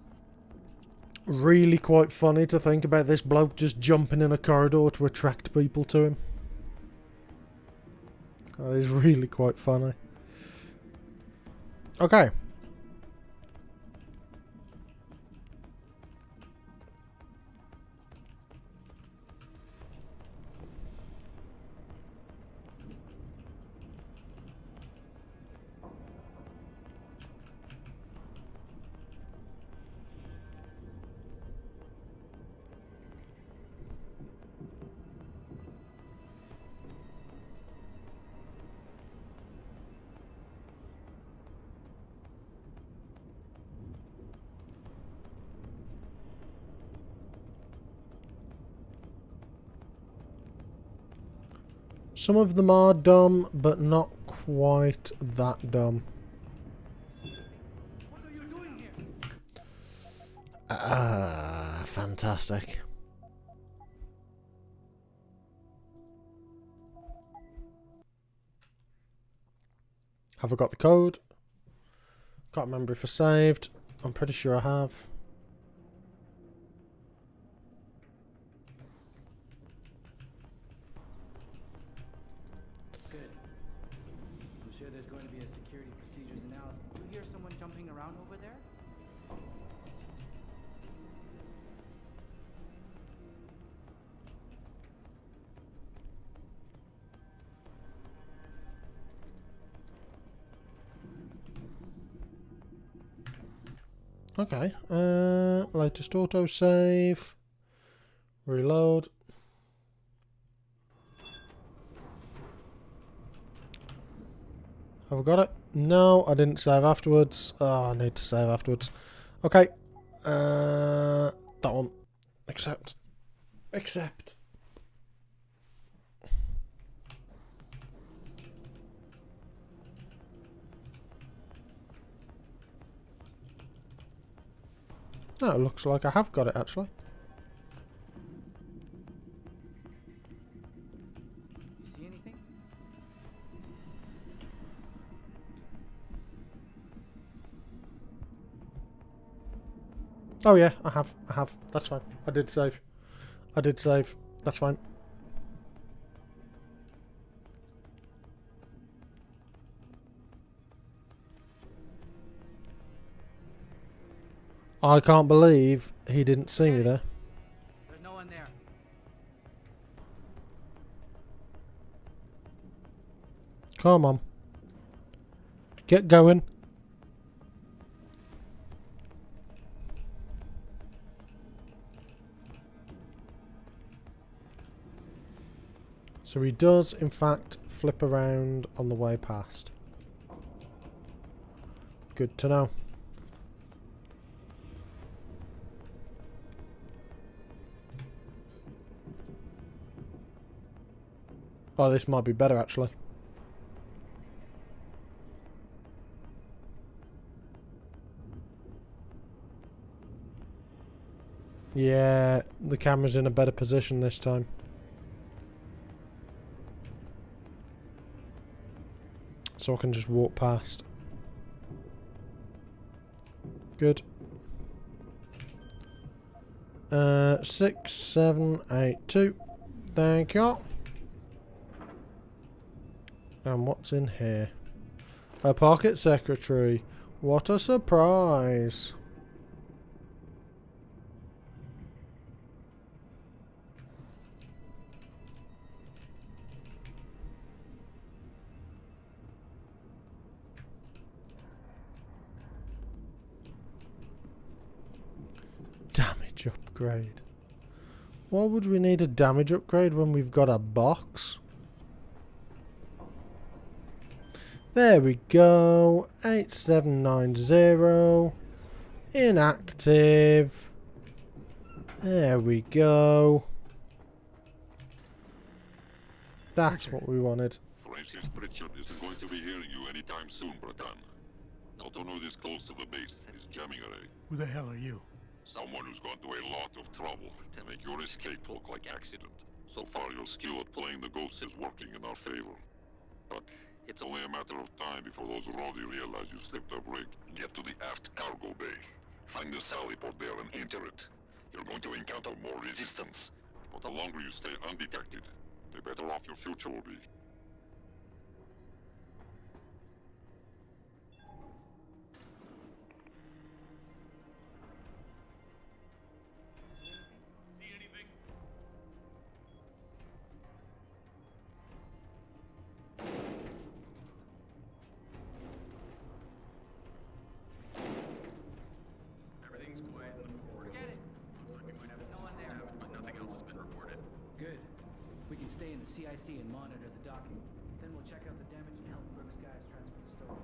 really quite funny to think about this bloke just jumping in a corridor to attract people to him. That is really quite funny. Okay. Some of them are dumb, but not quite that dumb. What are you doing here? Fantastic. Have I got the code? Can't remember if I saved. I'm pretty sure I have. Good. I'm sure there's going to be a security procedures analysis. You hear someone jumping around over there? Okay. Latest autosave. Reload. Have I got it? No, I didn't save afterwards. Oh, I need to save afterwards. Okay. That one. Accept. Accept. No, it looks like I have got it actually. You see anything? Oh yeah, I have. That's fine. I did save. That's fine. I can't believe he didn't see me there. There's no one there. Come on. Get going. So he does, in fact, flip around on the way past. Good to know. Oh, this might be better, actually. Yeah, the camera's in a better position this time. So I can just walk past. Good. 6782. Thank you. And what's in here? A pocket secretary. What a surprise. Damage upgrade. Why would we need a damage upgrade when we've got a box? There we go. 8790. Inactive. There we go. That's what we wanted. Francis Pritchard isn't going to be hearing you anytime soon, Bratan. Autono this close to the base is jamming array. Who the hell are you? Someone who's gone to a lot of trouble to make your escape look like accident. So far, your skill at playing the ghost is working in our favor. But it's only a matter of time before those Rowdy realize you slipped a break. Get to the aft cargo bay. Find the sally port there and enter it. You're going to encounter more resistance. But the longer you stay undetected, the better off your future will be. Everything's quiet in the forward. Forget it. Looks like we might have No one there. damage, but nothing else has been reported. Good. We can stay in the CIC and monitor the docking. Then we'll check out the damage and help Brooks guys transfer the store.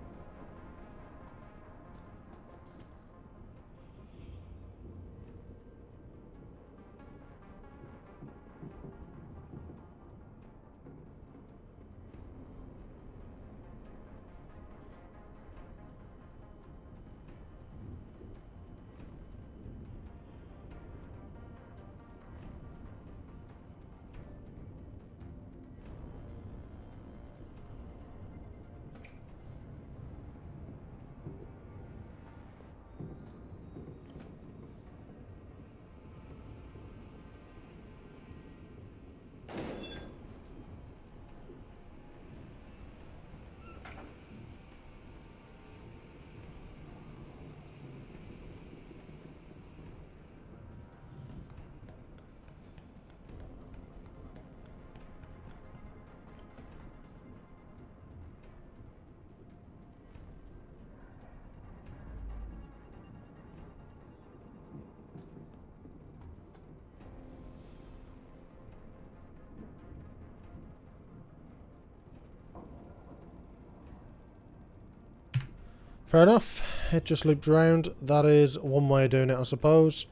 Fair enough. It just loops around. That is one way of doing it, I suppose.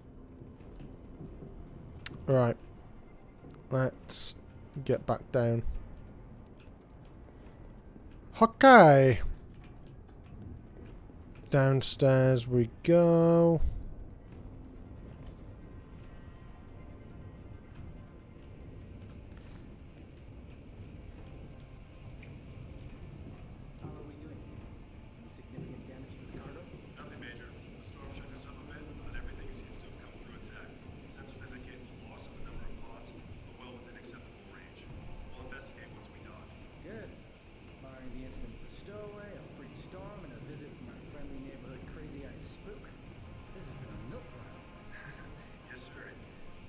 Right. Let's get back down. Okay. Downstairs we go. How are we doing? Any significant damage to the cargo? Nothing major. The storm shook us up a bit, but everything seems to have come through intact. Sensors indicate the loss of a number of pods, but well within acceptable range. We'll investigate once we dock. Good. Barring the incident with the stowaway, a freak storm, and a visit from our friendly neighborhood crazy-eyed spook, this has been a milk ride. Yes, sir.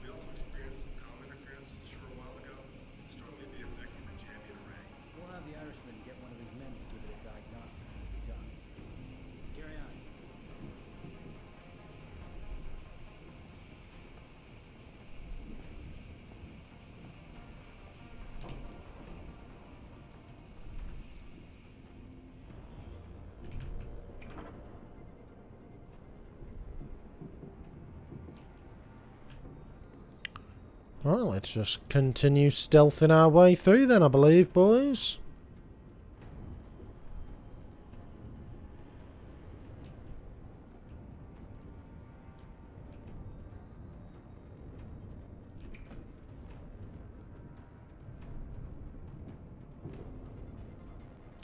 We also experienced some comm interference just a short while ago. The storm may be affecting the Jambian array. We'll have the Irishman get one of his men to give it a diagnostic once we're done. Carry on. Well, let's just continue stealthing our way through then, I believe, boys.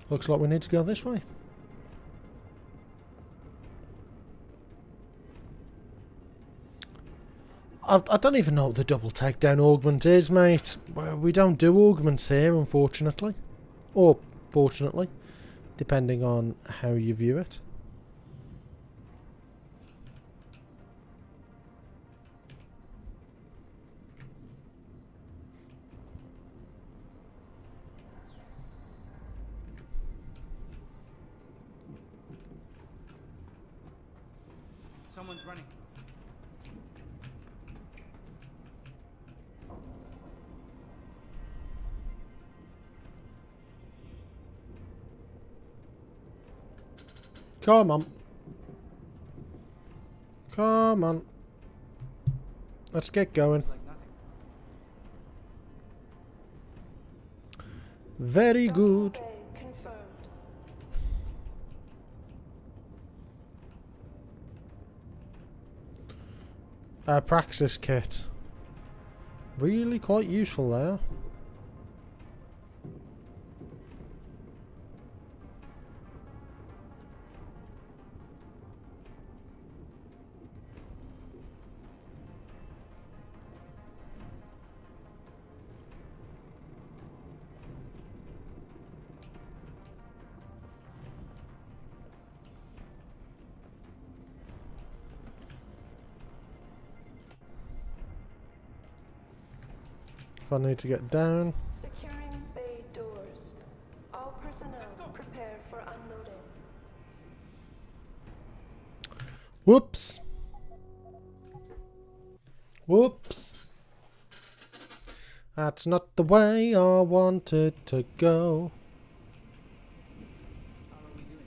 Looks like we need to go this way. I don't even know what the double takedown augment is, mate. We don't do augments here, unfortunately. Or fortunately, depending on how you view it. Someone's running. Come on. Come on. Let's get going. Very good. Praxis kit. Really quite useful there. If I need to get down. Securing bay doors. All personnel prepare for unloading. Whoops. Whoops. That's not the way I wanted to go. How are we doing?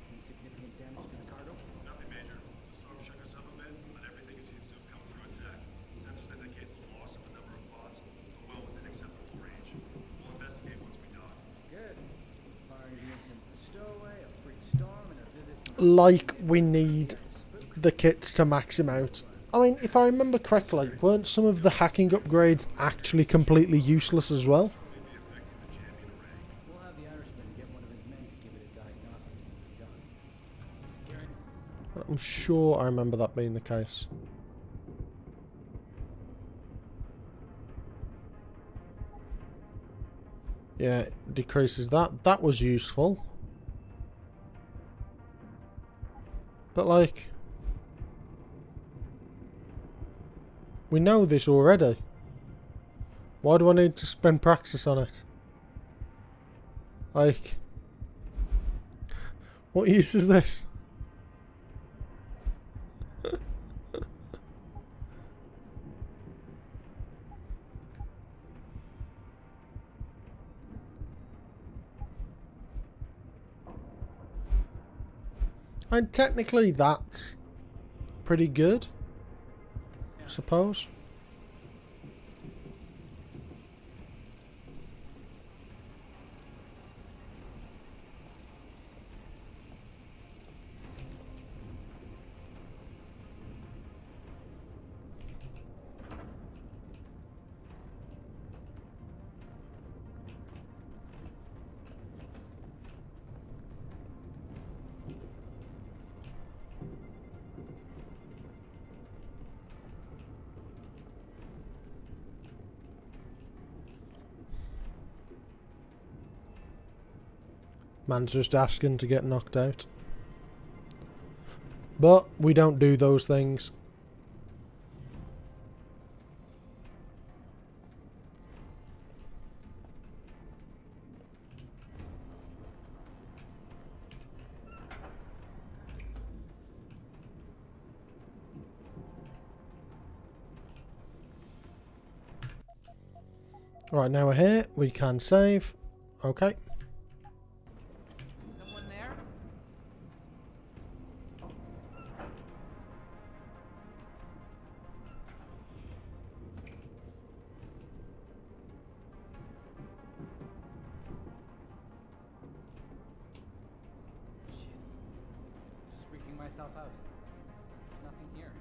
Any significant damage to the cargo? Nothing major. The storm shook us up a bit, but everything seems to have come through intact. Sensors indicate the loss of a number of pods, but well within acceptable range. We'll investigate once we dock. Good. Barring the incident with the stowaway, a freak storm, and a visit from Like we need the kits to max him out. I mean, if I remember correctly, weren't some of the hacking upgrades actually completely useless as well? We'll have the Irishman get one of his men to give it a diagnostic once we're done. Carry I'm sure I remember that being the case. Yeah, it decreases that. That was useful. But like, we know this already. Why do I need to spend praxis on it? Like, what use is this? And technically that's pretty good, I suppose. Man's just asking to get knocked out. But we don't do those things. Right, now we're here. We can save. Okay. Someone there? Shit. Just freaking myself out. There's nothing here.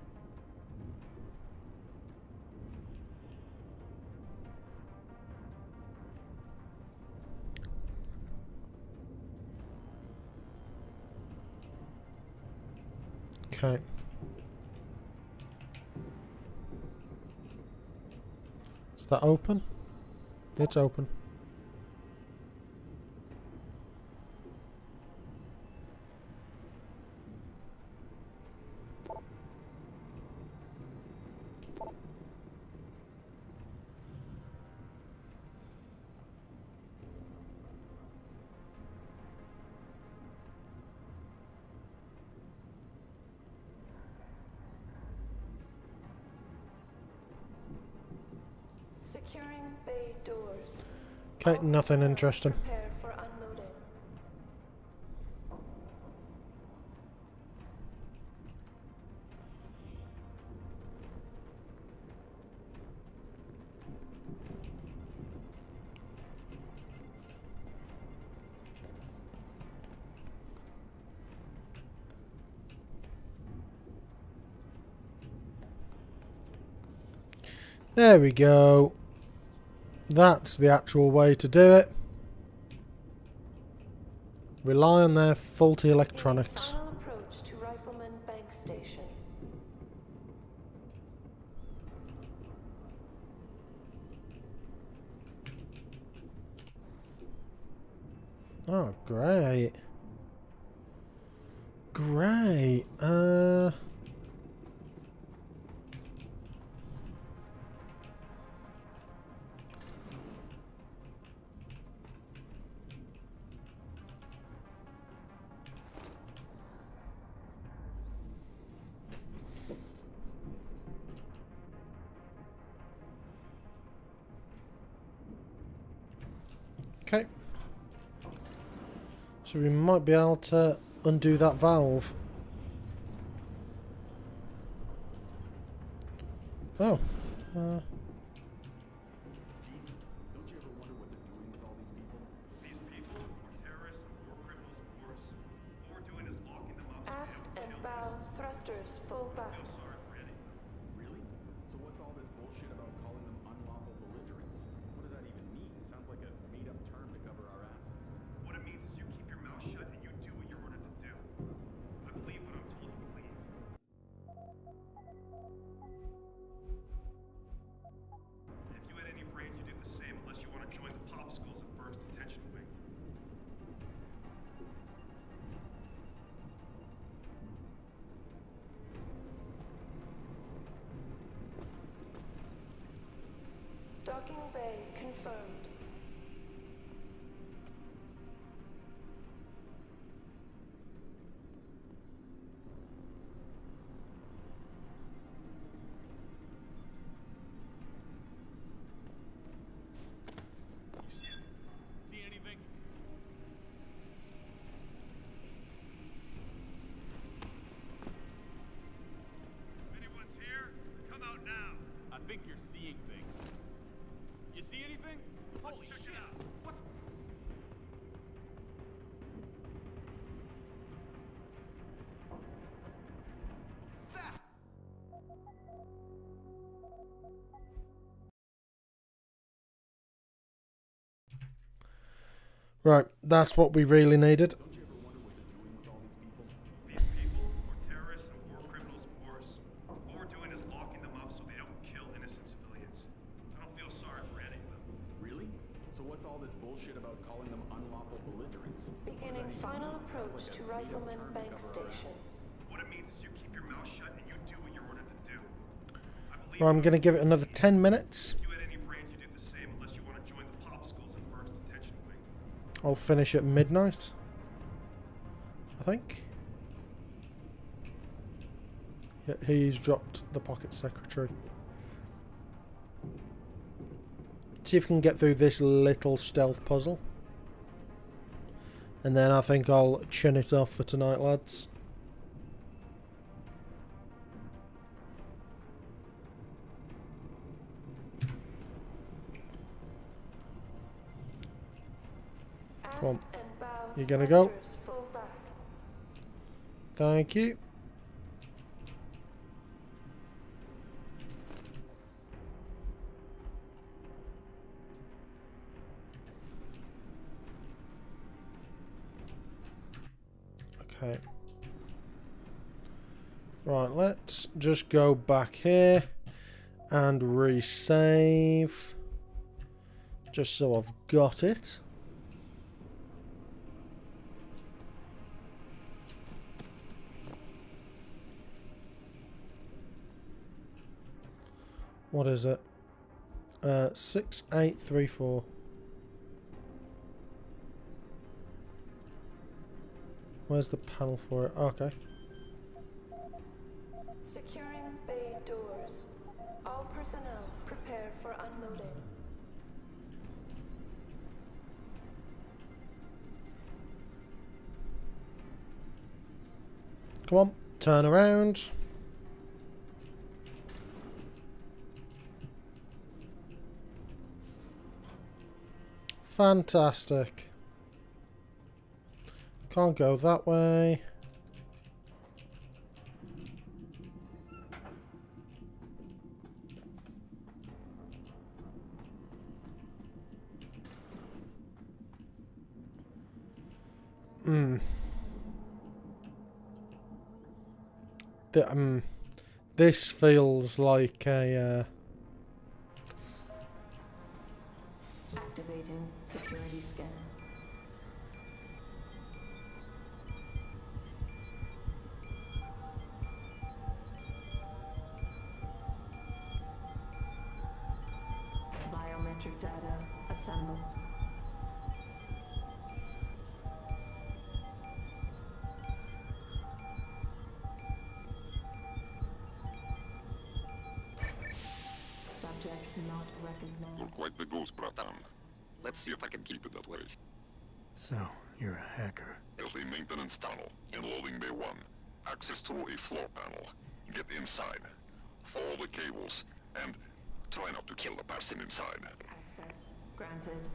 Okay. Is that open? It's open. Securing bay doors. Okay, nothing interesting. Prepare for unloading. There we go. That's the actual way to do it. Rely on their faulty electronics. Final approach to Rifleman Bank Station. Oh, great. Great. Okay. So we might be able to undo that valve. Oh. Jesus, don't you ever wonder what they're doing with all these people? These people are terrorists, war criminals, of course. All we're doing is locking them up. Aft and bow thrusters full back. Feel sorry for Eddie. Really? So what's all this bullshit about calling them unlawful belligerents? What does that even mean? Sounds like a made-up term to cover our asses. What it means is you keep your mouth shut and you do what you're ordered to do. I believe what I'm told to believe. If you had any brains, you'd do the same, unless you want to join the popsicles at Burke's detention wing. Docking bay confirmed. See anything? Right, that's what we really needed. These people are terrorists and war criminals, of course. What we're doing is locking them up so they don't kill innocent civilians. I don't feel sorry for any of them. Really? So what's all this bullshit about calling them unlawful belligerents? Beginning final approach to Rifleman Bank Station. What it means is you keep your mouth shut and you do what you're ordered to do. Well, I'm going to give it another 10 minutes. If you had any brains, you do the same unless you want to join the popsicles in Burke's detention wing. I'll finish at midnight, I think. Yeah, he's dropped the pocket secretary. See if we can get through this little stealth puzzle. And then I think I'll chin it off for tonight, lads. Come on. You gonna go? Thank you. Okay. Right, let's just go back here and resave. Just so I've got it. What is it? 6834. Where's the panel for it? Okay. Securing bay doors. All personnel prepare for unloading. Come on, turn around. Fantastic. Can't go that way. This feels like a Activating security scan. Biometric data assembled. Subject not recognized. You're quite the ghost, Bratan. Let's see if I can keep it that way. So, you're a hacker. There's a maintenance tunnel in loading bay 1. Access through a floor panel. Get inside. Follow the cables. And try not to kill the person inside. Access granted.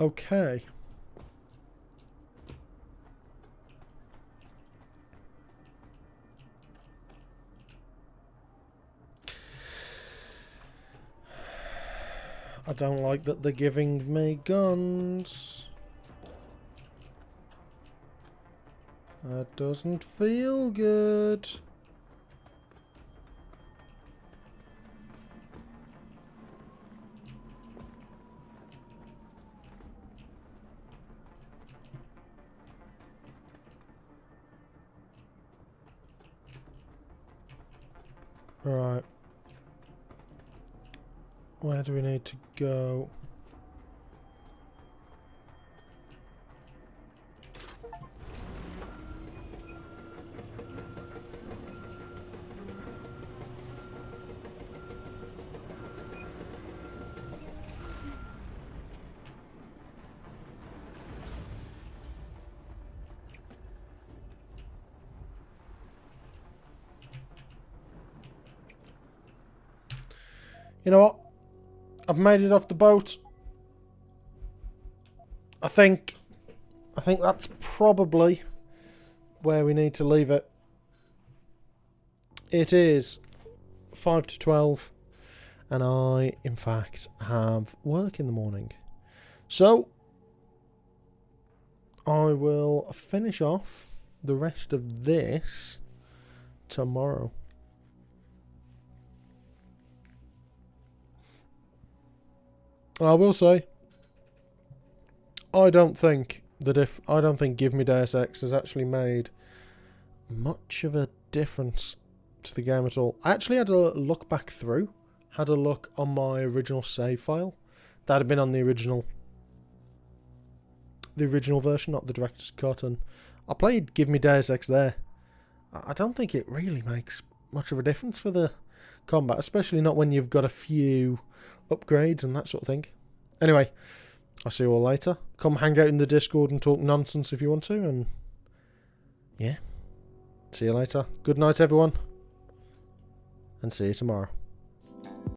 okay. I don't like that they're giving me guns. That doesn't feel good. Right. Where do we need to go? You know what? I've made it off the boat. I think that's probably where we need to leave it. It is 5 to 12, and I, in fact, have work in the morning. So, I will finish off the rest of this tomorrow. I will say, I don't think Give Me Deus Ex has actually made much of a difference to the game at all. I actually had a look back through, had a look on my original save file that had been on the original version, not the director's cut, and I played Give Me Deus Ex there. I don't think it really makes much of a difference for the combat, especially not when you've got a few upgrades and that sort of thing. Anyway, I'll see you all later. Come hang out in the Discord and talk nonsense if you want to, and yeah, see you later. Good night, everyone, and see you tomorrow.